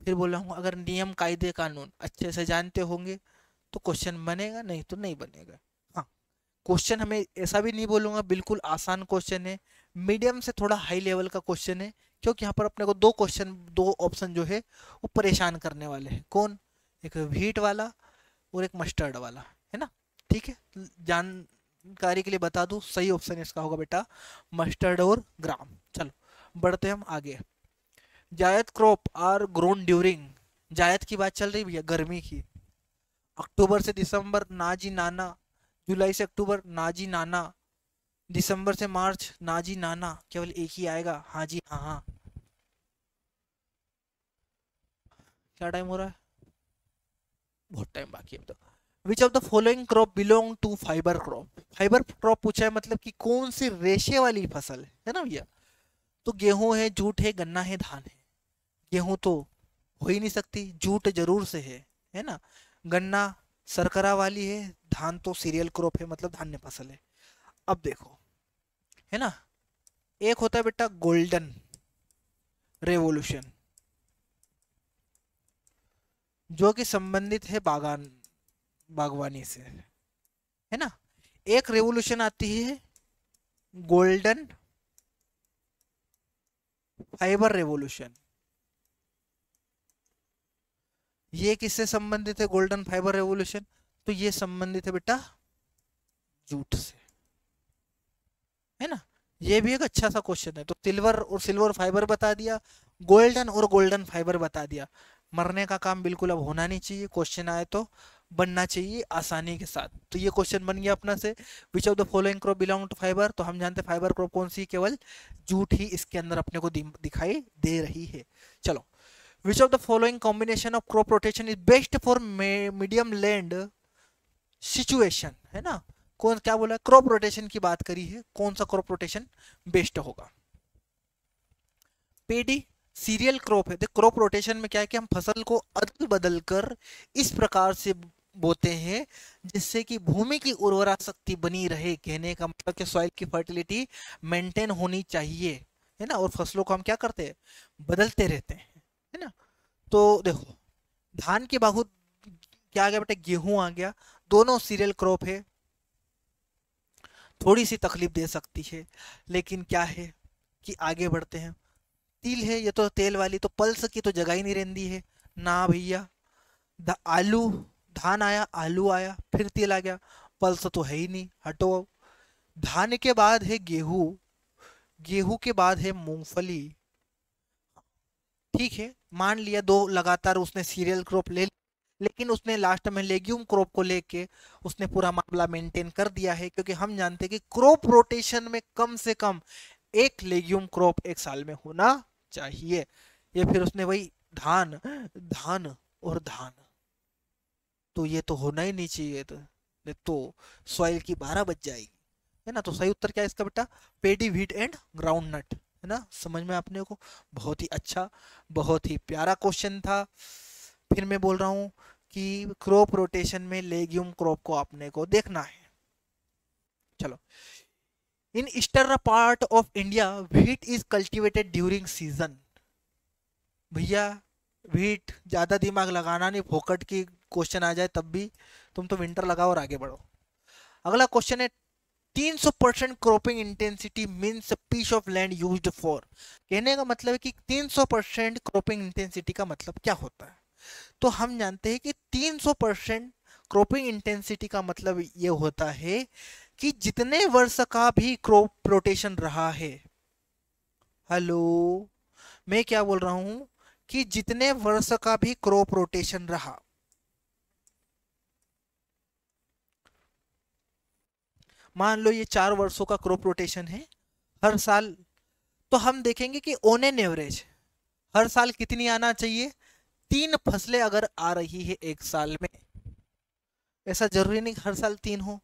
फिर बोला हूँ, अगर नियम कायदे कानून अच्छे से जानते होंगे तो क्वेश्चन बनेगा, नहीं तो नहीं बनेगा। हाँ, क्वेश्चन हमें ऐसा भी नहीं बोलूंगा बिल्कुल आसान क्वेश्चन है, मीडियम से थोड़ा हाई लेवल का क्वेश्चन है, क्योंकि यहाँ पर अपने को दो क्वेश्चन, दो ऑप्शन जो है वो परेशान करने वाले हैं। कौन, एक व्हीट वाला और एक मस्टर्ड वाला, है ना। ठीक है, जानकारी के लिए बता दूं, सही ऑप्शन इसका होगा बेटा मस्टर्ड और ग्राम। चलो बढ़ते हम आगे। जायद क्रॉप आर ग्रोन ड्यूरिंग, जायद की बात चल रही भैया, गर्मी की। अक्टूबर से दिसंबर नाजी नाना, जुलाई से अक्टूबर नाजी नाना, दिसंबर से मार्च नाजी नाना, केवल एक ही आएगा, हाँ जी हाँ हाँ। क्या टाइम हो रहा है, बहुत टाइम बाकी है अब तो। Which of the following crop belong to fibre crop, fibre crop पूछा है, मतलब कि कौन सी रेशे वाली फसल है ना भैया। तो गेहूं है, जूट है, गन्ना है, धान है। गेहूं तो हो ही नहीं सकती, जूट जरूर से है ना। गन्ना सरकरा वाली है, धान तो सीरियल क्रॉप है, मतलब धान्य फसल है। अब देखो, है ना, एक होता है बेटा गोल्डन रेवोल्यूशन, जो कि संबंधित है बागवानी से, है ना। एक रेवोल्यूशन आती है गोल्डन फाइबर रेवोल्यूशन, ये किससे संबंधित है, गोल्डन फाइबर रेवोल्यूशन, तो ये संबंधित है बेटा जूट से। है ना। ये भी एक अच्छा सा क्वेश्चन है। तो सिल्वर और सिल्वर फाइबर बता दिया, गोल्डन और गोल्डन फाइबर बता दिया। मरने का काम बिल्कुल अब होना नहीं चाहिए, क्वेश्चन आए तो बनना चाहिए आसानी के साथ। तो ये क्वेश्चन बन गया अपना से, which of the following crop belong to fibre. तो हम जानते हैं फाइबर क्रॉप कौन सी, केवल जूट ही इसके अंदर अपने को दिखाई दे रही है। चलो, which of the following combination of crop rotation is best for medium land situation, है ना। कौन क्या बोला, क्रॉप रोटेशन की बात करी है, कौन सा क्रॉप रोटेशन बेस्ट होगा। पेडी सीरियल क्रॉप है। तो क्रॉप रोटेशन में क्या है कि हम फसल को अदल बदल कर इस प्रकार से बोते हैं जिससे कि भूमि की उर्वरा शक्ति बनी रहे। कहने का मतलब कि सॉइल की फर्टिलिटी मेंटेन होनी चाहिए, है ना। और फसलों को हम क्या करते हैं, बदलते रहते हैं, है ना। तो देखो, धान के बहुत क्या आ गया बेटा, गेहूं आ गया, दोनों सीरियल क्रॉप है, थोड़ी सी तकलीफ दे सकती है, लेकिन क्या है कि आगे बढ़ते हैं। तिल है, ये तो तेल वाली, तो पल्स की तो जगह ही नहीं रहती है ना भैया। आलू, धान आया, आलू आया, फिर तिल आ गया, पल्स तो है ही नहीं, हटो। धान के बाद है गेहूं, गेहूं के बाद है मूंगफली। ठीक है, मान लिया दो लगातार उसने सीरियल क्रॉप ले, लेकिन उसने लास्ट में लेग्यूम क्रॉप को लेके उसने पूरा मामला मेंटेन कर दिया है। क्योंकि हम जानते हैं कि क्रॉप रोटेशन में कम से कम एक लेग्यूम क्रॉप एक साल में होना चाहिए। ये फिर उसने वही धान, धान और धान, तो ये तो होना ही नहीं चाहिए। तो सॉइल की 12 बज जाएगी, है ना। तो सही उत्तर क्या है इसका बेटा, पेडी व्हीट एंड ग्राउंड नट, है ना। समझ में आपने को, बहुत ही अच्छा, बहुत ही प्यारा क्वेश्चन था। फिर मैं बोल रहा हूँ कि क्रॉप रोटेशन में लेग्यूम क्रॉप को आपने को देखना है। चलो, in eastern part of India wheat is cultivated during season. भैया व्हीट ज्यादा दिमाग लगाना नहीं, फोकट की क्वेश्चन आ जाए तब भी तुम तो विंटर लगाओ और आगे बढ़ो। अगला क्वेश्चन है, 300% cropping intensity means piece of land used for. कहने का मतलब है कि 300% क्रॉपिंग इंटेंसिटी का मतलब क्या होता है। तो हम जानते हैं कि 300% क्रॉपिंग इंटेंसिटी का मतलब ये होता है कि जितने वर्ष का भी क्रॉप रोटेशन रहा है, हेलो, मैं क्या बोल रहा हूं कि जितने वर्ष का भी क्रॉप रोटेशन रहा, मान लो ये 4 वर्षों का क्रॉप रोटेशन है हर साल, तो हम देखेंगे कि ऑन एन एवरेज हर साल कितनी आना चाहिए, 3 फसलें अगर आ रही है एक साल में। ऐसा जरूरी नहीं हर साल 3 हो,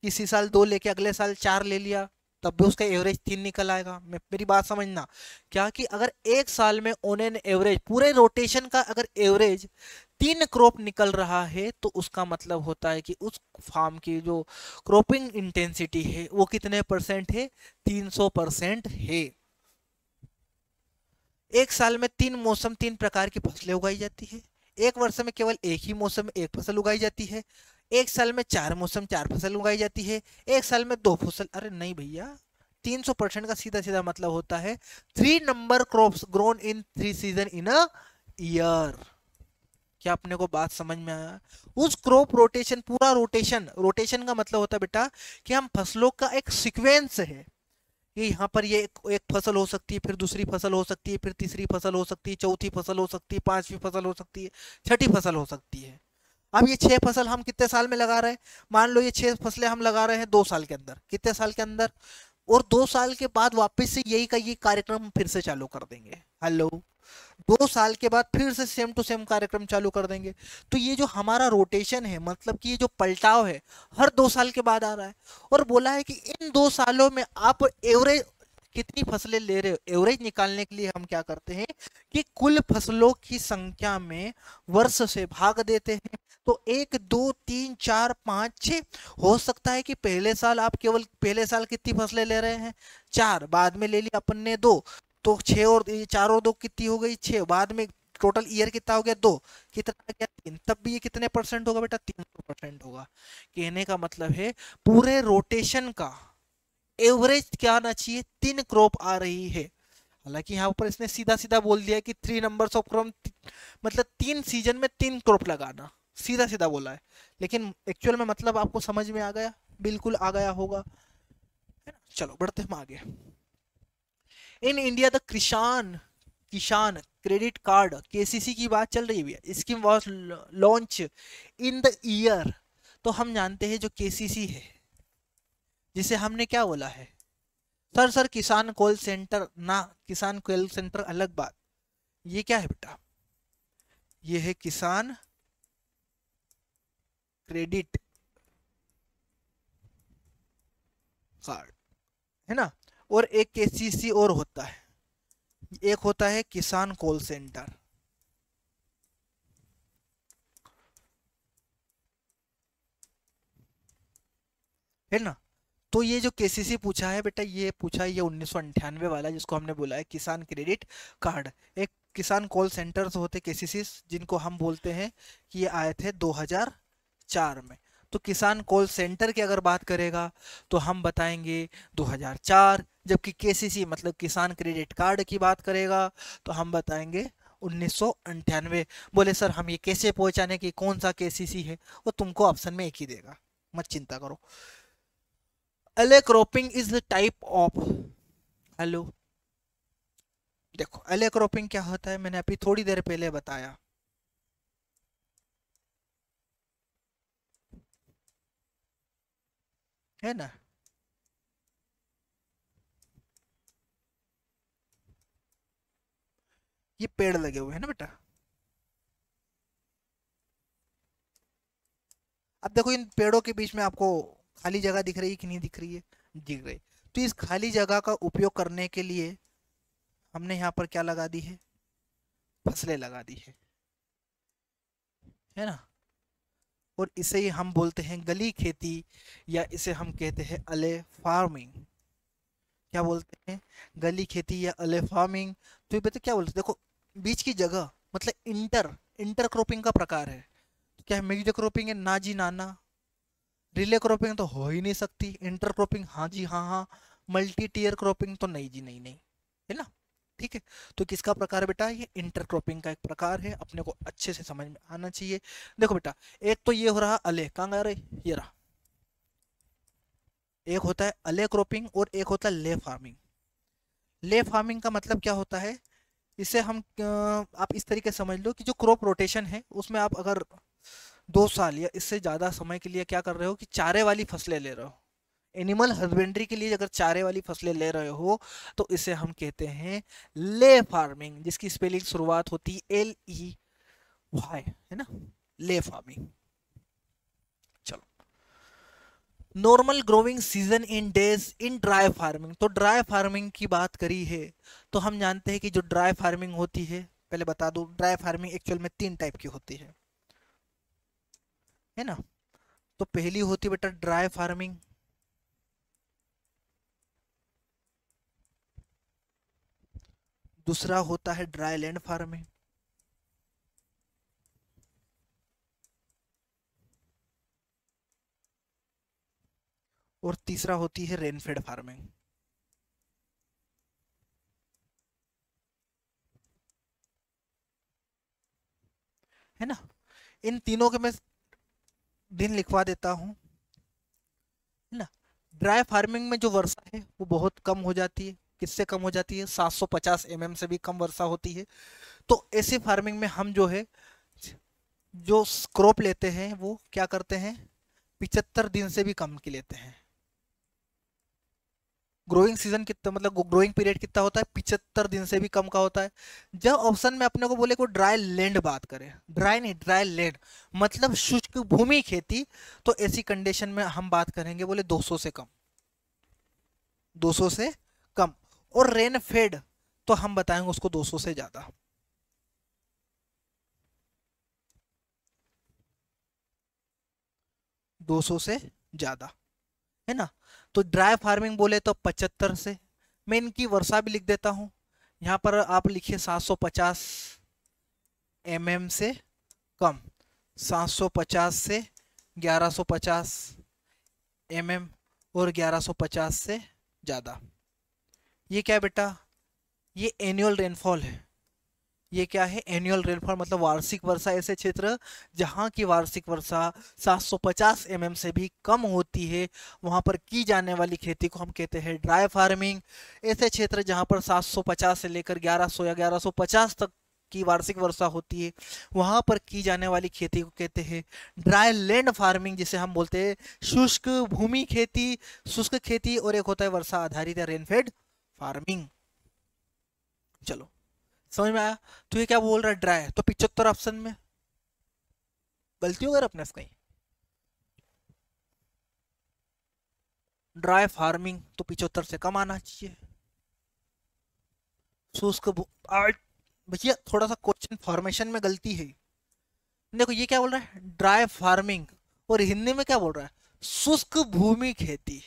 किसी साल 2 लेके अगले साल 4 ले लिया, तब भी उसका एवरेज 3 निकल आएगा। मेरी बात समझना, क्या कि अगर एक साल में ऑन एन एवरेज पूरे रोटेशन का अगर एवरेज 3 क्रॉप निकल रहा है, तो उसका मतलब होता है कि उस फार्म की जो क्रॉपिंग इंटेंसिटी है वो कितने परसेंट है, 300% है। एक साल में 3 मौसम 3 प्रकार की फसलें उगाई जाती है, एक वर्ष में केवल एक ही मौसम में एक फसल उगाई जाती है, एक साल में 4 मौसम 4 फसल उगाई जाती है, एक साल में 2 फसल। अरे नहीं भैया, 300% का सीधा सीधा मतलब होता है 3 number crops grown in 3 season in a year. क्या अपने को बात समझ में आया। उस क्रॉप रोटेशन, पूरा रोटेशन, रोटेशन का मतलब होता है बेटा कि हम फसलों का एक सीक्वेंस है, ये यहाँ पर ये एक फसल हो सकती है, फिर दूसरी फसल हो सकती है, फिर तीसरी फसल हो सकती है, चौथी फसल हो सकती है, पांचवी फसल हो सकती है, छठी फसल हो सकती है। अब ये 6 फसल हम कितने साल में लगा रहे हैं, मान लो ये 6 फसलें हम लगा रहे हैं 2 साल के अंदर, कितने साल के अंदर, और 2 साल के बाद वापस से यही का ये कार्यक्रम फिर से चालू कर देंगे। हेलो, 2 साल के बाद फिर से सेम टू सेम कार्यक्रम चालू कर देंगे। तो ये जो हमारा रोटेशन है, मतलब कि ये जो पलटाव है, हर 2 साल के बाद आ रहा है। और बोला है कि इन 2 सालों में आप एवरेज कितनी फसलें ले रहे हो, एवरेज निकालने के लिए हम क्या करते हैं कि कुल फसलों की संख्या में वर्ष से भाग देते हैं। तो 1 2 3 4 5 6, हो सकता है कि पहले साल आप केवल पहले साल कितनी फसलें ले रहे हैं, 4, बाद में ले लिया अपन ने 2, तो 6 और 4 और 2 कितनी हो गई 6, बाद में टोटल ईयर कितना हो गया 2, कितना आ गया 3, तब भी ये कितने परसेंट होगा बेटा, 300% होगा। कहने का मतलब है पूरे रोटेशन का एवरेज क्या आना चाहिए, 3 क्रॉप आ रही है। हालांकि यहाँ पर इसने सीधा सीधा बोल दिया कि 3 नंबर्स ऑफ क्रॉप, मतलब 3 सीजन में 3 क्रॉप लगाना, सीधा सीधा बोला है। लेकिन एक्चुअल में मतलब आपको समझ में आ गया, बिल्कुल आ गया होगा, है ना। चलो बढ़ते हम आगे। इन इंडिया द किसान किसान क्रेडिट कार्ड केसीसी की बात चल रही है, scheme was launch in the year. तो हम जानते हैं जो केसीसी है, जिसे हमने क्या बोला है, सर किसान कॉल सेंटर ना, किसान कॉल सेंटर अलग बात। ये क्या है बेटा, ये है किसान क्रेडिट कार्ड, है ना। और एक केसीसी और होता है, एक होता है किसान कॉल सेंटर, है ना। तो ये जो केसीसी पूछा है बेटा, ये पूछा है ये 1998 वाला, जिसको हमने बोला है किसान क्रेडिट कार्ड। एक किसान कॉल सेंटर्स होते केसीसी, जिनको हम बोलते हैं कि ये आए थे 2004 में। तो किसान कॉल सेंटर की अगर बात करेगा तो हम बताएंगे 2004, जबकि केसीसी मतलब किसान क्रेडिट कार्ड की बात करेगा तो हम बताएंगे 1998। बोले सर हम ये कैसे पहचाने कि कौन सा केसीसी है, वो तुमको ऑप्शन में एक ही देगा, मत चिंता करो। एले cropping is the type of, hello, देखो एले क्रॉपिंग क्या होता है, मैंने अभी थोड़ी देर पहले बताया, है ना। ये पेड़ लगे हुए हैं ना बेटा। अब देखो इन पेड़ों के बीच में आपको खाली जगह दिख रही है कि नहीं दिख रही है, दिख रही। तो इस खाली जगह का उपयोग करने के लिए हमने यहाँ पर क्या लगा दी है, फसलें लगा दी है ना। और इसे ही हम बोलते हैं गली खेती, या इसे हम कहते हैं अले फार्मिंग। क्या बोलते हैं, गली खेती या अले फार्मिंग। तो ये बता क्या बोलते हैं, देखो बीच की जगह मतलब इंटर इंटर क्रॉपिंग का प्रकार है। तो क्या मिक्स्ड क्रॉपिंग है, ना जी ना ना। रिले क्रॉपिंग तो हो ही नहीं सकती, इंटर क्रॉपिंग हाँ जी हाँ हाँ। मल्टी टीयर क्रॉपिंग तो नहीं जी नहीं नहीं, है ना। ठीक है। तो किसका प्रकार है बेटा, ये इंटर क्रॉपिंग का एक प्रकार है, अपने को अच्छे से समझ में आना चाहिए। देखो बेटा, एक तो ये हो रहा अले, कहाँ आ रहे, ये रहा। एक होता है अले क्रॉपिंग और एक होता है ले फार्मिंग। ले फार्मिंग का मतलब क्या होता है, इसे हम आप इस तरीके से समझ लो कि जो क्रॉप रोटेशन है उसमें आप अगर 2 साल या इससे ज़्यादा समय के लिए क्या कर रहे हो कि चारे वाली फसलें ले रहे हो, एनिमल हस्बेंड्री के लिए अगर चारे वाली फसलें ले रहे हो, तो इसे हम कहते हैं ले फार्मिंग, जिसकी स्पेलिंग शुरुआत होती है LEY, है ना, ले फार्मिंग। चलो, normal growing season in days in dry farming. तो ड्राई फार्मिंग की बात करी है, तो हम जानते हैं कि जो ड्राई फार्मिंग होती है, पहले बता दूं ड्राई फार्मिंग एक्चुअल में 3 टाइप की होती है ना। तो पहली होती है बेटा ड्राई फार्मिंग, दूसरा होता है ड्राई लैंड फार्मिंग, और तीसरा होती है रेनफेड फार्मिंग, है ना। इन तीनों के मैं दिन लिखवा देता हूँ, है ना। ड्राई फार्मिंग में जो वर्षा है वो बहुत कम हो जाती है, किससे कम हो जाती है, 750 mm से भी कम वर्षा होती है। तो ऐसे फार्मिंग में हम जो है जो क्रॉप लेते हैं वो क्या करते हैं, 75 दिन से भी कम की लेते हैं। ग्रोइंग सीजन कितना मतलब ग्रोइंग पीरियड कितना होता है, 75 दिन से भी कम का होता है। जब ऑप्शन में अपने को बोले को ड्राई लैंड बात करें, ड्राई नहीं ड्राई लैंड मतलब शुष्क भूमि खेती, तो ऐसी कंडीशन में हम बात करेंगे बोले 200 से कम, 200 से कम। और रेन फेड तो हम बताएंगे उसको 200 से ज्यादा, 200 से ज्यादा, है ना। तो ड्राई फार्मिंग बोले तो 75 से, मैं इनकी वर्षा भी लिख देता हूँ, यहाँ पर आप लिखिए 750 mm से कम, 750 से 1150 mm, और 1150 से ज़्यादा। ये क्या है बेटा, ये एनुअल रेनफॉल है, ये क्या है, एनुअल रेनफॉल मतलब वार्षिक वर्षा। ऐसे क्षेत्र जहाँ की वार्षिक वर्षा 750 से भी कम होती है, वहां पर की जाने वाली खेती को हम कहते हैं ड्राई फार्मिंग। ऐसे क्षेत्र जहाँ पर 750 से लेकर 1100 या 1150 तक की वार्षिक वर्षा होती है, वहां पर की जाने वाली खेती को कहते हैं ड्राई लैंड फार्मिंग, जिसे हम बोलते हैं शुष्क भूमि खेती, शुष्क खेती। और एक होता है वर्षा आधारित या रेनफेड फार्मिंग। चलो, समझ में आया? तो ये क्या बोल रहा है, ड्राई, तो 75 ऑप्शन में गलती हो गई अपने से कहीं। ड्राई फार्मिंग तो 75 से कम आना चाहिए। शुष्क भैया थोड़ा सा क्वेश्चन फॉर्मेशन में गलती है। देखो ये क्या बोल रहा है, ड्राई फार्मिंग, और हिंदी में क्या बोल रहा है, शुष्क भूमि खेती।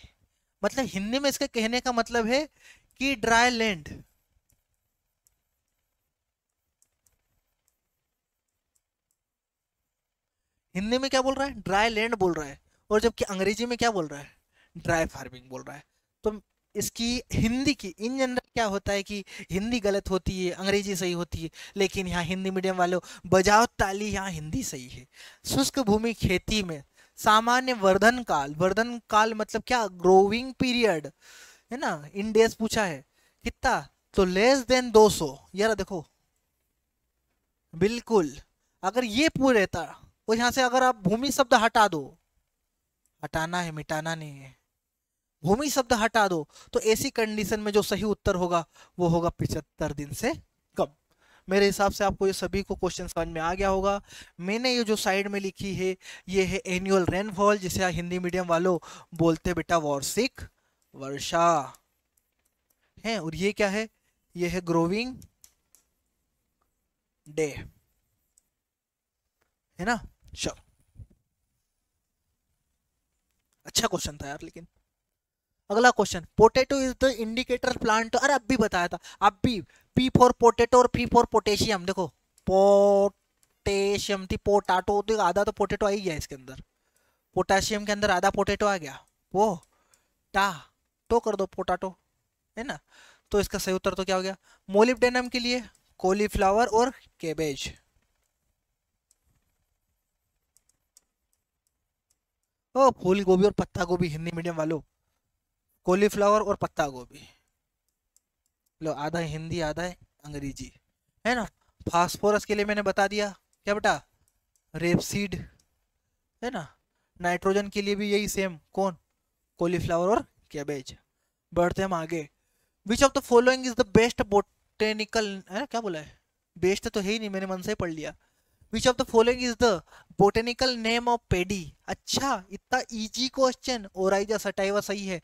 मतलब हिंदी में इसके कहने का मतलब है कि ड्राई लैंड, हिंदी में क्या बोल रहा है, ड्राई लैंड बोल रहा है, और जबकि अंग्रेजी में क्या बोल रहा है, ड्राई फार्मिंग बोल रहा है। तो इसकी हिंदी की इन जनरल क्या होता है कि हिंदी गलत होती है, अंग्रेजी सही होती है, लेकिन यहाँ हिंदी मीडियम वालों बजाओ ताली, यहाँ हिंदी सही है। शुष्क भूमि खेती में सामान्य वर्धन काल, वर्धन काल मतलब क्या, ग्रोविंग पीरियड, है ना, इन डेज पूछा है कितना, तो लेस देन 200। यार देखो, बिल्कुल, अगर ये पूरे था, और यहाँ से अगर आप भूमि शब्द हटा दो, हटाना है मिटाना नहीं है, भूमि शब्द हटा दो, तो ऐसी कंडीशन में जो सही उत्तर होगा वो होगा 75 दिन से कम। मेरे हिसाब से आपको ये सभी को क्वेश्चन समझ में आ गया होगा। मैंने ये जो साइड में लिखी है, ये है एनुअल रेनफॉल, जिसे हिंदी मीडियम वालों बोलते बेटा वार्षिक वर्षा है। और ये क्या है, ये है ग्रोविंग डे, है ना। चलो, अच्छा क्वेश्चन था यार। लेकिन अगला question, potato is the indicator plant, अरे अब भी बताया था, अब भी, पी फॉर पोटैटो और पी फॉर पोटेशियम। देखो पोटेशियम थी, पोटाटो, तो आधा तो पोटैटो आ ही गया इसके अंदर, पोटाशियम के अंदर आधा पोटैटो आ गया, वो टा तो कर दो पोटाटो, है ना। तो इसका सही उत्तर तो क्या हो गया, मोलिब्डेनम के लिए कॉलीफ्लावर और कैबेज। ओ फूल गोभी और पत्ता गोभी, हिंदी मीडियम वालों, कॉलीफ्लावर और पत्ता गोभी। लो, आधा हिंदी आधा है अंग्रेजी, है ना। फास्फोरस के लिए मैंने बता दिया, क्या बेटा, रेपसीड, है ना। नाइट्रोजन के लिए भी यही सेम, कौन, कॉलीफ्लावर और कैबेज। बढ़ते हम आगे, विच of the following is the best botanical, है क्या बोला है, बेस्ट तो है ही नहीं, मैंने मन से ही पढ़ लिया। Which of the following is the botanical name of paddy. अच्छा, इतना इजी क्वेश्चन, ओराइजा सटाइवा सही है।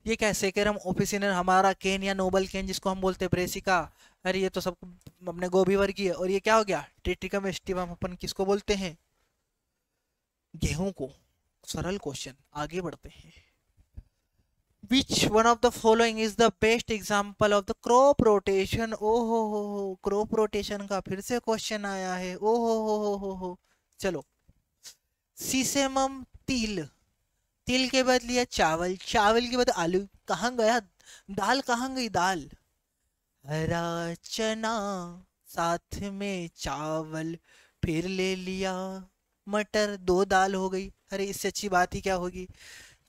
ये क्या है, सेकेरम ऑफिसिनर, हमारा केन या नोबल केन जिसको हम बोलते हैं ब्रेसिका, अरे ये तो सब अपने गोभी वर्गीय है। और ये क्या हो गया, ट्रिटिकम एस्टिवम, अपन किसको बोलते हैं, गेहूं को। सरल क्वेश्चन, आगे बढ़ते हैं। Which one of the following is the best example of the crop rotation. हो, क्रॉप रोटेशन का फिर से क्वेश्चन आया है, हो। चलो, सीसेमम तिल, तिल के बाद लिया चावल, चावल के बाद आलू, कहाँ गया दाल, कहाँ गई दाल, हरा चना, साथ में चावल, फिर ले लिया मटर, दो दाल हो गई। अरे इससे अच्छी बात ही क्या होगी,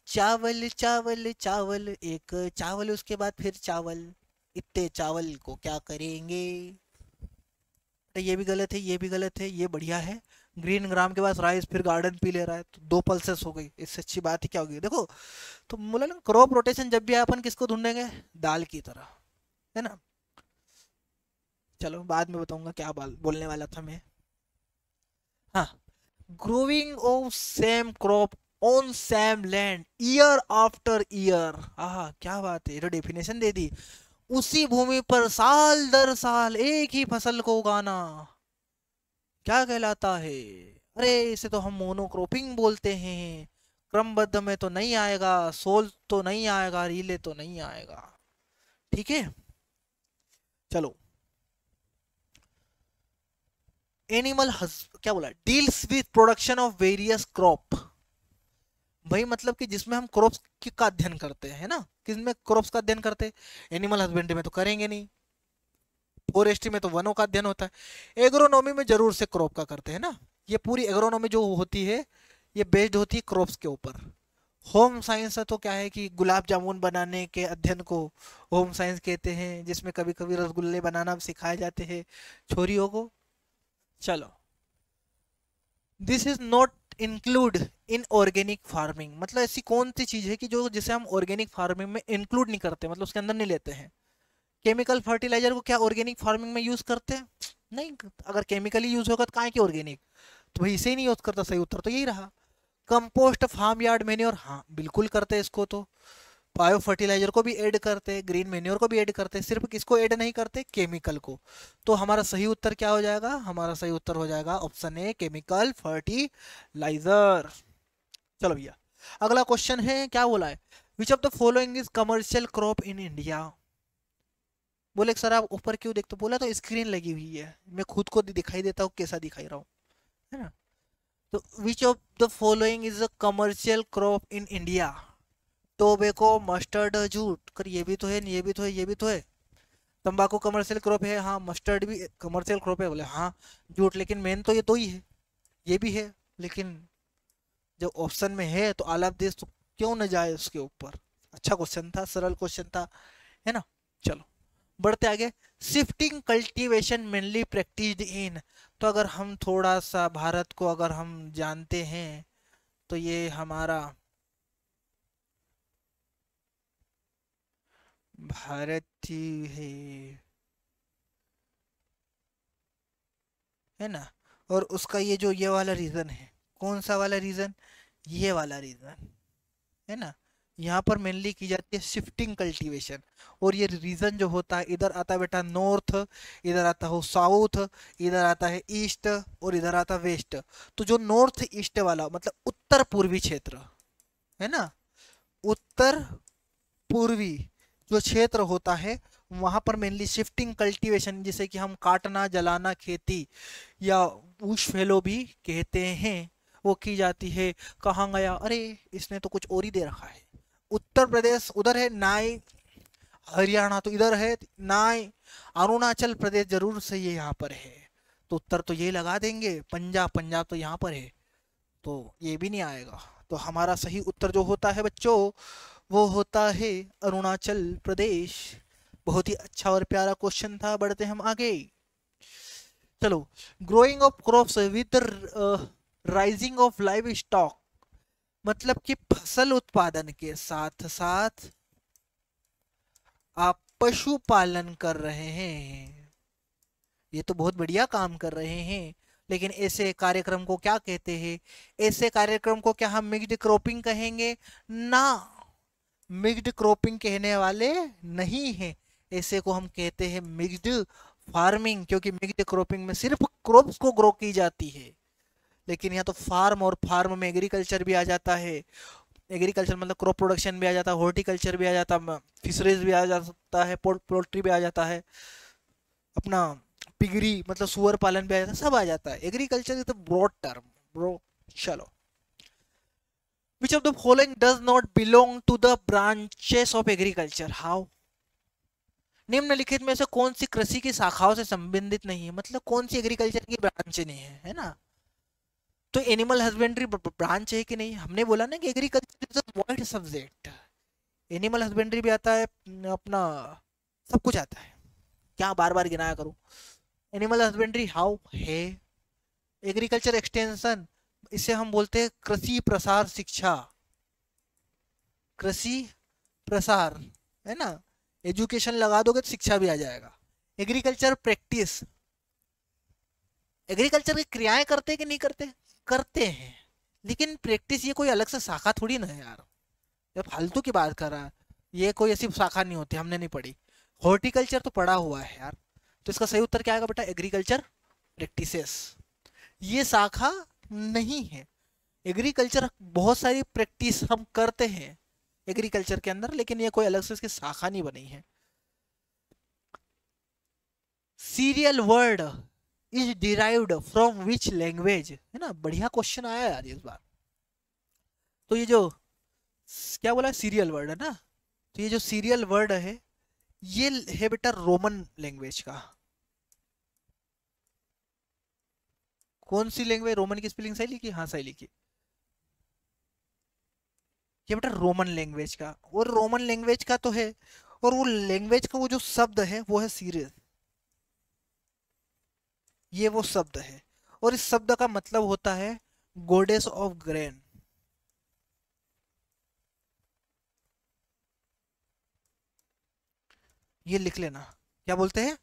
चावल चावल चावल, एक चावल उसके बाद फिर चावल, इतने चावल को क्या करेंगे। तो ये भी गलत है, ये भी गलत है, ये बढ़िया है। ग्रीन ग्राम के पास राइस, फिर गार्डन पी ले रहा है, तो दो पल्सेस हो गई, इससे अच्छी बात ही क्या होगी। देखो, तो बोला ना, क्रॉप रोटेशन जब भी अपन किसको ढूंढेंगे, दाल की तरह, है ना। चलो बाद में बताऊंगा क्या बोलने वाला था मैं। हाँ, growing of same crop on same land year after year. आहा क्या बात है, ये तो डेफिनेशन दे दी, उसी भूमि पर साल दर साल एक ही फसल को उगाना क्या कहलाता है। अरे इसे तो हम मोनोक्रॉपिंग बोलते हैं। क्रमबद्ध में तो नहीं आएगा, सोल तो नहीं आएगा, रीले तो नहीं आएगा, ठीक है। चलो, एनिमल क्या बोला, deals with production of various crop. भाई मतलब कि जिसमें हम क्रॉप्स का अध्ययन करते हैं ना, किसमें क्रॉप्स का अध्ययन करते हैं, एनिमल हस्बेंड्री में तो करेंगे नहीं। फॉरेस्ट्री में तो वनों का अध्ययन होता है। एग्रोनॉमी में जरूर से क्रॉप का करते हैं ना, ये पूरी एग्रोनॉमी जो होती है ये बेस्ड होती है क्रॉप्स के ऊपर। होम साइंस तो क्या है कि गुलाब जामुन बनाने के अध्ययन को होम साइंस कहते हैं, जिसमें कभी कभी रसगुल्ले बनाना सिखाए जाते हैं छोरियों को। चलो, this is not include in organic farming, मतलब ऐसी कौन सी चीज है कि जो जिसे हम ऑर्गेनिक फार्मिंग में इंक्लूड नहीं करते, मतलब उसके अंदर नहीं लेते हैं। केमिकल फर्टिलाइजर को क्या ऑर्गेनिक फार्मिंग में यूज करते हैं? नहीं। अगर केमिकली यूज होगा तो काहे की ऑर्गेनिक, तो भाई इसे ही नहीं यूज करता। सही उत्तर तो यही रहा। कंपोस्ट फार्म यार्ड मेन्योर, हाँ बिल्कुल करते हैं इसको तो। बायो फर्टिलाइजर को भी ऐड करते हैं, ग्रीन मेन्योर को भी ऐड करते हैं, सिर्फ किसको ऐड नहीं करते? केमिकल को। तो हमारा सही उत्तर क्या हो जाएगा? हमारा सही उत्तर हो जाएगा ऑप्शन ए, केमिकल फर्टिलाइजर। चलो भैया, अगला क्वेश्चन है, क्या बोला है? विच of the following is commercial crop in India? बोले सर आप ऊपर क्यों देखते? बोला तो स्क्रीन लगी हुई है, मैं खुद को दिखाई देता हूँ कैसा दिखाई रहा हूँ, है ना। तो which of the following is a commercial crop in India? Tobacco, mustard, jute. कर ये भी तो है, ये भी तो है, ये भी तो है। तंबाकू कमर्शियल क्रॉप है, हाँ। मस्टर्ड भी कमर्शियल क्रॉप है, बोले हाँ। जूट, लेकिन मेन तो ये दो ही है, ये भी है। लेकिन जब ऑप्शन में है तो ऑल ऑफ दिस, तो क्यों न जाए उसके ऊपर? अच्छा क्वेश्चन था, सरल क्वेश्चन था, है ना। चलो बढ़ते आगे। Shifting cultivation mainly practised in, तो अगर हम थोड़ा सा भारत को अगर हम जानते हैं तो ये हमारा भारत ही है ना। और उसका ये जो ये वाला रीजन है, कौन सा वाला रीजन? ये वाला रीजन, है ना। यहाँ पर मेनली की जाती है शिफ्टिंग कल्टीवेशन। और ये रीजन जो होता है, इधर आता है बेटा नॉर्थ, इधर आता हो साउथ, इधर आता है ईस्ट, और इधर आता है वेस्ट। तो जो नॉर्थ ईस्ट वाला मतलब उत्तर पूर्वी क्षेत्र, है ना, उत्तर पूर्वी जो क्षेत्र होता है, वहां पर मेनली शिफ्टिंग कल्टीवेशन, जिसे कि हम काटना जलाना खेती या बुश फैलो भी कहते हैं, वो की जाती है। कहाँ गया? अरे इसने तो कुछ और ही दे रखा है। उत्तर प्रदेश उधर है नाई, हरियाणा तो इधर है नाई, अरुणाचल प्रदेश जरूर से ये यहाँ पर है, तो उत्तर तो ये लगा देंगे। पंजाब, पंजाब तो यहाँ पर है, तो ये भी नहीं आएगा। तो हमारा सही उत्तर जो होता है बच्चों, वो होता है अरुणाचल प्रदेश। बहुत ही अच्छा और प्यारा क्वेश्चन था। बढ़ते हम आगे। चलो, growing of crops with rising of live stock, मतलब कि फसल उत्पादन के साथ साथ आप पशुपालन कर रहे हैं, ये तो बहुत बढ़िया काम कर रहे हैं। लेकिन ऐसे कार्यक्रम को क्या कहते हैं? ऐसे कार्यक्रम को क्या हम मिक्स्ड क्रॉपिंग कहेंगे? ना, मिक्स्ड क्रॉपिंग कहने वाले नहीं है, ऐसे को हम कहते हैं मिक्स्ड फार्मिंग। क्योंकि मिक्स्ड क्रॉपिंग में सिर्फ क्रॉप्स को ग्रो की जाती है, लेकिन यहाँ तो फार्म, और फार्म में एग्रीकल्चर भी आ जाता है। एग्रीकल्चर मतलब क्रॉप प्रोडक्शन भी आ जाता है, हॉर्टिकल्चर भी आ जाता है, फिशरीज भी आ जाता है, पोल्ट्री भी आ जाता है, अपना पिगरी मतलब सुअर पालन भी आ जाता है, सब आ जाता है। Agriculture is the broad term bro. चलो, which of the following does not belong to the branches of agriculture? How? निम्नलिखित में से कौन सी कृषि की शाखाओं से संबंधित नहीं है, मतलब कौन सी एग्रीकल्चर की ब्रांच नहीं है, है ना। तो एनिमल हस्बेंड्री ब्रांच है कि नहीं? हमने बोला ना कि agriculture is a wide subject. Animal husbandry भी आता है, अपना सब कुछ आता है, क्या बार बार गिनाया करूं। एनिमल हस्बेंड्री हाउ है। एग्रीकल्चर एक्सटेंशन, इसे हम बोलते हैं कृषि प्रसार शिक्षा, कृषि प्रसार, है ना। एजुकेशन लगा दोगे तो शिक्षा भी आ जाएगा। एग्रीकल्चर प्रैक्टिस, एग्रीकल्चर की क्रियाएं करते हैं कि नहीं करते? करते हैं, लेकिन प्रैक्टिस ये कोई अलग से शाखा थोड़ी ना है यार, ये फालतू की बात कर रहा है। ये कोई ऐसी शाखा नहीं होती, हमने नहीं पढ़ी। हॉर्टिकल्चर तो पढ़ा हुआ है यार। तो इसका सही उत्तर क्या आएगा बेटा? एग्रीकल्चर प्रैक्टिसेस, ये शाखा नहीं है। एग्रीकल्चर बहुत सारी प्रैक्टिस हम करते हैं एग्रीकल्चर के अंदर, लेकिन ये कोई अलग से इसकी शाखा नहीं बनी है। Serial word is derived from which language, है ना। बढ़िया क्वेश्चन आया यार इस बार। तो ये जो क्या बोला, सीरियल वर्ड है ना, तो ये जो सीरियल वर्ड है ये है बेटा रोमन लैंग्वेज का, कौन सी लैंग्वेज, रोमन की स्पेलिंग सही लिखी? हाँ सही लिखी। ये बेटा रोमन लैंग्वेज का, और रोमन लैंग्वेज का तो है, और वो लैंग्वेज का वो जो शब्द है वो है सीरियस, ये वो शब्द है, और इस शब्द का मतलब होता है गोडेस ऑफ ग्रेन। ये लिख लेना, क्या बोलते हैं?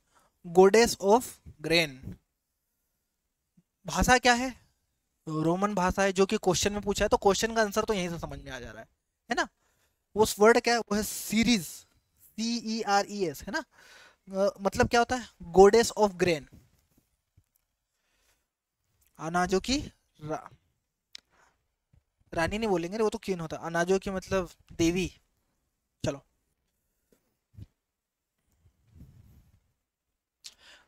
गोडेस ऑफ ग्रेन। भाषा क्या है? रोमन भाषा है, जो कि क्वेश्चन में पूछा है, तो क्वेश्चन का आंसर तो यहीं से समझ में आ जा रहा है ना? उस वर्ड क्या है? वो है सीरीज, CERES, है ना? मतलब क्या होता है? गोडेस ऑफ ग्रेन, अनाजों की रा, रानी नहीं बोलेंगे रे, वो तो क्वीन होता है। अनाजों की मतलब देवी। चलो,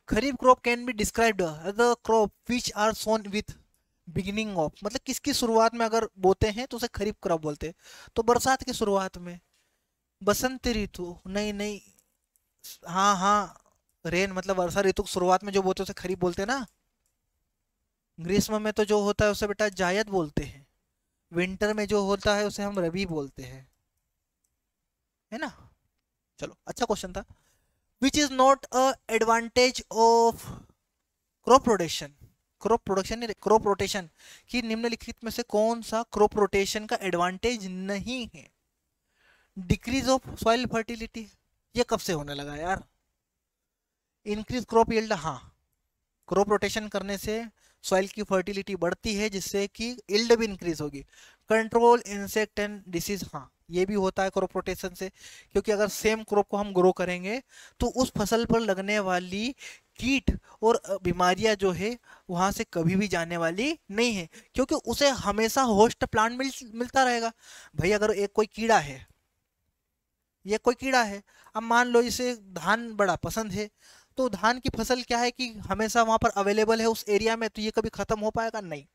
kharif crop can be described as the crop which are sown with beginning of, मतलब किसकी शुरुआत में अगर बोते हैं तो उसे खरीफ क्रॉप बोलते हैं। तो बरसात की शुरुआत में, बसंत ऋतु, नहीं नहीं, हाँ हाँ, रेन मतलब वर्षा ऋतु की शुरुआत में जो बोते हैं उसे खरीफ बोलते हैं ना। ग्रीष्म में तो जो होता है उसे बेटा जायद बोलते हैं। विंटर में जो होता है उसे हम रबी बोलते हैं, है ना? चलो, अच्छा क्वेश्चन था। Which is not a advantage of crop rotation, crop production नहीं, क्रॉप रोटेशन की निम्नलिखित में से कौन सा क्रॉप रोटेशन का एडवांटेज नहीं है? डिक्रीज ऑफ सॉइल फर्टिलिटी, ये कब से होने लगा यार? इंक्रीज क्रॉप यील्ड, हाँ, क्रॉप रोटेशन करने से सॉइल की फर्टिलिटी बढ़ती है जिससे कि यील्ड भी इंक्रीज होगी। कंट्रोल इंसेक्ट एंड डिसीज, हाँ ये भी होता है क्रॉप रोटेशन से, क्योंकि अगर सेम क्रॉप को हम ग्रो करेंगे तो उस फसल पर लगने वाली कीट और बीमारियां जो है वहां से कभी भी जाने वाली नहीं है, क्योंकि उसे हमेशा होस्ट प्लांट मिलता रहेगा। भाई अगर एक कोई कीड़ा है, ये कोई कीड़ा है, अब मान लो इसे धान बड़ा पसंद है, तो धान की फसल क्या है कि हमेशा वहां पर अवेलेबल है उस एरिया में, तो ये कभी खत्म हो पाएगा नहीं।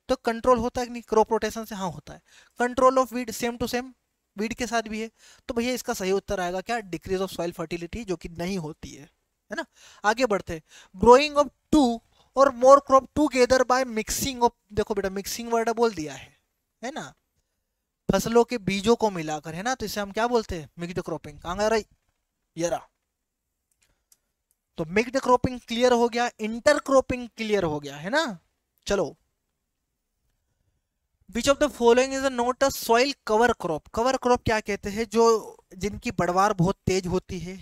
तो कंट्रोल होता है कि नहीं क्रॉप रोटेशन से? हाँ होता है। Control of weed, same to same weed के साथ भी है। तो भैया इसका सही उत्तर आएगा क्या? डिक्रीज ऑफ सॉइल फर्टिलिटी, जो कि नहीं होती है ना? आगे बढ़ते, ग्रोइंग ऑफ टू और more crop together by mixing of, देखो बेटा मिक्सिंग वर्ड बोल दिया है ना? फसलों के बीजों को मिलाकर, है ना? तो इसे हम क्या बोलते हैं? Mixed cropping. कहाँ गया रही? ये रहा। तो मिक्स्ड क्रॉपिंग क्लियर हो गया, इंटर क्रॉपिंग क्लियर हो गया, है ना? चलो, which of the following is not a soil cover crop, cover crop क्या कहते हैं? जो जिनकी बढ़वार बहुत तेज होती है,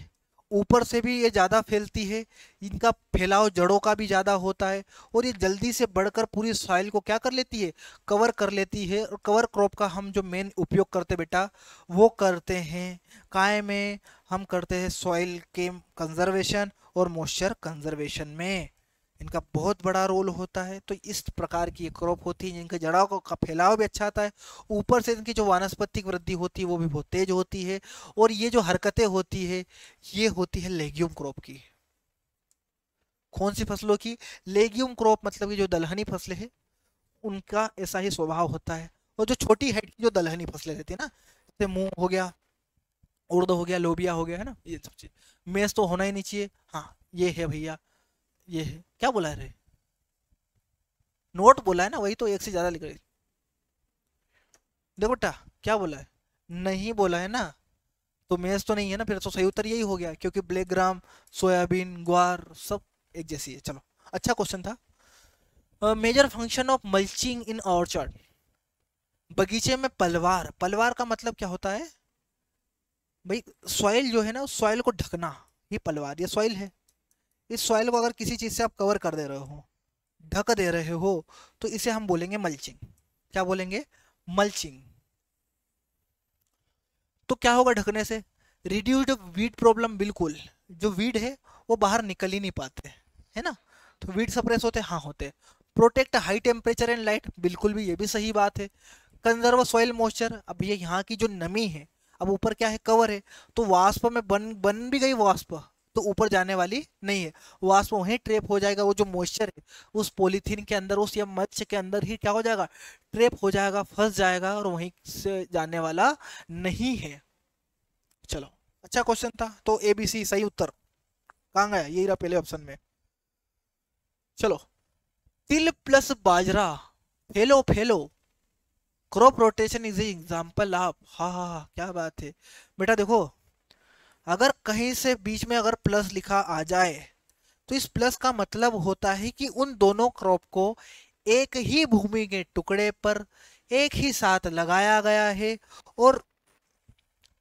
ऊपर से भी ये ज्यादा फैलती है, इनका फैलाव जड़ों का भी ज्यादा होता है, और ये जल्दी से बढ़कर पूरी सॉइल को क्या कर लेती है? कवर कर लेती है। और कवर क्रॉप का हम जो मेन उपयोग करते बेटा, वो करते हैं काय में? हम करते हैं सॉइल के कंजर्वेशन और मॉइस्चर कंजर्वेशन में, इनका बहुत बड़ा रोल होता है। तो इस प्रकार की क्रॉप होती है जिनके जड़ों का फैलाव भी अच्छा आता है, ऊपर से इनकी जो वानस्पतिक वृद्धि होती है वो भी बहुत तेज होती है, और ये जो हरकतें होती है ये होती है लेग्यूम क्रॉप की। कौन सी फसलों की? लेग्यूम क्रॉप, मतलब कि जो दलहनी फसलें हैं उनका ऐसा ही स्वभाव होता है। और जो छोटी हाइट की जो दलहनी फसलें रहती है ना, जैसे मूंग हो गया, उड़द हो गया, लोबिया हो गया, है ना, ये सब चीज। मेज तो होना ही नहीं चाहिए, हाँ ये है भैया, ये है। क्या बोला है रे? नोट बोला है ना, वही तो एक से ज्यादा लिख रही। देखो बेटा, क्या बोला है? नहीं बोला है ना, तो मेज तो नहीं है ना, फिर तो सही उत्तर यही हो गया, क्योंकि ब्लैक ग्राम, सोयाबीन, ग्वार सब एक जैसी है। चलो, अच्छा क्वेश्चन था। Major function of mulching in orchard, बगीचे में पलवार, पलवार का मतलब क्या होता है भाई? सॉइल जो है ना, उस सॉइल को ढकना, ये पलवार, ये सॉइल है। इस सॉइल को अगर किसी चीज से आप कवर कर दे रहे हो, ढक दे रहे हो, तो इसे हम बोलेंगे मल्चिंग। क्या बोलेंगे? मल्चिंग। तो क्या होगा ढकने से? रिड्यूस्ड वीड प्रॉब्लम, बिल्कुल। जो वीड है वो बाहर निकल ही नहीं पाते, है ना? तो वीड सप्रेस होते, हाँ होते। Protect high temperature and light, बिल्कुल भी, ये भी सही बात है। कंजर्व सॉइल मॉइस्चर, अब ये यहाँ की जो नमी है, अब ऊपर क्या है? कवर है, तो वाष्प में बन बन भी गई वाष्प, तो ऊपर जाने वाली नहीं है। वाष्प वहीं ट्रेप हो जाएगा, वो जो मॉइस्चर है उस पॉलीथीन के अंदर, उस या मत्स्य के अंदर ही क्या हो जाएगा? ट्रेप हो जाएगा, फंस जाएगा, और वहीं से जाने वाला नहीं है। चलो, अच्छा क्वेश्चन था। तो ABC सही उत्तर। कहाँ गया? यही रहा पहले ऑप्शन में। चलो, तिल plus bajra, fellow fellow, crop rotation is example of. हाँ हाँ हाँ, क्या बात है बेटा। देखो, अगर कहीं से बीच में अगर प्लस लिखा आ जाए तो इस प्लस का मतलब होता है कि उन दोनों क्रॉप को एक ही भूमि के टुकड़े पर एक ही साथ लगाया गया है और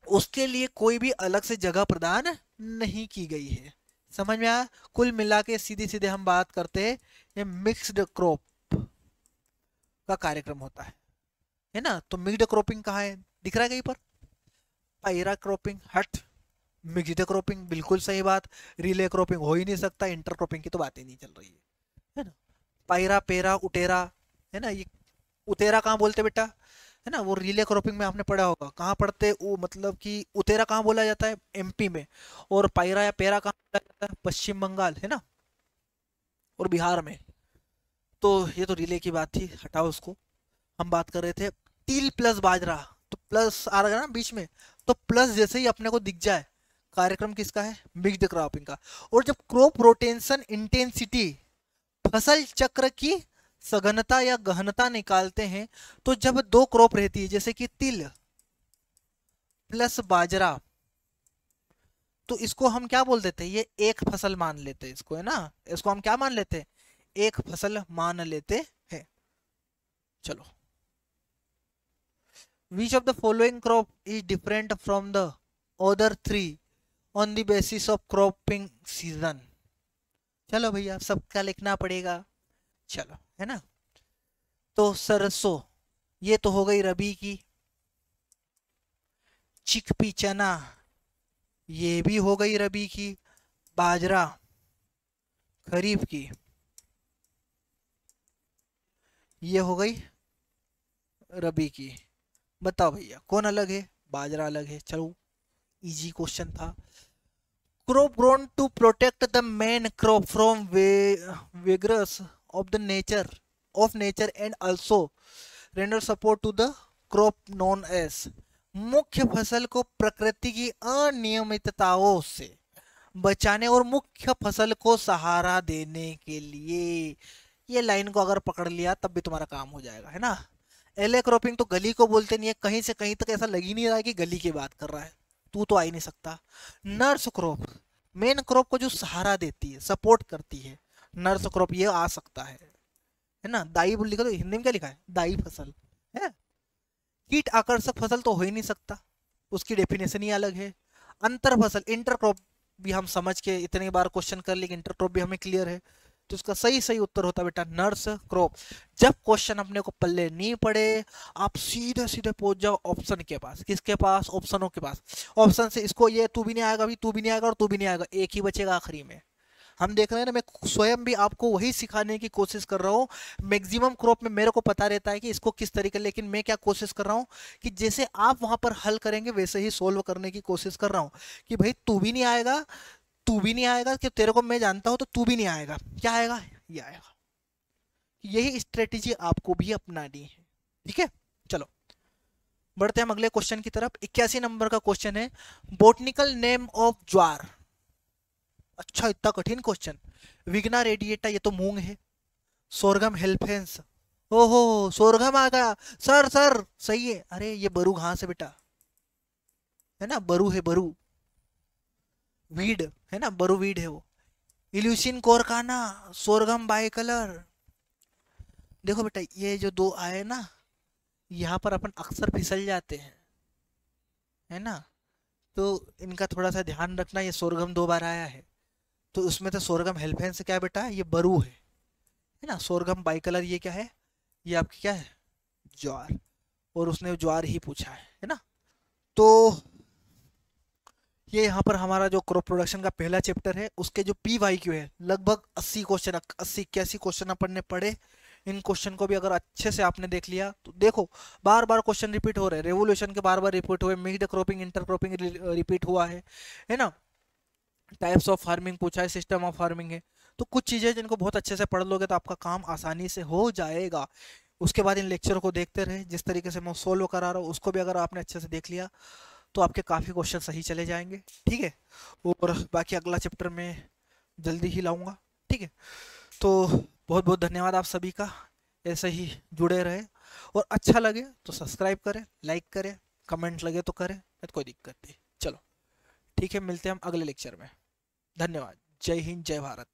उसके लिए कोई भी अलग से जगह प्रदान नहीं की गई है। समझ में आया? कुल मिला के सीधे सीधे हम बात करते हैं, ये मिक्स्ड क्रॉप का कार्यक्रम होता है ना। तो मिक्स्ड क्रॉपिंग कहाँ है, दिख रहा है कहीं पर? पायरा क्रॉपिंग, हट। मिक्स्ड क्रॉपिंग बिल्कुल सही बात, रिले क्रॉपिंग हो ही नहीं सकता, इंटर क्रॉपिंग की तो बात ही नहीं चल रही है ना। पायरा, पेरा, उटेरा, है ना। ये उतेरा कहाँ बोलते बेटा, है ना, वो रिले क्रॉपिंग में आपने पढ़ा होगा। कहाँ पढ़ते वो, मतलब कि उतेरा कहाँ बोला जाता है, एमपी में। और पायरा या पेरा कहाँ बोला जाता है, पश्चिम बंगाल, है ना, और बिहार में। तो ये तो रिले की बात थी, हटाओ उसको। हम बात कर रहे थे तिल प्लस बाजरा, तो प्लस आ रहा है ना बीच में, तो प्लस जैसे ही अपने को दिख जाए, कार्यक्रम किसका है, मिक्स्ड क्रॉपिंग का। और जब क्रॉप रोटेशन इंटेंसिटी, फसल चक्र की सघनता या गहनता निकालते हैं, तो जब दो क्रॉप रहती है जैसे कि तिल प्लस बाजरा, तो इसको हम क्या बोल देते हैं, ये एक फसल मान लेते हैं इसको, है ना। इसको हम क्या मान लेते हैं, एक फसल मान लेते हैं। चलो, which of the following crop is different from the other three on the basis of cropping season? चलो भैया, सबका लिखना पड़ेगा, चलो, है ना। तो सरसों, ये तो हो गई रबी की। चिकपी, चना, ये भी हो गई रबी की। बाजरा, खरीफ की। ये हो गई रबी की। बताओ भैया कौन अलग है, बाजरा अलग है। चलो, इजी क्वेश्चन था। Crop grown to protect the main crop from vigorous of the nature and also render support to the crop known as। मुख्य फसल को प्रकृति की अनियमितताओं से बचाने और मुख्य फसल को सहारा देने के लिए, ये लाइन को अगर पकड़ लिया तब भी तुम्हारा काम हो जाएगा, है ना। एले क्रॉपिंग तो गली को बोलते नहीं है, कहीं से कहीं तक ऐसा लग ही नहीं रहा है कि गली की बात कर रहा है, तू तो आ ही नहीं सकता। नर्स क्रॉप, मेन क्रॉप को जो सहारा देती है, सपोर्ट करती है, नर्स क्रॉप, ये आ सकता है ना। दाई लिखा तो हिंदी में क्या लिखा है, दाई फसल है। कीट आकर्षक फसल तो हो ही नहीं सकता, उसकी डेफिनेशन ही अलग है। अंतर फसल, इंटर क्रॉप भी हम समझ के इतनी बार क्वेश्चन कर लिए, इंटर क्रॉप भी हमें क्लियर है। तो इसका सही सही उत्तर होता है बेटा नर्स क्रॉप। जब क्वेश्चन अपने को पल्ले नहीं पड़े, आप सीधे सीधे पहुंच जाओ ऑप्शन के पास। किसके पास, ऑप्शनों के पास। ऑप्शन से इसको ये तू भी नहीं आएगा, अभी तू भी नहीं आएगा और तू भी नहीं आएगा, एक ही बचेगा आखिरी में। हम देख रहे हैं ना, मैं स्वयं भी आपको वही सिखाने की कोशिश कर रहा हूँ। मैक्सिमम क्रॉप में मेरे को पता रहता है कि इसको किस तरीके, लेकिन मैं क्या कोशिश कर रहा हूँ कि जैसे आप वहां पर हल करेंगे वैसे ही सोल्व करने की कोशिश कर रहा हूँ। कि भाई तू भी नहीं आएगा, तू भी नहीं आएगा, कि तेरे को मैं जानता हूं तो तू भी नहीं आएगा, क्या आएगा, ये आएगा। यही स्ट्रेटेजी आपको भी अपनानी है, ठीक है। चलो, बढ़ते हैं हम अगले क्वेश्चन की तरफ। 81 नंबर का क्वेश्चन है, बोटनिकल नेम ऑफ ज्वार। अच्छा, इतना कठिन क्वेश्चन। विग्ना रेडिएटा, ये तो मूंग है। सोरगम हेल्फेंस, ओहो सोरगम आ गया। सर सर सही है। अरे ये बरू घास है बेटा, है ना, बरू है, बरू वीड, है ना, बरू वीड है वो। इल्यूसिन कोरकाना, सोरगम बाई कलर। देखो बेटा, ये जो दो आए ना, यहाँ पर अपन अक्सर फिसल जाते हैं, है ना। तो इनका थोड़ा सा ध्यान रखना। ये सोरगम दो बार आया है, तो उसमें तो सोरगम हेल्फेंस क्या है बेटा, ये बरू है ना। सोरगम बाई कलर, ये क्या है, ये आपकी क्या है, ज्वार। और उसने ज्वार ही पूछा है ना। तो ये यहाँ पर हमारा जो क्रॉप प्रोडक्शन का पहला चैप्टर है, उसके जो पी वाई क्यू है, लगभग 80 क्वेश्चन, 80-81 क्वेश्चन अपन ने पढ़े। इन क्वेश्चन को भी अगर अच्छे से आपने देख लिया तो देखो, बार बार क्वेश्चन रिपीट हो रहे हैं। रेवोल्यूशन के बार बार रिपीट हुए, mixed cropping, inter cropping repeat हुआ है ना। टाइप्स ऑफ फार्मिंग पूछा है, सिस्टम ऑफ फार्मिंग है। तो कुछ चीजें जिनको बहुत अच्छे से पढ़ लोगे तो आपका काम आसानी से हो जाएगा। उसके बाद इन लेक्चर को देखते रहे, जिस तरीके से मैं सोल्व करा रहा हूँ उसको भी अगर आपने अच्छे से देख लिया तो आपके काफ़ी क्वेश्चन सही चले जाएंगे, ठीक है। और बाकी अगला चैप्टर में जल्दी ही लाऊंगा, ठीक है। तो बहुत बहुत धन्यवाद आप सभी का, ऐसे ही जुड़े रहे, और अच्छा लगे तो सब्सक्राइब करें, लाइक करें, कमेंट लगे तो करें, नहीं तो कोई दिक्कत नहीं। चलो ठीक है, मिलते हैं हम अगले लेक्चर में। धन्यवाद। जय हिंद, जय भारत।